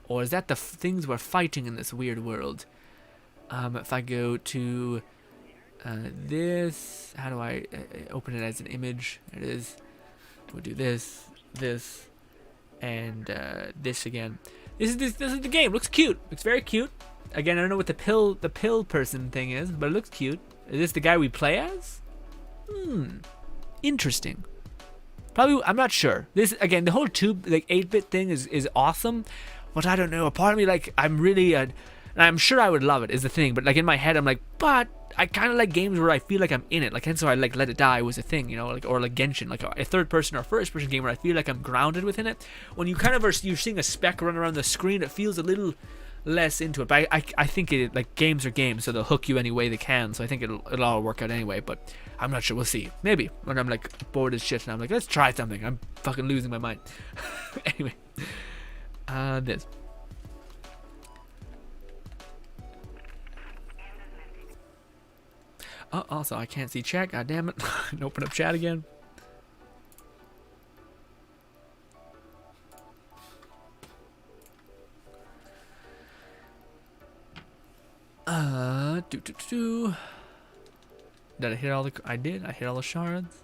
Or is that the things we're fighting in this weird world? If I go to this, how do I open it as an image? There it is. We'll do this, and this again. This is the game. Looks cute. Looks very cute. Again, I don't know what the pill person thing is, but it looks cute. Is this the guy we play as? Interesting. Probably, I'm not sure. This again, the whole 8-bit thing is awesome, but I don't know. A part of me, like, I'm really, and I'm sure I would love it, is the thing. But like in my head, I'm like, but I kind of like games where I feel like I'm in it. Like, and so I like Let It Die was a thing, you know, like, or like Genshin, like a third-person or first-person game where I feel like I'm grounded within it. When you kind of you're seeing a speck run around the screen, it feels a little less into it. But I think it, like, games are games, so they'll hook you any way they can. So I think it'll all work out anyway. But I'm not sure. We'll see. Maybe when I'm like bored as shit and I'm like, let's try something. I'm fucking losing my mind. Anyway, this. Also, I can't see chat. God damn it. Open up chat again. Did I hit all the? I did. I hit all the shards.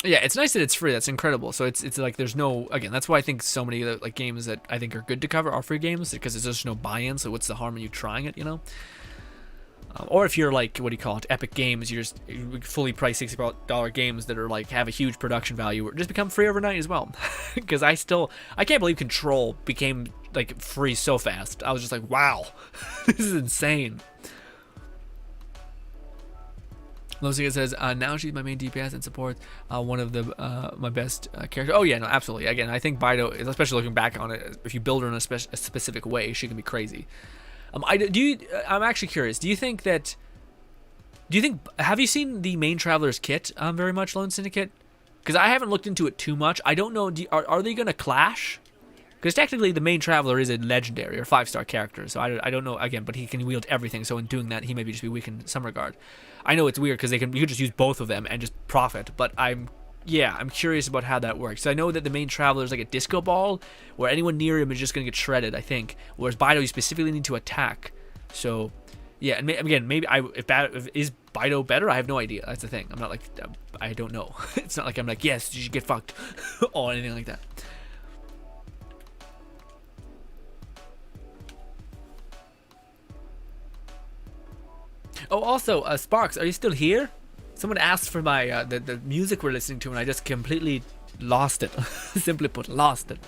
Yeah, it's nice that it's free. That's incredible. So it's like there's no, again, that's why I think so many like games that I think are good to cover are free games, because there's just no buy-in. So what's the harm in you trying it? You know. Or if you're like, what do you call it, Epic Games, you fully priced $60 games that are like have a huge production value, or just become free overnight as well. Because I can't believe Control became like free so fast. I was just like, wow, this is insane. Losiga says, now she's my main DPS and supports one of the my best characters. Oh yeah, no, absolutely. Again, I think Bido, especially looking back on it, if you build her in a specific way, she can be crazy. I'm actually curious. Have you seen the main Traveler's kit very much, Lone Syndicate? Because I haven't looked into it too much. I don't know. Are they gonna clash? Because technically the main Traveler is a legendary or 5-star character, so I don't know again. But he can wield everything, so in doing that, he may just be weak in some regard. I know it's weird because you could just use both of them and just profit. But I'm curious about how that works. So I know that the main Traveler is like a disco ball, where anyone near him is just gonna get shredded, I think. Whereas Bido, you specifically need to attack. So, yeah, and again, maybe is Bido better? I have no idea. That's the thing. I'm not like, I don't know. It's not like I'm like, yes, you should get fucked or anything like that. Oh, also, Sparks, are you still here? Someone asked for my the music we're listening to, and I just completely lost it. Simply put, lost it.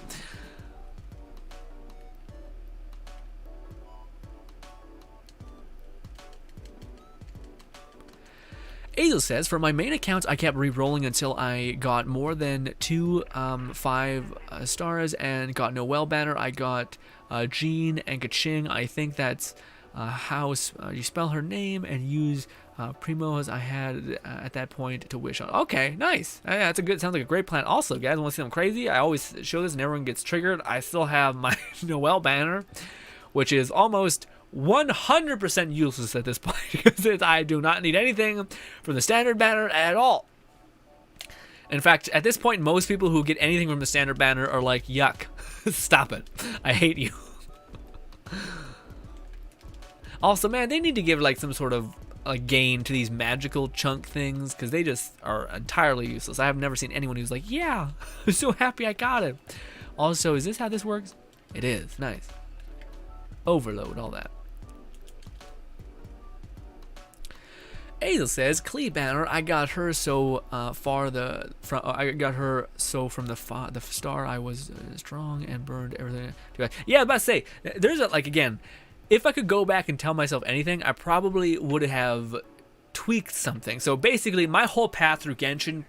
Azel says, for my main accounts, I kept re-rolling until I got more than 5 stars and got Noelle banner. I got Jean and Kaching. I think that's how you spell her name, and use Primo as I had at that point to wish on. Okay, nice. That's sounds like a great plan. Also, guys, want to see them crazy? I always show this and everyone gets triggered. I still have my Noelle banner, which is almost 100% useless at this point, because I do not need anything from the standard banner at all. In fact, at this point, most people who get anything from the standard banner are like, yuck, stop it. I hate you. Also, man, they need to give like some sort of gain to these magical chunk things, because they just are entirely useless. I have never seen anyone who's like, yeah, I'm so happy I got it. Also, is this how this works? It is. Nice. Overload, all that. Hazel says, Clee Banner, I got her so from the star I was strong and burned everything. Yeah, I was about to say, there's again, if I could go back and tell myself anything, I probably would have tweaked something. So basically, my whole path through Genshin,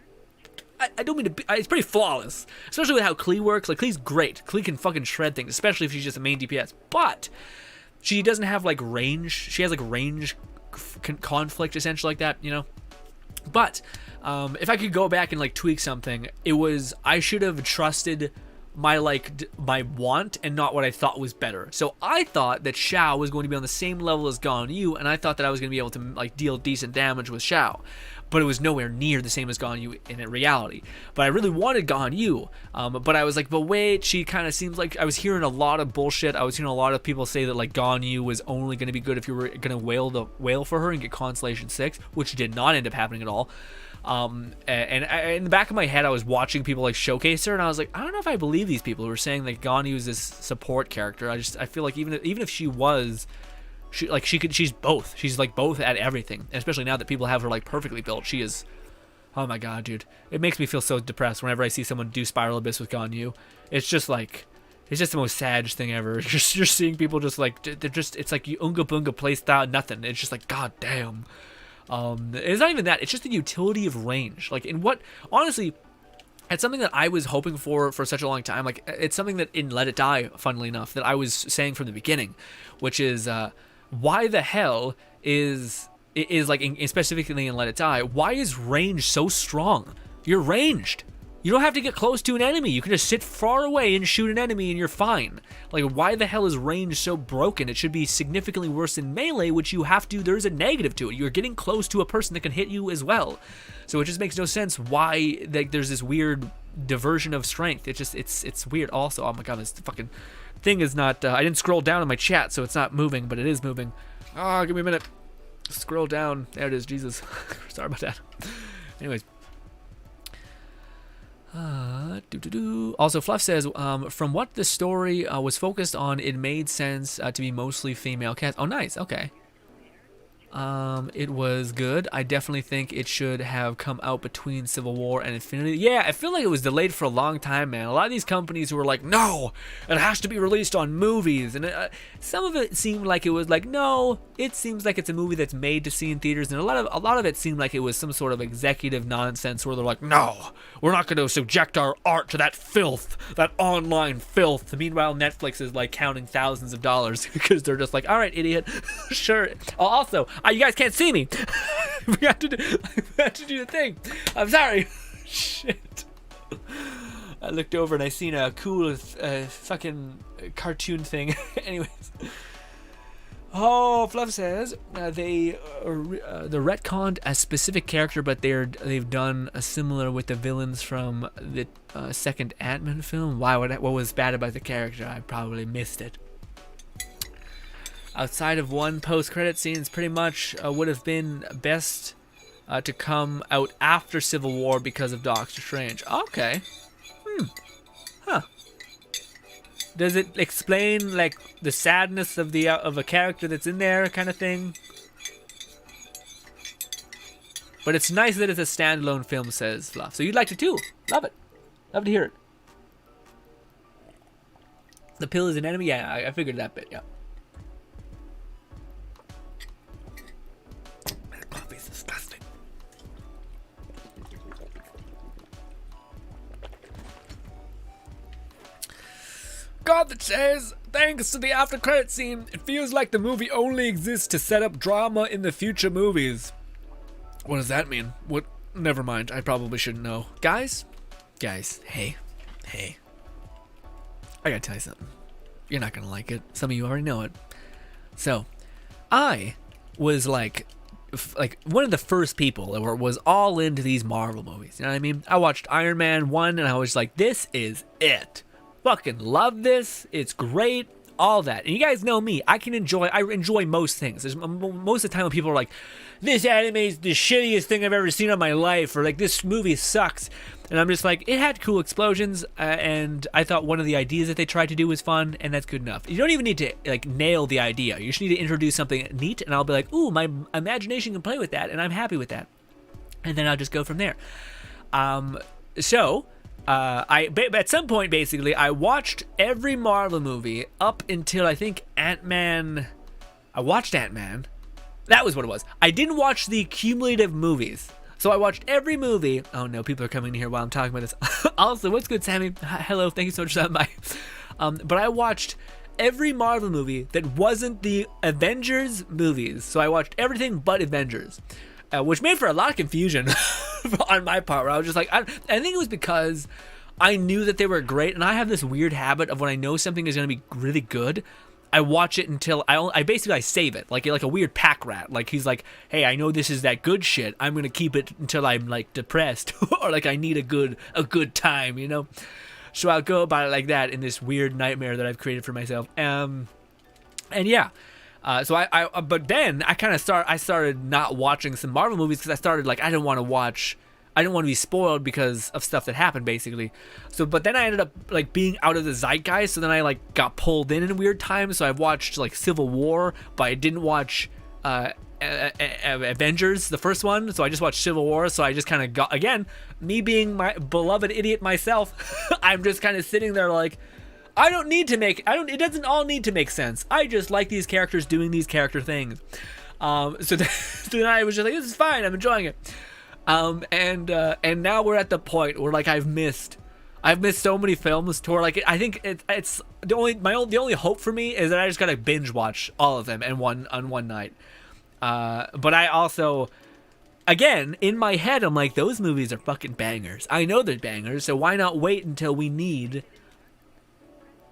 I don't mean to be, it's pretty flawless, especially with how Clee works. Like, Klee's great. Clee can fucking shred things, especially if she's just a main DPS. But she doesn't have like range. She has like range conflict essentially, like that, you know. But if I could go back and like tweak something, it was I should have trusted my want and not what I thought was better. So I thought that Xiao was going to be on the same level as Gan Yu, and I thought that I was going to be able to like deal decent damage with Xiao, but it was nowhere near the same as Gan Yu in reality. But I really wanted Gan Yu, but I was like, but wait, she kind of seems like, I was hearing a lot of bullshit. I was hearing a lot of people say that like Gan Yu was only going to be good if you were going to whale for her and get Constellation 6, which did not end up happening at all. And in the back of my head, I was watching people like showcase her, and I was like, I don't know if I believe these people who are saying that Gan Yu is this support character. I feel like even if she was, she's both. She's like both at everything, and especially now that people have her like perfectly built, she is. Oh my god, dude! It makes me feel so depressed whenever I see someone do Spiral Abyss with Gan Yu. It's just like, it's just the most sad thing ever. You're seeing people just like, they're just, it's like you Unga Bunga playstyle nothing. It's just like, god damn. It's not even that. It's just the utility of range. Like, in what, honestly, it's something that I was hoping for such a long time. Like, it's something that in Let It Die, funnily enough, that I was saying from the beginning, which is, why the hell is like, specifically in Let It Die, why is range so strong? You're ranged. You don't have to get close to an enemy. You can just sit far away and shoot an enemy and you're fine. Like, why the hell is range so broken? It should be significantly worse than melee, which you have to, there's a negative to it. You're getting close to a person that can hit you as well. So it just makes no sense why there's this weird diversion of strength. It's weird also. Oh my god, this fucking thing is not, I didn't scroll down in my chat, so it's not moving, but it is moving. Oh, give me a minute. Scroll down. There it is, Jesus. Sorry about that. Anyways. Also, Fluff says, from what the story was focused on, it made sense to be mostly female cast. Oh, nice. Okay. It was good. I definitely think it should have come out between Civil War and Infinity. Yeah, I feel like it was delayed for a long time, man. A lot of these companies who were like, no, it has to be released on movies. And some of it seemed like it was like, no, it seems like it's a movie that's made to see in theaters. And a lot of it seemed like it was some sort of executive nonsense where they're like, no, we're not going to subject our art to that filth, that online filth. Meanwhile, Netflix is like counting thousands of dollars because they're just like, all right, idiot. Sure. Also, you guys can't see me. we have to do the thing. I'm sorry. Shit. I looked over and I seen a cool fucking cartoon thing. Anyways. Oh, Fluff says they retconned a specific character, but they've done a similar with the villains from the second Ant-Man film. Why? What was bad about the character? I probably missed it. Outside of one post-credit scenes, pretty much would have been best to come out after Civil War because of Doctor Strange. Okay. Huh. Does it explain like the sadness of a character that's in there, kind of thing? But it's nice that it's a standalone film, says Fluff. So you'd like it too? Love it. Love to hear it. The pill is an enemy? Yeah, I figured that bit. Yeah. Disgusting. God that says, thanks to the after credit scene, it feels like the movie only exists to set up drama in the future movies. What does that mean? What? Never mind. I probably shouldn't know. Guys, hey. I gotta tell you something. You're not gonna like it. Some of you already know it. So, I was like one of the first people that was all into these Marvel movies. You know what I mean? I watched Iron Man 1 and I was like, this is it. Fucking love this. It's great. all that. And you guys know me. I enjoy most things. Most of the time when people are like, this anime is the shittiest thing I've ever seen in my life, or like, this movie sucks. And I'm just like, it had cool explosions, and I thought one of the ideas that they tried to do was fun, and that's good enough. You don't even need to like nail the idea. You just need to introduce something neat, and I'll be like, ooh, my imagination can play with that, and I'm happy with that. And then I'll just go from there. At some point, basically, I watched every Marvel movie up until I think Ant-Man. I watched Ant-Man. That was what it was. I didn't watch the cumulative movies. So I watched every movie. Oh no, people are coming in here while I'm talking about this. Also, what's good, Sammy? Hello, thank you so much for stopping by. But I watched every Marvel movie that wasn't the Avengers movies. So I watched everything but Avengers, which made for a lot of confusion on my part, where I was just like, I think it was because I knew that they were great, and I have this weird habit of when I know something is going to be really good, I watch it until I save it, like a weird pack rat. Like, he's like, hey, I know this is that good shit. I'm gonna keep it until I'm like depressed or like I need a good time, you know. So I'll go about it like that in this weird nightmare that I've created for myself. And yeah, but then I started not watching some Marvel movies because I started like I didn't want to be spoiled because of stuff that happened, basically. So, but then I ended up like being out of the zeitgeist. So then I like got pulled in weird times. So I've watched like Civil War, but I didn't watch Avengers, the first one. So I just watched Civil War. So I just kind of got, again, me being my beloved idiot myself. I'm just kind of sitting there like, it doesn't all need to make sense. I just like these characters doing these character things. So then I was just like, this is fine. I'm enjoying it. And now we're at the point where like I've missed so many films to where like I think it's the only hope for me is that I just gotta binge watch all of them on one night. But I also, again, in my head I'm like, those movies are fucking bangers. I know they're bangers, so why not wait until we need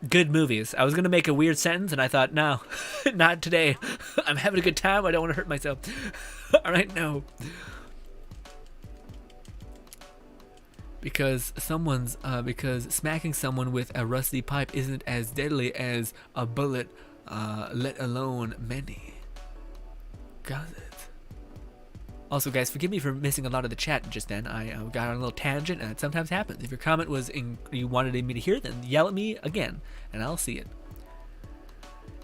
good movies? I was gonna make a weird sentence and I thought, no, not today. I'm having a good time. I don't want to hurt myself. All right, no. Because smacking someone with a rusty pipe isn't as deadly as a bullet, let alone many. Got it. Also, guys, forgive me for missing a lot of the chat just then. I got on a little tangent, and it sometimes happens. If your comment was you wanted me to hear, then yell at me again, and I'll see it.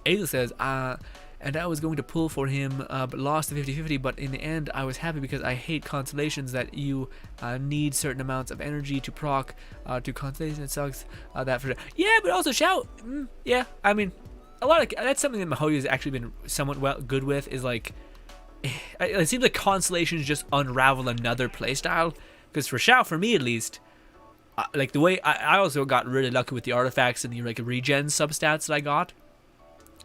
Azel says, and I was going to pull for him, but lost the 50-50, but in the end I was happy because I hate constellations that you need certain amounts of energy to proc to constellation. It sucks that for yeah, but also shout. Yeah, I mean, that's something that Mihoyo has actually been somewhat good with, is like, it seems like constellations just unravel another playstyle, because for Shao, for me at least, like the way I also got really lucky with the artifacts and the like regen substats that I got.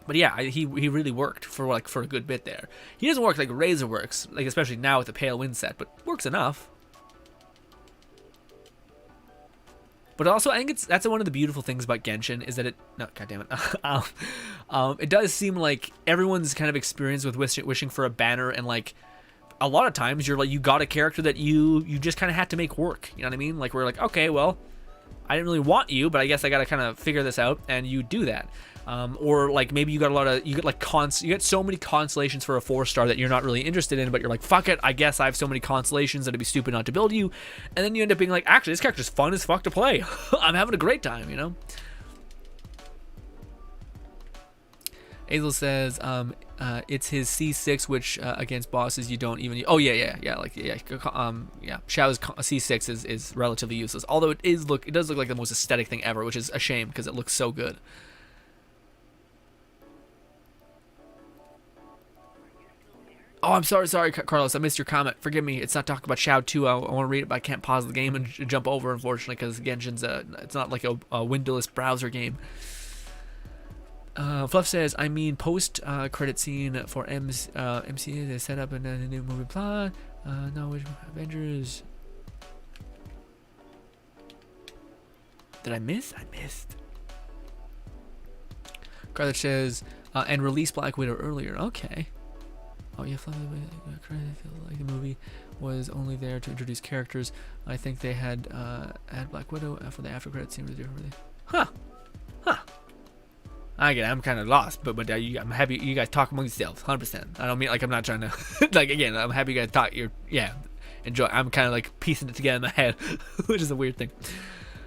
But yeah, he really worked for a good bit there. He doesn't work like Razor works, like especially now with the Pale Wind set, but works enough. But also, I think that's one of the beautiful things about Genshin is that it does seem like everyone's kind of experience with wishing for a banner, and like a lot of times you're like, you got a character that you just kind of had to make work. You know what I mean? Like, we're like, okay, well, I didn't really want you, but I guess I got to kind of figure this out, and you do that. Or like maybe you get so many constellations for a 4-star that you're not really interested in, but you're like, fuck it, I guess I have so many constellations that it'd be stupid not to build you, and then you end up being like, actually, this character's fun as fuck to play. I'm having a great time, you know. Azel says, it's his C6, which against bosses you don't even. Shao's C6 is relatively useless, although it does look like the most aesthetic thing ever, which is a shame because it looks so good. Oh, I'm sorry, Carlos. I missed your comment. Forgive me. It's not talking about Shao 2. I want to read it, but I can't pause the game and jump over, unfortunately, because Genshin's it's not like a windowless browser game. Fluff says, I mean, post credit scene for MCA they set up in a new movie plot. No, which Avengers? Did I miss? I missed. Carlos says, and release Black Widow earlier. Okay. Oh yeah, Fluff credit feels like the movie was only there to introduce characters. I think they had Black Widow for the after credit scene. Huh. Again, I'm kind of lost, but I'm happy you guys talk among yourselves, 100%. I don't mean like I'm not trying to like again. I'm happy you guys talk. Enjoy. I'm kind of like piecing it together in my head, which is a weird thing.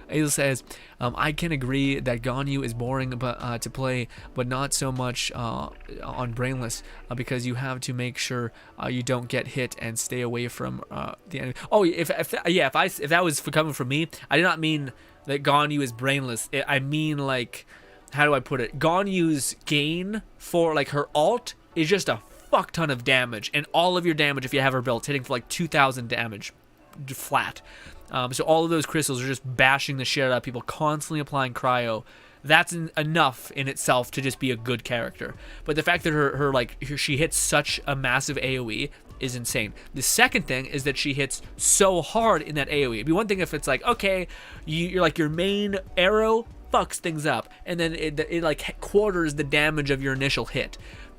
Hazel says, I can agree that Ganyu is boring but to play, but not so much on Brainless because you have to make sure you don't get hit and stay away from the enemy. Oh, if that was coming from me, I did not mean that Ganyu is brainless. I mean like, how do I put it? Ganyu's gain for like her alt is just a fuck ton of damage, and all of your damage if you have her built hitting for like 2,000 damage flat. So all of those crystals are just bashing the shit out of people, constantly applying cryo. That's enough in itself to just be a good character. But the fact that she hits such a massive AoE is insane. The second thing is that she hits so hard in that AoE. It'd be one thing if it's like, okay, you're like your main arrow fucks things up, and then it like quarters the damage of your initial hit.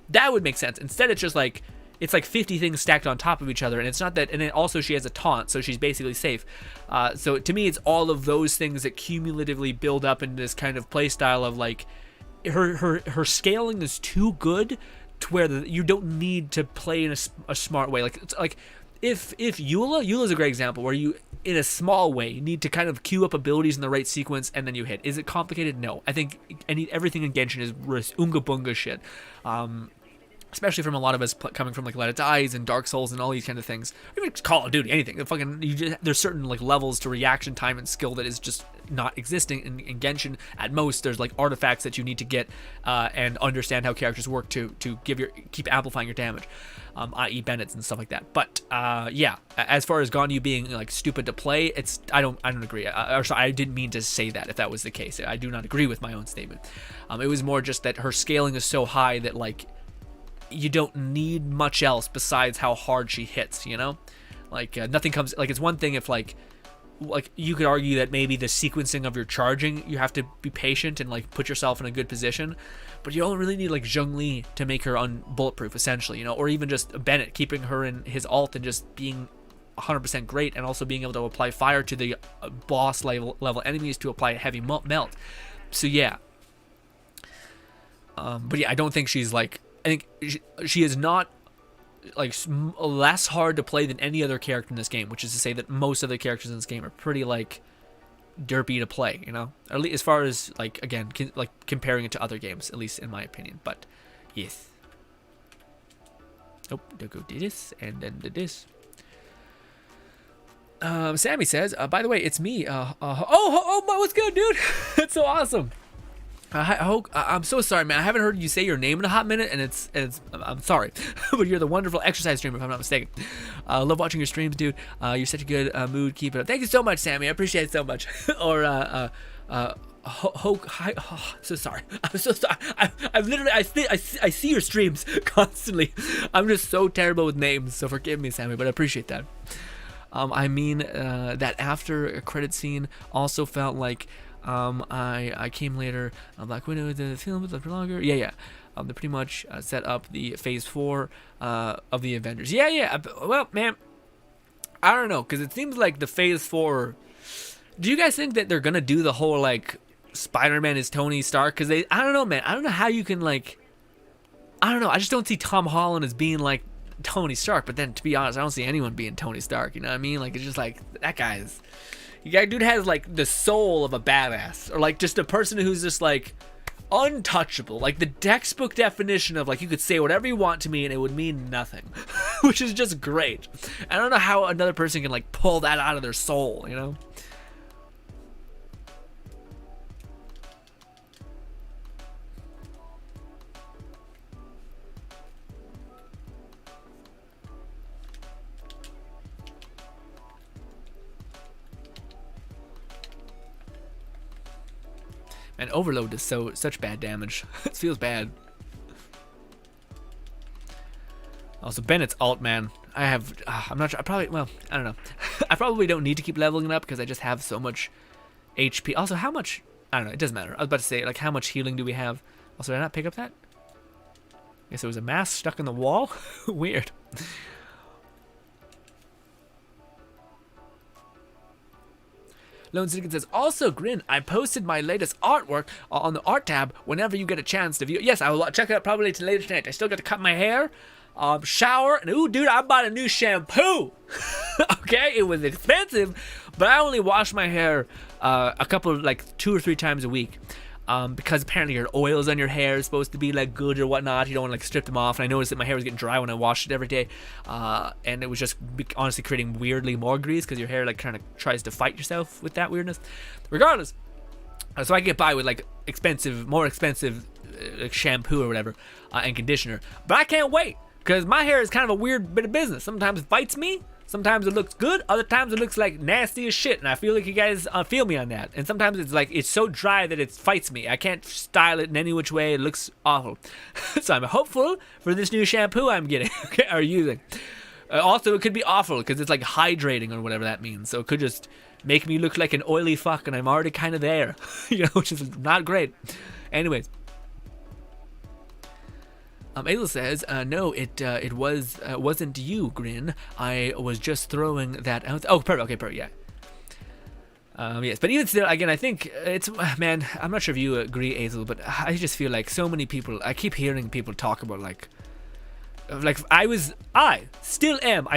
That would make sense. Instead, it's just like, it's like 50 things stacked on top of each other, and it's not that. And then also she has a taunt, so she's basically safe. So to me, it's all of those things that cumulatively build up into this kind of play style of like, her scaling is too good to where you don't need to play in a smart way. Like it's like if Eula's a great example where you, in a small way, need to kind of queue up abilities in the right sequence and then you hit. Is it complicated? No. I think everything in Genshin is unga bunga shit. Especially from a lot of us coming from like Let It Dies and Dark Souls and all these kind of things. Even Call of Duty, anything. There's certain like levels to reaction time and skill that is just not existing in Genshin. At most, there's like artifacts that you need to get and understand how characters work to keep amplifying your damage, i.e. Bennett's and stuff like that. But yeah, as far as Ganyu being like stupid to play, I don't agree. I didn't mean to say that if that was the case. I do not agree with my own statement. It was more just that her scaling is so high that like, you don't need much else besides how hard she hits, you know? Like, nothing comes... Like, it's one thing if, like, you could argue that maybe the sequencing of your charging, you have to be patient and, like, put yourself in a good position. But you don't really need, like, Zhongli to make her bulletproof, essentially, you know? Or even just Bennett, keeping her in his ult and just being 100% great, and also being able to apply fire to the boss level enemies to apply a heavy melt. So, yeah. But, yeah, I don't think she's, like... I think she is not like less hard to play than any other character in this game, which is to say that most of the characters in this game are pretty like derpy to play, you know, at least as far as like, again, like comparing it to other games, at least in my opinion. But yes. Oh, there go did this and then did this. Sammy says, by the way, it's me. What's good, dude? That's so awesome. I'm so sorry, man. I haven't heard you say your name in a hot minute, and I'm sorry, but you're the wonderful exercise streamer, if I'm not mistaken. Love watching your streams, dude. You're such a good mood. Keep it up. Thank you so much, Sammy. I appreciate it so much. Or so sorry. I'm so sorry. I literally I see your streams constantly. I'm just so terrible with names, so forgive me, Sammy, but I appreciate that. I mean that after a credit scene also felt like. I came later. Black Widow, the film was longer. Yeah. They pretty much set up the Phase 4 of the Avengers. Yeah. Well, man, I don't know, because it seems like the Phase 4. Do you guys think that they're gonna do the whole like Spider-Man is Tony Stark? Because I don't know, man. I don't know how you can like. I don't know. I just don't see Tom Holland as being like Tony Stark. But then, to be honest, I don't see anyone being Tony Stark. You know what I mean? Like, it's just like that guy's. Yeah, dude has like the soul of a badass, or like just a person who's just like untouchable, like the textbook definition of like you could say whatever you want to me and it would mean nothing, which is just great. I don't know how another person can like pull that out of their soul, you know? And Overload is such bad damage. It feels bad. Also, Bennett's alt, man. I'm not sure. I don't know. I probably don't need to keep leveling it up because I just have so much HP. Also, how much? I don't know. It doesn't matter. I was about to say, like, how much healing do we have? Also, did I not pick up that? Guess it was a mask stuck in the wall? Weird. Lone Syndicate says, also, Grin, I posted my latest artwork on the art tab whenever you get a chance to view. Yes, I will check it out probably later tonight. I still got to cut my hair, shower, and ooh, dude, I bought a new shampoo. Okay, it was expensive, but I only wash my hair a couple, like 2 or 3 times a week. Because apparently your oils on your hair is supposed to be like good or whatnot. You don't want to like strip them off. And I noticed that my hair was getting dry when I washed it every day, and it was just honestly creating weirdly more grease because your hair like kind of tries to fight yourself with that weirdness. Regardless, so I get by with like more expensive shampoo or whatever and conditioner, but I can't wait because my hair is kind of a weird bit of business. Sometimes it bites me. Sometimes it looks good, other times it looks like nasty as shit, and I feel like you guys feel me on that. And sometimes it's like, it's so dry that it fights me. I can't style it in any which way, it looks awful. So I'm hopeful for this new shampoo I'm getting, or using. Also, it could be awful, because it's like hydrating or whatever that means. So it could just make me look like an oily fuck, and I'm already kind of there, which is not great. Anyways. Azel says, no, it wasn't you, Grin. I was just throwing that out. Oh, perfect. Okay, perfect. Yeah. Yes, but even still, again, I think it's, man, I'm not sure if you agree, Azel, but I just feel like so many people, I keep hearing people talk about like I still am.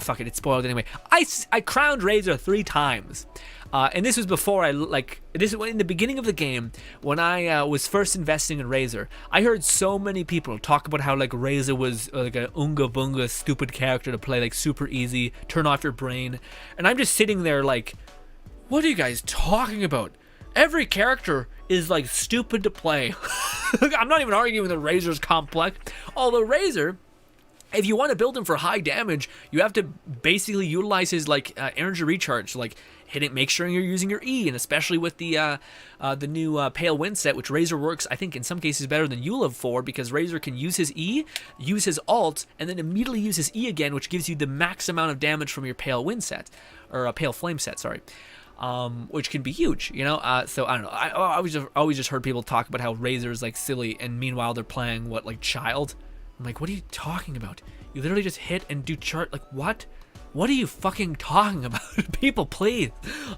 Fuck it, it's spoiled anyway. I crowned Razor 3 times. And this was before this was in the beginning of the game when I was first investing in Razor. I heard so many people talk about how like Razor was like a unga bunga stupid character to play, like super easy, turn off your brain. And I'm just sitting there like, what are you guys talking about? Every character is like stupid to play. I'm not even arguing that Razor's complex. Although Razor, if you want to build him for high damage, you have to basically utilize his like energy recharge, like make sure you're using your E, and especially with the new Pale Wind set, which Razor works, I think in some cases better than Yulav for, because Razor can use his E, use his alt, and then immediately use his E again, which gives you the max amount of damage from your Pale Wind set, or a Pale Flame set, sorry. Which can be huge, so I don't know. I always just heard people talk about how Razor's like silly, and meanwhile they're playing like Child. I'm like, what are you talking about? You literally just hit and do chart, like what? What are you fucking talking about? People, please.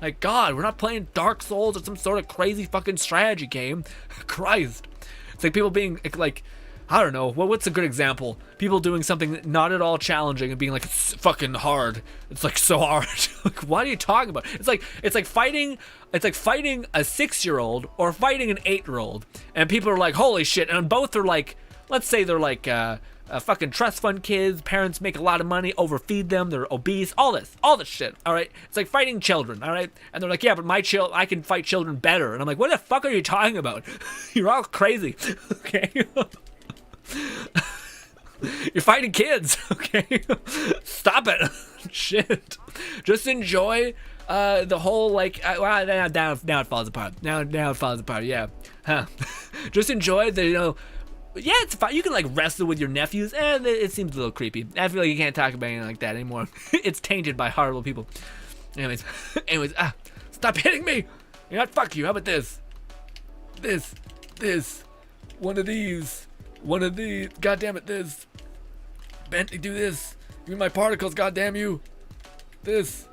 Like, God, we're not playing Dark Souls or some sort of crazy fucking strategy game. Christ. It's like people being like, I don't know, what's a good example? People doing something not at all challenging and being like, it's fucking hard. It's like so hard. Like, what are you talking about? It's like fighting a 6-year-old or fighting an 8-year-old. And people are like, holy shit. And both are like, let's say they're like, fucking trust fund kids, parents make a lot of money, overfeed them, they're obese, all this shit, all right? It's like fighting children, all right? And they're like, yeah, but I can fight children better. And I'm like, what the fuck are you talking about? You're all crazy, okay? You're fighting kids, okay? Stop it. Shit. Just enjoy the whole, like, now it falls apart. Now it falls apart, yeah. Huh. Just enjoy the, yeah, it's fine. You can like wrestle with your nephews, and it seems a little creepy. I feel like you can't talk about anything like that anymore. It's tainted by horrible people. Anyways, stop hitting me. You know what? Fuck you. How about this? One of these. God damn it, this. Bentley, do this. Give me my particles, god damn you. This.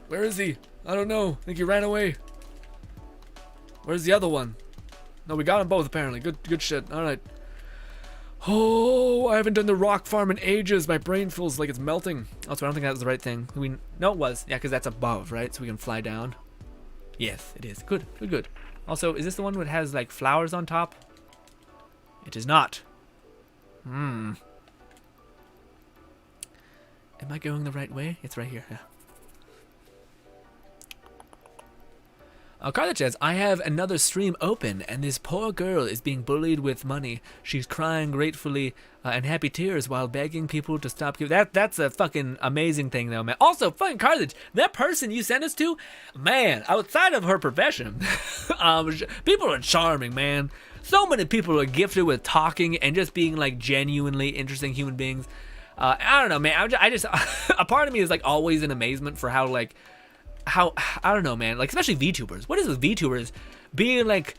Where is he? I don't know. I think he ran away. Where's the other one? No, we got them both apparently. Good shit. All right. Oh, I haven't done the rock farm in ages. My brain feels like it's melting. Also, I don't think that was the right thing. No, it was. Yeah, because that's above, right? So we can fly down. Yes, it is. Good. Also, is this the one that has, like, flowers on top? It is not. Am I going the right way? It's right here. Yeah. Carla says, I have another stream open, and this poor girl is being bullied with money. She's crying gratefully and happy tears while begging people to stop giving. That's a fucking amazing thing, though, man. Also, fucking Carthage, that person you sent us to, man, outside of her profession, people are charming, man. So many people are gifted with talking and just being, like, genuinely interesting human beings. I don't know, man. I just a part of me is, like, always in amazement for how, like, I don't know, man, like, especially VTubers. What is with VTubers being like,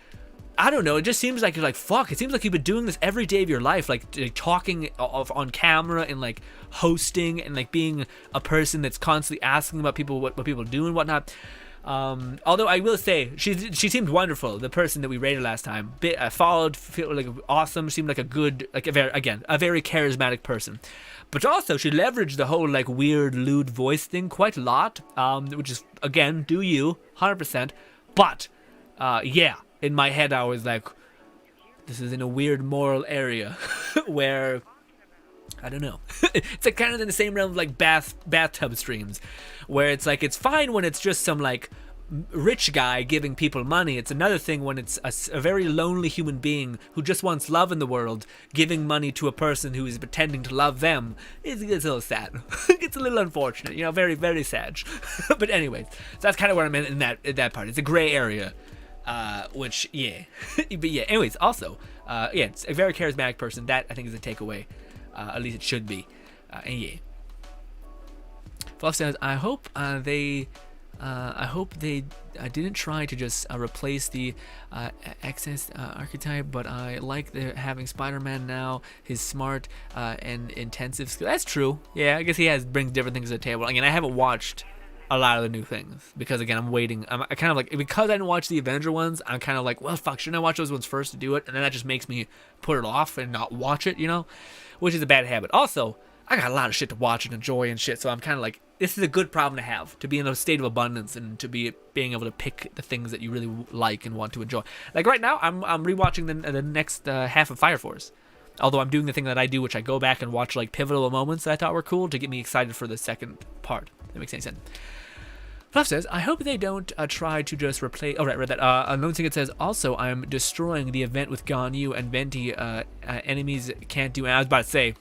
I don't know, it just seems like you're like, fuck, it seems like you've been doing this every day of your life, like talking on camera and like hosting and like being a person that's constantly asking about people what people do and whatnot. Although I will say she seemed wonderful. The person that we rated last time, followed, feel like awesome. Seemed like a good, like a very charismatic person. But also she leveraged the whole like weird lewd voice thing quite a lot, which is again do you 100%. But yeah, in my head I was like, this is in a weird moral area where I don't know. It's like kind of in the same realm of like bathtub streams, where it's like it's fine when it's just some like rich guy giving people money. It's another thing when it's a very lonely human being who just wants love in the world giving money to a person who is pretending to love them. It gets a little sad. It's a little unfortunate, you know, very, very sad. But anyways, so that's kind of what I meant in that part. It's a gray area, which, yeah. But yeah, anyways, also, yeah, it's a very charismatic person. That, I think, is a takeaway. At least it should be. And yeah. Fluff says, I hope they didn't try to just replace the excess archetype, but I like having Spider-Man now. He's smart and intensive skill. That's true. Yeah, I guess he brings different things to the table. Again, I haven't watched a lot of the new things because again I'm waiting. I kind of like, because I didn't watch the Avenger ones, I'm kind of like, well, fuck, shouldn't I watch those ones first to do it? And then that just makes me put it off and not watch it, you know, which is a bad habit. Also, I got a lot of shit to watch and enjoy and shit, so I'm kind of like, this is a good problem to have, to be in a state of abundance and to being able to pick the things that you really like and want to enjoy. Like right now, I'm rewatching the next half of Fire Force. Although I'm doing the thing that I do, which I go back and watch like pivotal moments that I thought were cool to get me excited for the second part. If that makes any sense. Fluff says, I hope they don't try to just replace... Oh, right, read that. Another thing it says, also, I'm destroying the event with Ganyu and Venti. Enemies can't do... And I was about to say,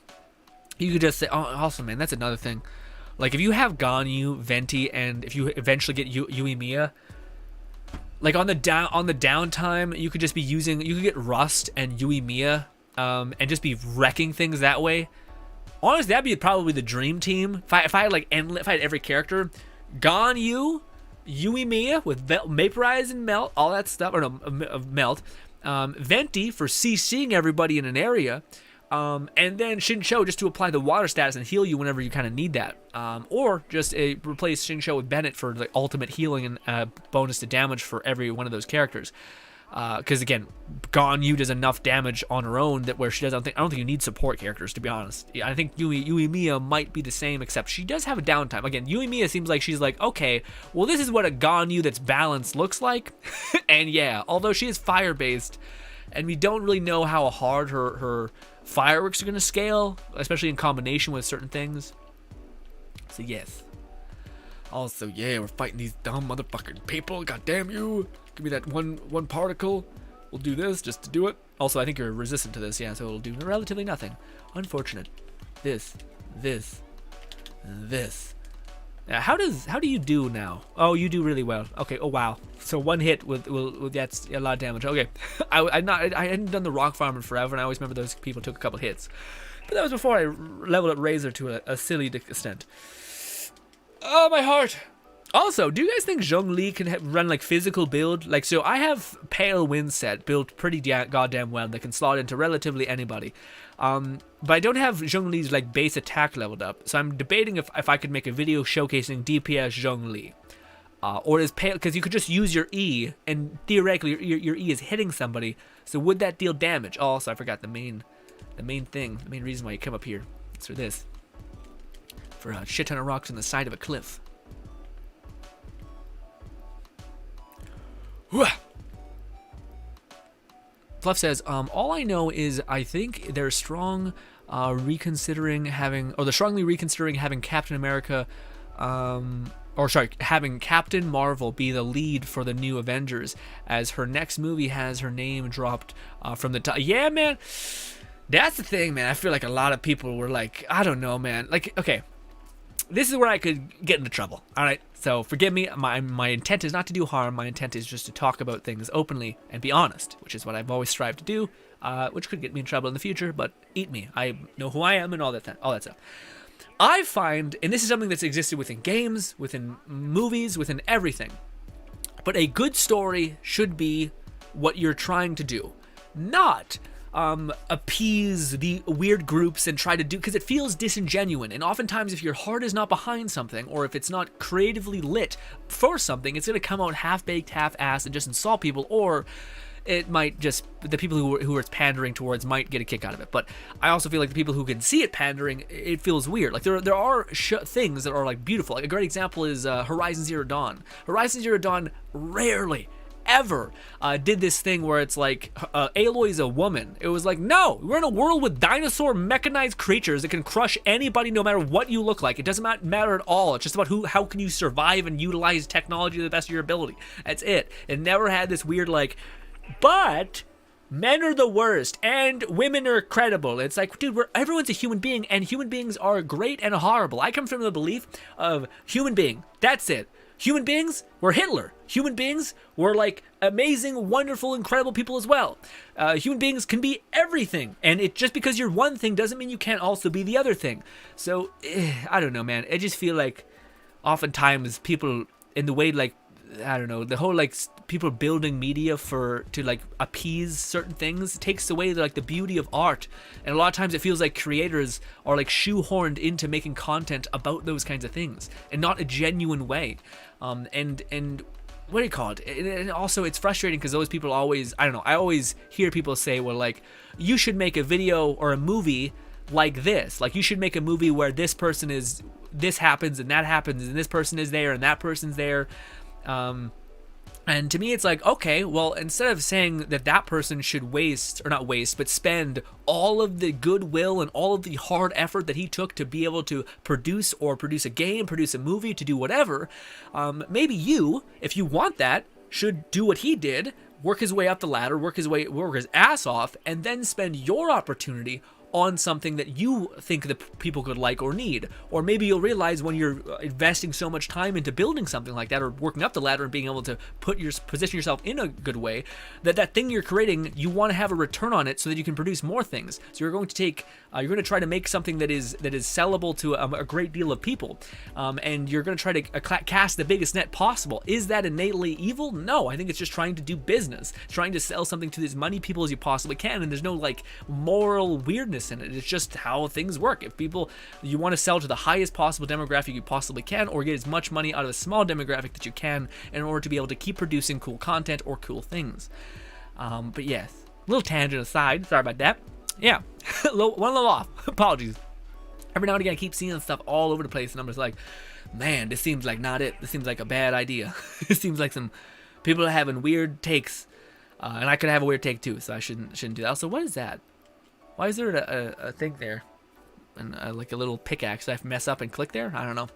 you could just say... Oh, also, man, that's another thing. Like, if you have Ganyu, Venti, and if you eventually get Yuimiya, like, on the downtime, you could just be using... You could get Rust and Yuimiya, and just be wrecking things that way. Honestly, that'd be probably the dream team. If I had every character... Ganyu, Yuimiya with Vaporize and Melt, all that stuff, or no, Melt, Venti for CCing everybody in an area, and then Xingqiu just to apply the water status and heal you whenever you kind of need that, or just replace Xingqiu with Bennett for the ultimate healing and bonus to damage for every one of those characters. Because again, Ganyu does enough damage on her own that where she does, I don't think you need support characters, to be honest. I think Yuimiya might be the same, except she does have a downtime. Again, Yuimiya seems like she's like, okay, well, this is what a Ganyu that's balanced looks like. And yeah, although she is fire based, and we don't really know how hard her fireworks are going to scale, especially in combination with certain things. So yes. Also, yeah, we're fighting these dumb motherfucking people. God damn you. Give me that one particle. We'll do this just to do it. Also, I think you're resistant to this, yeah, so it'll do relatively nothing. Unfortunate. This. How do you do now? Oh, you do really well. Okay. Oh wow. So one hit with that's a lot of damage. Okay. I hadn't done the rock farm in forever, and I always remember those people took a couple hits. But that was before I leveled up Razor to a silly extent. Oh, my heart. Also, do you guys think Zhongli can run like physical build? Like, so I have Pale Wind set built pretty goddamn well that can slot into relatively anybody. But I don't have Zhongli's like base attack leveled up. So I'm debating if I could make a video showcasing DPS Zhongli. Or is Pale, because you could just use your E and theoretically your E is hitting somebody. So would that deal damage? Oh, also, I forgot the main reason why you come up here. It's for this. For a shit ton of rocks on the side of a cliff. Fluff says, all I know is I think they're strongly reconsidering having Captain America, having Captain Marvel be the lead for the new Avengers, as her next movie has her name dropped from the top. Yeah, man, that's the thing, man. I feel like a lot of people were like, I don't know, man. Like, okay. This is where I could get into trouble. All right, so forgive me. My intent is not to do harm. My intent is just to talk about things openly and be honest, which is what I've always strived to do, which could get me in trouble in the future, but eat me. I know who I am and all that stuff. I find, and this is something that's existed within games, within movies, within everything, but a good story should be what you're trying to do, not appease the weird groups and try to do, because it feels disingenuous. And oftentimes if your heart is not behind something, or if it's not creatively lit for something, it's going to come out half-baked, half-assed and just insult people, or it might just, the people who it's pandering towards might get a kick out of it. But I also feel like the people who can see it pandering, it feels weird. Like there are things that are like beautiful. Like a great example is Horizon Zero Dawn. Horizon Zero Dawn rarely ever did this thing where it's like Aloy's a woman. It was like, no, we're in a world with dinosaur mechanized creatures that can crush anybody no matter what you look like. It doesn't matter at all. It's just about how can you survive and utilize technology to the best of your ability. That's it. It never had this weird like, but men are the worst and women are credible. It's like, dude, everyone's a human being, and human beings are great and horrible. I come from the belief of human being. That's it. Human beings were Hitler. Human beings were like amazing, wonderful, incredible people as well. Human beings can be everything, and it just because you're one thing doesn't mean you can't also be the other thing. So I don't know, man. I just feel like oftentimes people in the way, like, I don't know, the whole like people building media to like appease certain things takes away like the beauty of art, and a lot of times it feels like creators are like shoehorned into making content about those kinds of things and not a genuine way. And what do you call it? And also it's frustrating because those people always, I don't know, I always hear people say, well, like, you should make a video or a movie like this. Like, you should make a movie where this person is, this happens and that happens and this person is there and that person's there. And to me, it's like, okay, well, instead of saying that person should waste, or not waste, but spend all of the goodwill and all of the hard effort that he took to be able to produce a game, produce a movie, to do whatever, maybe you, if you want that, should do what he did, work his way up the ladder, work his ass off, and then spend your opportunity on something that you think that people could like or need. Or maybe you'll realize when you're investing so much time into building something like that, or working up the ladder and being able to position yourself in a good way, that thing you're creating, you want to have a return on it so that you can produce more things. So you're going to try to make something that is sellable to a great deal of people, and you're going to try to cast the biggest net possible. Is that innately evil? No, I think it's just trying to do business, trying to sell something to as many people as you possibly can, and there's no like moral weirdness in it. It's just how things work. If you want to sell to the highest possible demographic you possibly can, or get as much money out of a small demographic that you can in order to be able to keep producing cool content or cool things. But yes, little tangent aside, sorry about that. Yeah, one little off. Apologies. Every now and again I keep seeing stuff all over the place and I'm just like, man, this seems like not it. This seems like a bad idea. It seems like some people are having weird takes, and I could have a weird take too, so I shouldn't do that. Also, what is that? Why is there a thing there? And like a little pickaxe. Did I mess up and click there? I don't know.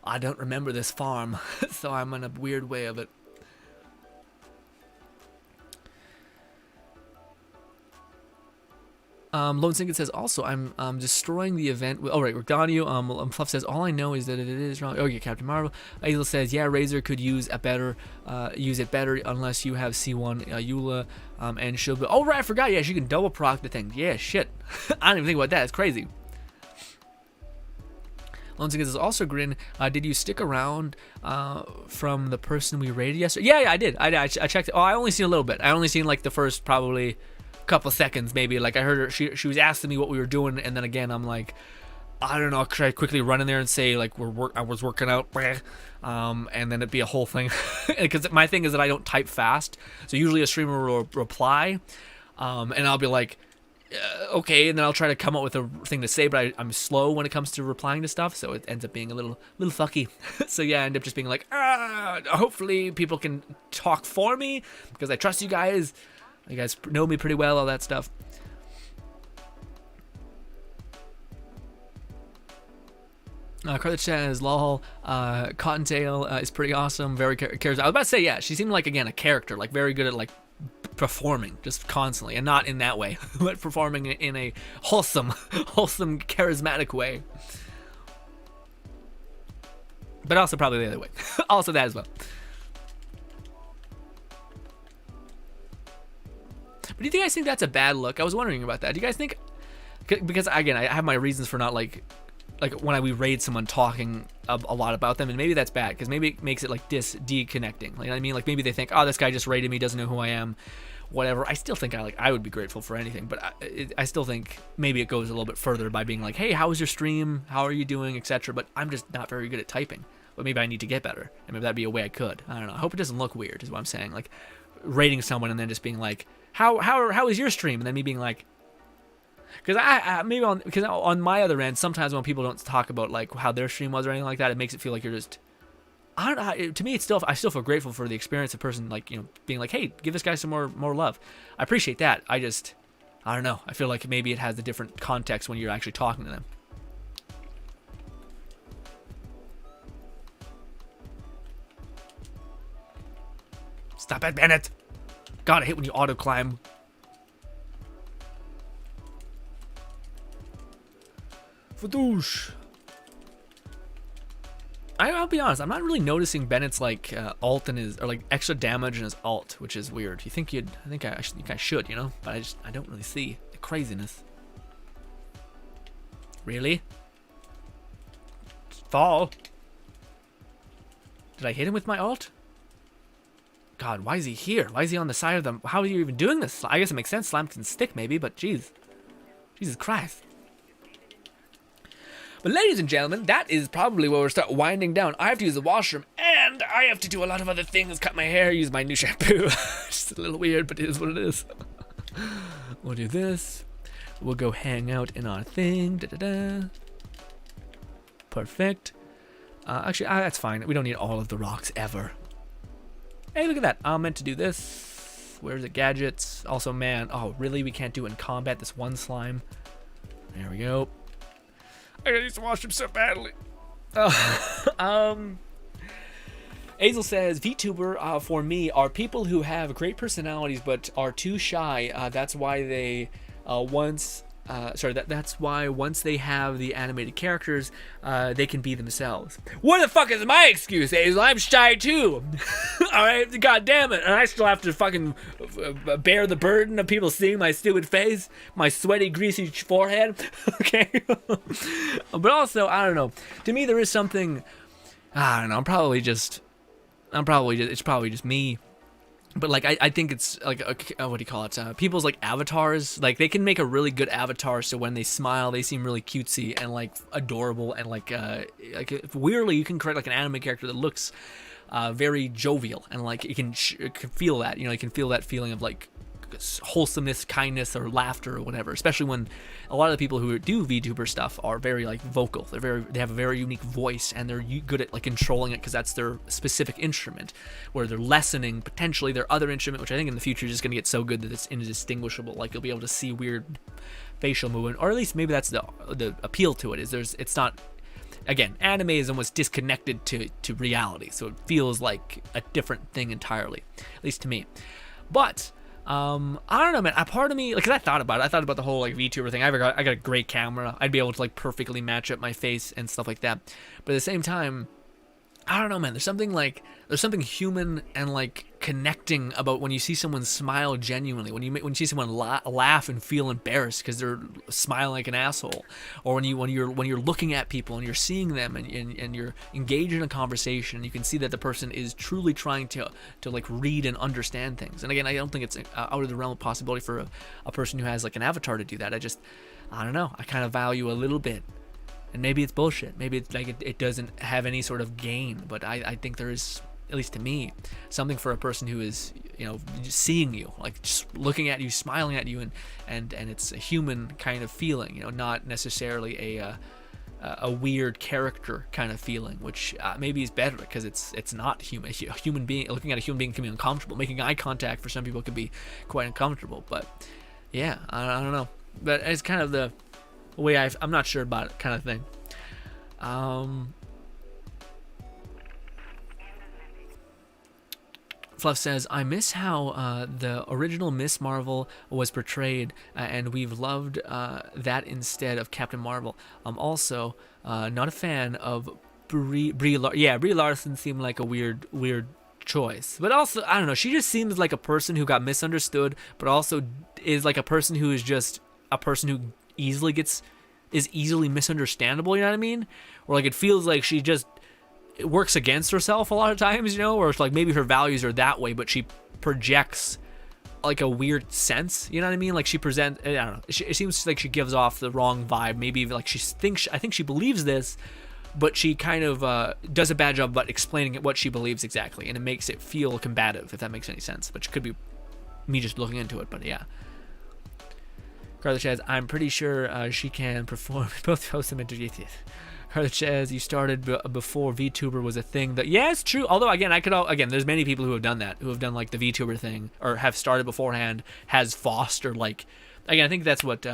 I don't remember this farm, so I'm in a weird way of it. Lone Sinkin says, also, I'm destroying the event. Oh, right, Rogdanio. Fluff says, all I know is that it is wrong. Oh, yeah, Captain Marvel. Azel says, yeah, Razor could use it better unless you have C1 Eula, and she'll be. Oh, right, I forgot. Yeah, she can double proc the thing. Yeah, shit. I didn't even think about that. It's crazy. Lone Sinkin says, also, Grin, did you stick around from the person we raided yesterday? Yeah, I did. I checked. Oh, I only seen a little bit. I only seen like the first probably couple seconds maybe. Like I heard her, she was asking me what we were doing, and then again I'm like, I don't know, could I quickly run in there and say like I was working out, and then it'd be a whole thing. Because my thing is that I don't type fast, so usually a streamer will reply, and I'll be like, okay, and then I'll try to come up with a thing to say, but I'm slow when it comes to replying to stuff, so it ends up being a little fucky. So yeah, I end up just being like, hopefully people can talk for me because I trust you guys. You guys know me pretty well, all that stuff. Carly says, lol, Cottontail is pretty awesome, very charismatic. I was about to say, yeah, she seemed like, again, a character, like very good at like performing just constantly, and not in that way, but performing in a wholesome, charismatic way. But also probably the other way. Also that as well. But do you guys think that's a bad look? I was wondering about that. Do you guys think, because again, I have my reasons for not like when we raid someone talking a lot about them, and maybe that's bad because maybe it makes it like disconnecting. Like, I mean, like maybe they think, oh, this guy just raided me, doesn't know who I am, whatever. I still think I would be grateful for anything, but I still think maybe it goes a little bit further by being like, hey, how was your stream? How are you doing, etc. But I'm just not very good at typing. But maybe I need to get better, and maybe that'd be a way I could. I don't know. I hope it doesn't look weird, is what I'm saying. Like rating someone and then just being like, how was your stream? And then me being like, because because on my other end, sometimes when people don't talk about like how their stream was or anything like that, it makes it feel like you're just. I don't know. To me, I still feel grateful for the experience of person like being like, hey, give this guy some more love. I appreciate that. I don't know. I feel like maybe it has a different context when you're actually talking to them. Stop it, Bennett. God, I hate when you auto climb. Fadoosh. I'll be honest, I'm not really noticing Bennett's like ult and his, or like extra damage in his ult, which is weird. You think I think I should, but I don't really see the craziness. Really? Fall. Did I hit him with my ult? God, why is he here? Why is he on the side of them? How are you even doing this? I guess it makes sense. Slime can stick maybe, but jeez. Jesus Christ. But ladies and gentlemen, that is probably where we'll start winding down. I have to use the washroom, and I have to do a lot of other things. Cut my hair, use my new shampoo. Just a little weird, but it is what it is. We'll do this. We'll go hang out in our thing. Da-da-da. Perfect. Actually, that's fine. We don't need all of the rocks ever. Hey, look at that. I'm meant to do this. Where's the gadgets? Also, man. Oh, really? We can't do it in combat, this one slime. There we go. I gotta use the washroom so badly. Azel says, VTuber for me are people who have great personalities but are too shy. That's why they that's why once they have the animated characters, they can be themselves. What the fuck is my excuse, Azel? I'm shy too. Alright, god damn it. And I still have to fucking bear the burden of people seeing my stupid face, my sweaty, greasy forehead. Okay? But also, I don't know. To me, there is something, I don't know, it's probably just me. But like I think it's like what do you call it? People's like avatars, like they can make a really good avatar. So when they smile, they seem really cutesy and like adorable, and like weirdly you can create like an anime character that looks very jovial, and like you can feel that, you can feel that feeling of like wholesomeness, kindness, or laughter or whatever. Especially when a lot of the people who do VTuber stuff are very like vocal. They have a very unique voice, and they're good at like controlling it because that's their specific instrument. Where they're lessening potentially their other instrument, which I think in the future is just gonna get so good that it's indistinguishable. Like you'll be able to see weird facial movement, or at least maybe that's the appeal to it. It's not. Again, anime is almost disconnected to reality, so it feels like a different thing entirely, at least to me. But I don't know, man. A part of me, like, 'cause I thought about the whole like VTuber thing. I got a great camera. I'd be able to like perfectly match up my face and stuff like that. But at the same time, I don't know, man. There's something human and like connecting about when you see someone smile genuinely. When you see someone laugh and feel embarrassed because they're smiling like an asshole, or when you're looking at people and you're seeing them and you're engaged in a conversation, you can see that the person is truly trying to like read and understand things. And again, I don't think it's out of the realm of possibility for a person who has like an avatar to do that. I don't know. I kind of value a little bit. And maybe it's bullshit. Maybe it's like it doesn't have any sort of gain. But I think there is, at least to me, something for a person who is, just seeing you, like just looking at you, smiling at you, and it's a human kind of feeling, not necessarily a weird character kind of feeling, which maybe is better because it's not human. A human being, looking at a human being can be uncomfortable. Making eye contact for some people can be quite uncomfortable. But yeah, I don't know. But it's kind of the way I'm not sure about it kind of thing. Fluff says, I miss how the original Miss Marvel was portrayed, and we've loved that instead of Captain Marvel. I'm also not a fan of Brie Larson seemed like a weird choice. But also, I don't know, she just seems like a person who got misunderstood, but also is like a person who is just a person who is easily misunderstandable, you know what I mean? Or like it feels like she just works against herself a lot of times, or it's like maybe her values are that way, but she projects like a weird sense, you know what I mean? Like she presents, I don't know, it seems like she gives off the wrong vibe. Maybe like I think she believes this, but she kind of does a bad job about explaining what she believes exactly, and it makes it feel combative, if that makes any sense, which could be me just looking into it, but yeah. Carla says, I'm pretty sure she can perform both hosts and interviews. Carla says, you started before VTuber was a thing. That yeah, it's true. Although again, there's many people who have done that, who have done like the VTuber thing, or have started beforehand, has fostered like, again, I think that's what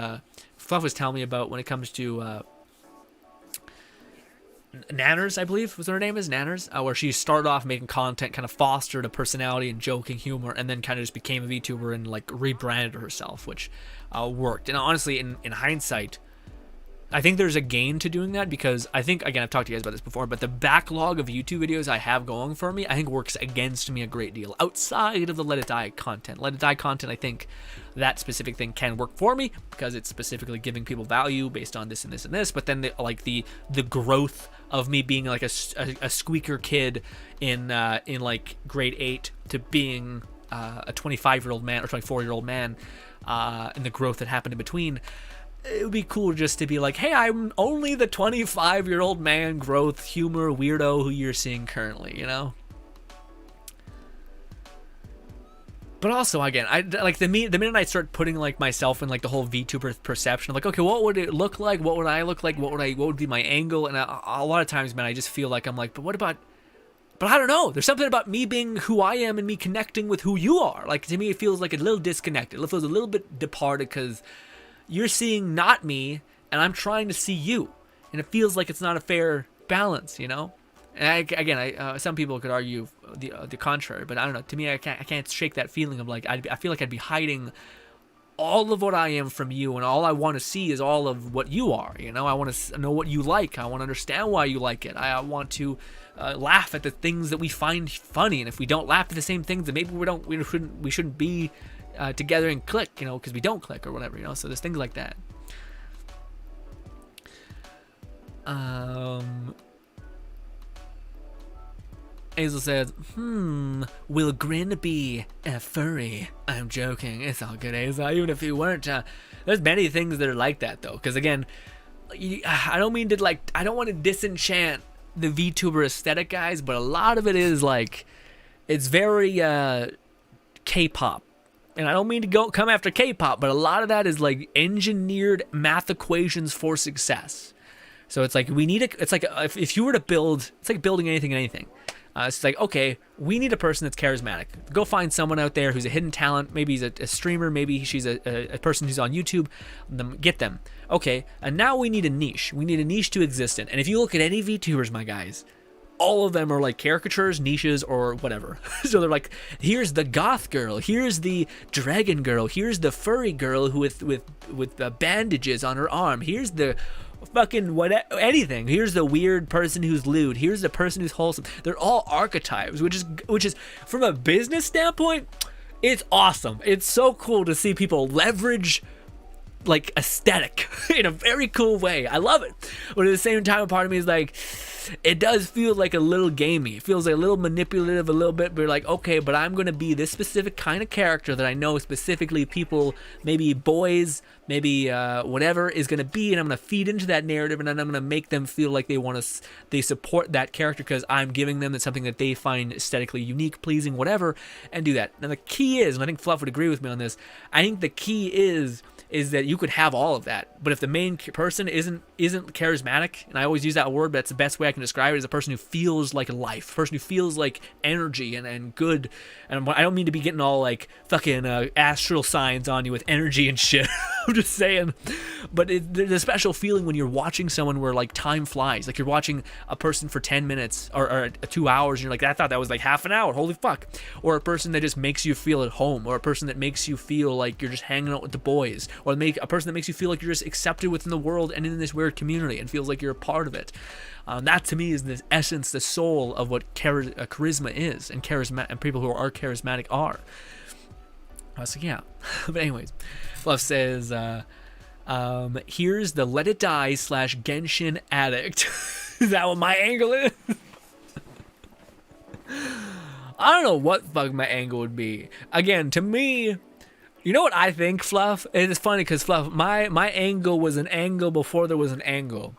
Fluff was telling me about when it comes to Nanners, I believe was what her name is, Nanners, where she started off making content, kind of fostered a personality and joking humor, and then kind of just became a VTuber and like rebranded herself, which worked. And honestly, in hindsight, I think there's a gain to doing that, because I think, again, I've talked to you guys about this before, but the backlog of YouTube videos I have going for me, I think works against me a great deal outside of the Let It Die content. Let It Die content, I think that specific thing can work for me because it's specifically giving people value based on this and this and this, but then the growth of me being like a squeaker kid in like grade 8 to being a 25-year-old man or 24-year-old man, and the growth that happened in between, it would be cool just to be like, hey, I'm only the 25-year-old man growth humor weirdo who you're seeing currently, you know? But also, again, I like the minute I start putting like myself in like the whole VTuber perception of like, okay, what would it look like? What would I look like? What would be my angle? And a lot of times, man, I just feel like I'm like, but I don't know. There's something about me being who I am and me connecting with who you are. Like, to me, it feels like a little disconnected. It feels a little bit departed because you're seeing not me and I'm trying to see you. And it feels like it's not a fair balance, you know? And some people could argue the contrary, but I don't know. To me, I can't shake that feeling of like, I feel like I'd be hiding all of what I am from you, and all I want to see is all of what you are, you know? I want to know what you like. I want to understand why you like it. I want to laugh at the things that we find funny, and if we don't laugh at the same things, then maybe we shouldn't be together and click, you know, because we don't click or whatever, you know? So there's things like that. Hazel says, will Grin be a furry? I'm joking. It's all good, Hazel. Even if you weren't, there's many things that are like that, though. Because again, I don't want to disenchant the VTuber aesthetic, guys, but a lot of it is like, it's very K-pop. And I don't mean to come after K-pop, but a lot of that is like engineered math equations for success. So it's like if you were to build, it's like building anything. It's like, okay, we need a person that's charismatic. Go find someone out there who's a hidden talent. Maybe he's a streamer. Maybe she's a person who's on YouTube. Get them. Okay, and now we need a niche. We need a niche to exist in. And if you look at any VTubers, my guys, all of them are like caricatures, niches, or whatever. So they're like, here's the goth girl, here's the dragon girl, here's the furry girl who with bandages on her arm, here's the fucking anything. Here's the weird person who's lewd. Here's the person who's wholesome. They're all archetypes, which is from a business standpoint, it's awesome. It's so cool to see people leverage like aesthetic in a very cool way. I love it. But at the same time, a part of me is like, it does feel like a little gamey. It feels like a little manipulative a little bit, but like, okay, but I'm going to be this specific kind of character that I know specifically people, maybe boys, maybe whatever is going to be, and I'm going to feed into that narrative, and then I'm going to make them feel like they support that character because I'm giving them something that they find aesthetically unique, pleasing, whatever, and do that. Now the key is, and I think Fluff would agree with me on this, I think the key is that you could have all of that, but if the main person isn't charismatic, and I always use that word, but that's the best way I can describe it, is a person who feels like life, a person who feels like energy and good, and I don't mean to be getting all like fucking astral signs on you with energy and shit. I'm just saying, but there's a special feeling when you're watching someone where like time flies, like you're watching a person for 10 minutes or 2 hours, and you're like, I thought that was like half an hour, holy fuck. Or a person that just makes you feel at home, or a person that makes you feel like you're just hanging out with the boys, or a person that makes you feel like you're just accepted within the world and in this weird community and feels like you're a part of it. That to me is the essence, the soul of what charisma is, and people who are charismatic are. So yeah. But anyways, Fluff says, here's the Let It Die / Genshin addict. Is that what my angle is? I don't know what fuck my angle would be. Again, to me, You know what I think, Fluff? It's funny because Fluff, my angle was an angle before there was an angle.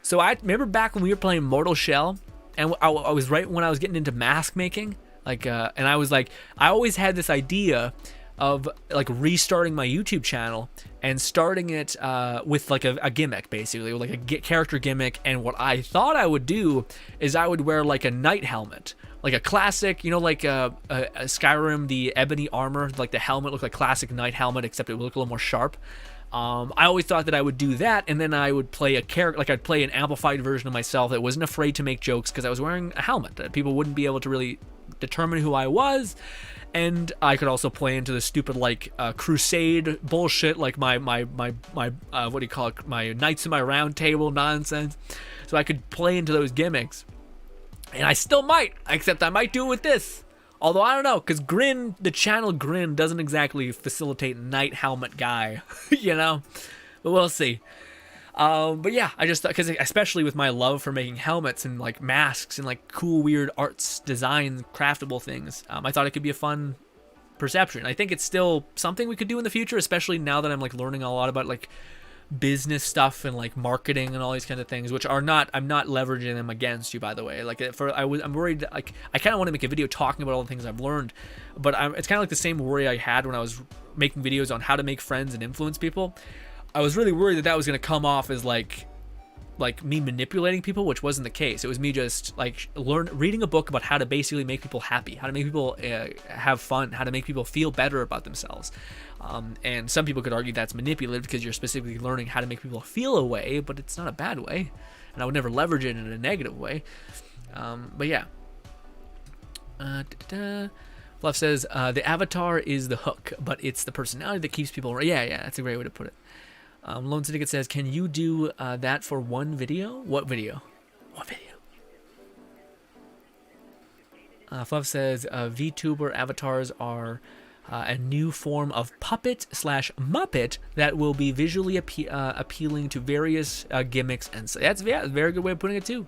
So I remember back when we were playing Mortal Shell, and I was right when I was getting into mask making, and I was like, I always had this idea of like restarting my YouTube channel and starting it with like a gimmick, basically, like a character gimmick. And what I thought I would do is I would wear like a knight helmet, like a classic, like a Skyrim, the ebony armor, like the helmet looked like classic knight helmet, except it would look a little more sharp. I always thought that I would do that, and then I would play a character, like I'd play an amplified version of myself that wasn't afraid to make jokes because I was wearing a helmet. People wouldn't be able to really determine who I was, and I could also play into the stupid like crusade bullshit, like my what do you call it, my Knights in my Round Table nonsense. So I could play into those gimmicks, and I still might, except I might do it with this. Although I don't know, because Grin, the channel Grin, doesn't exactly facilitate knight helmet guy, but we'll see. But yeah, I just thought, because especially with my love for making helmets and like masks and like cool, weird arts, design, craftable things, I thought it could be a fun perception. I think it's still something we could do in the future, especially now that I'm like learning a lot about like business stuff and like marketing and all these kind of things, which are not, I'm not leveraging them against you, by the way. Like I'm worried, like I kind of want to make a video talking about all the things I've learned, but it's kind of like the same worry I had when I was making videos on how to make friends and influence people. I was really worried that was going to come off as like me manipulating people, which wasn't the case. It was me just like reading a book about how to basically make people happy, how to make people have fun, how to make people feel better about themselves. And some people could argue that's manipulative because you're specifically learning how to make people feel a way, but it's not a bad way, and I would never leverage it in a negative way. But yeah. Fluff says the avatar is the hook, but it's the personality that keeps people. Yeah, that's a great way to put it. Lone Syndicate says, can you do that for one video? What video? Fluff says VTuber avatars are a new form of puppet/muppet that will be visually appealing to various gimmicks, and so that's a very good way of putting it too.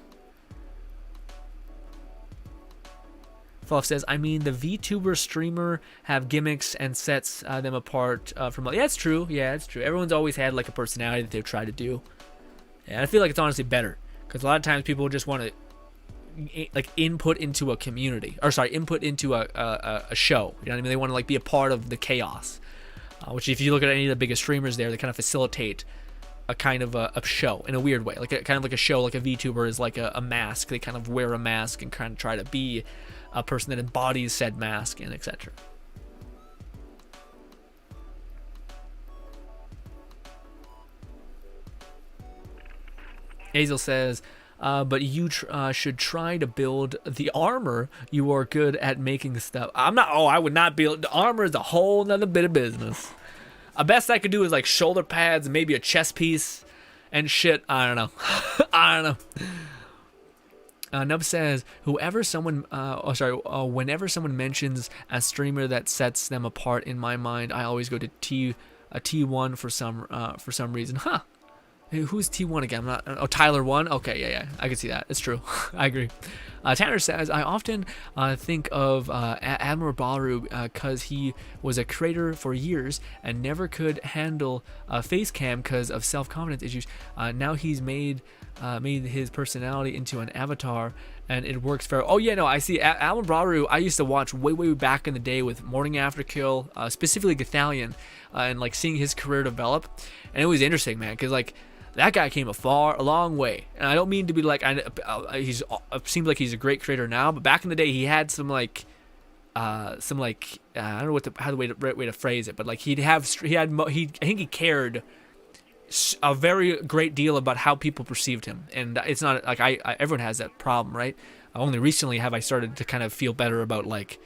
Fluff says, I mean, the VTuber streamer have gimmicks and sets them apart from. Yeah, it's true. Everyone's always had like a personality that they've tried to do. And I feel like it's honestly better because a lot of times people just want to like input into a community, or sorry, input into a show. You know what I mean? They want to like be a part of the chaos. Which, if you look at any of the biggest streamers there, they kind of facilitate a kind of a show in a weird way, like kind of like a show. Like a VTuber is like a mask. They kind of wear a mask and kind of try to be a person that embodies said mask, and etc. Hazel says, but you should try to build the armor. You are good at making stuff. I would not build. The armor is a whole nother bit of business. The best I could do is like shoulder pads, maybe a chest piece and shit. I don't know. Nub says, whenever someone mentions a streamer that sets them apart in my mind, I always go to T1 for some reason. Huh? Hey, who's T1 again? I'm not. Oh, Tyler 1. Okay, yeah, I can see that. It's true. I agree. Tanner says, I often think of Admiral Baru because he was a creator for years and never could handle face cam because of self-confidence issues. Now he's made his personality into an avatar, and it works very. Oh yeah, no, I see. Admiral Baru, I used to watch way back in the day with Morning After Kill, specifically Gathalion, and like seeing his career develop, and it was interesting, man, because like. That guy came a long way, and I don't mean to be like he's seems like he's a great creator now, but back in the day he had I don't know how the right way to phrase it, but like I think he cared a very great deal about how people perceived him, and it's not like everyone has that problem, right? Only recently have I started to kind of feel better about like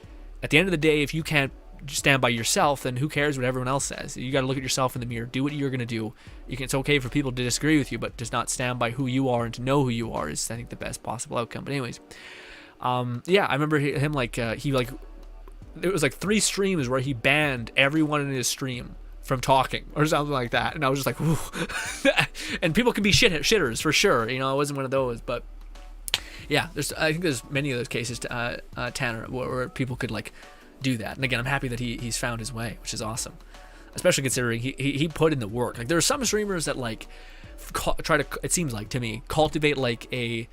at the end of the day, if you can't stand by yourself, then who cares what everyone else says? You got to look at yourself in the mirror, do what you're gonna do. It's okay for people to disagree with you, but just not stand by who you are, and to know who you are is, I think, the best possible outcome. But anyways, yeah, I remember him like it was like 3 streams where he banned everyone in his stream from talking or something like that, and I was just like, ooh. And people can be shitters for sure, it wasn't one of those, but yeah, I think there's many of those cases, Tanner, where people could like do that. And again, I'm happy that he's found his way, which is awesome. especially considering he put in the work. Like there are some streamers that like try to, it seems like to me, cultivate like a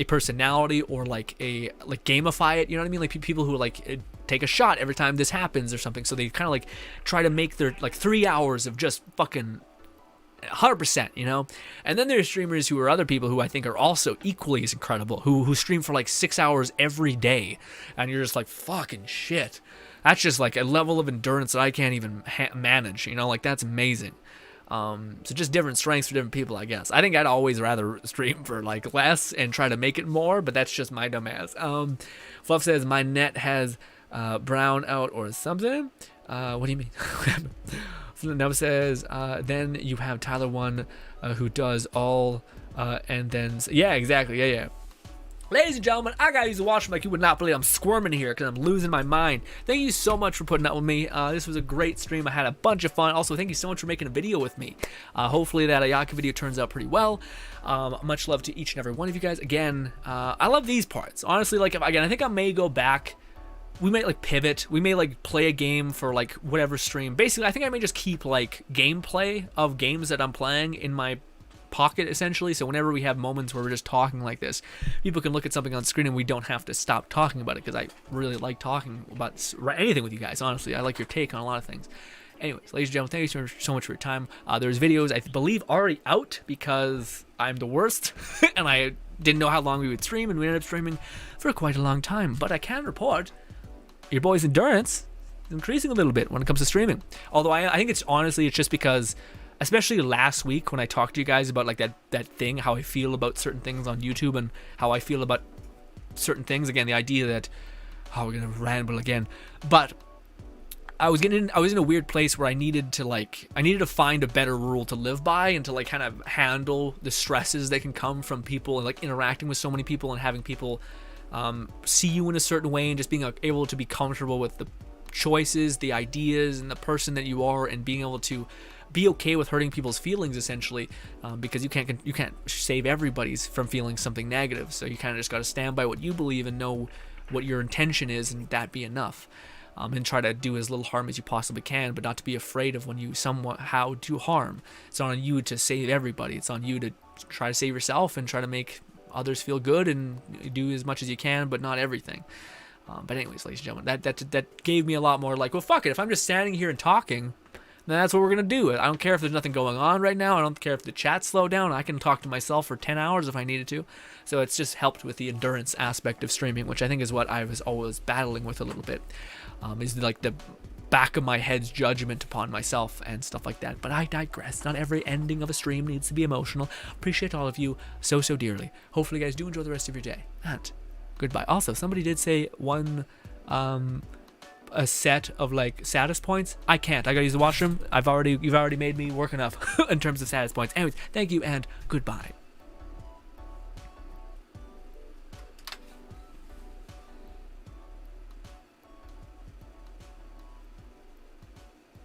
personality, or like gamify it, you know what I mean? Like people who like take a shot every time this happens or something, so they kind of like try to make their like 3 hours of just fucking 100%, you know. And then there's streamers who are other people who I think are also equally as incredible, who stream for like 6 hours every day, and you're just like, fucking shit, that's just like a level of endurance that I can't even manage, you know. Like that's amazing. So just different strengths for different people, I guess. I think I'd always rather stream for like less and try to make it more, but that's just my dumb ass. Fluff says my net has brown out or something. What do you mean? Nub says then you have Tyler One who does all and then yeah, exactly, yeah. Ladies and gentlemen, I gotta use the washroom like you would not believe. I'm squirming here because I'm losing my mind. Thank you so much for putting up with me. This was a great stream. I had a bunch of fun. Also, thank you so much for making a video with me. Hopefully that Ayaka video turns out pretty well. Much love to each and every one of you guys. Again, I love these parts. Honestly, like, I think I may go back. We might like pivot. We may like play a game for like whatever stream. Basically, I think I may just keep like gameplay of games that I'm playing in my pocket, essentially, so whenever we have moments where we're just talking like this, people can look at something on screen and we don't have to stop talking about it, because I really like talking about anything with you guys. Honestly, I like your take on a lot of things. Anyways, ladies and gentlemen, thank you so much for your time. There's videos, I believe, already out because I'm the worst and I didn't know how long we would stream, and we ended up streaming for quite a long time. But I can report your boy's endurance is increasing a little bit when it comes to streaming. Although I think it's just because, especially last week when I talked to you guys about like that thing, how I feel about certain things on YouTube and how I feel about certain things. Again, the idea that, we're gonna ramble again, but I was in a weird place where I needed to find a better rule to live by, and to like kind of handle the stresses that can come from people and like interacting with so many people and having people see you in a certain way, and just being able to be comfortable with the choices, the ideas, and the person that you are, and being able to be okay with hurting people's feelings, essentially, because you can't save everybody's from feeling something negative. So you kind of just got to stand by what you believe and know what your intention is, and that be enough. And try to do as little harm as you possibly can, but not to be afraid of when you somehow do harm. It's not on you to save everybody. It's on you to try to save yourself and try to make others feel good and do as much as you can, but not everything. But anyways, ladies and gentlemen, that gave me a lot more like, well, fuck it. If I'm just standing here and talking, then that's what we're going to do. I don't care if there's nothing going on right now. I don't care if the chat's slowed down. I can talk to myself for 10 hours if I needed to. So it's just helped with the endurance aspect of streaming, which I think is what I was always battling with a little bit. Is like the back of my head's judgment upon myself and stuff like that. But I digress. Not every ending of a stream needs to be emotional. Appreciate all of you so dearly. Hopefully you guys do enjoy the rest of your day. And goodbye. Also, somebody did say a set of like status points. I can't. I gotta use the washroom. You've already made me work enough in terms of status points. Anyways, thank you and goodbye.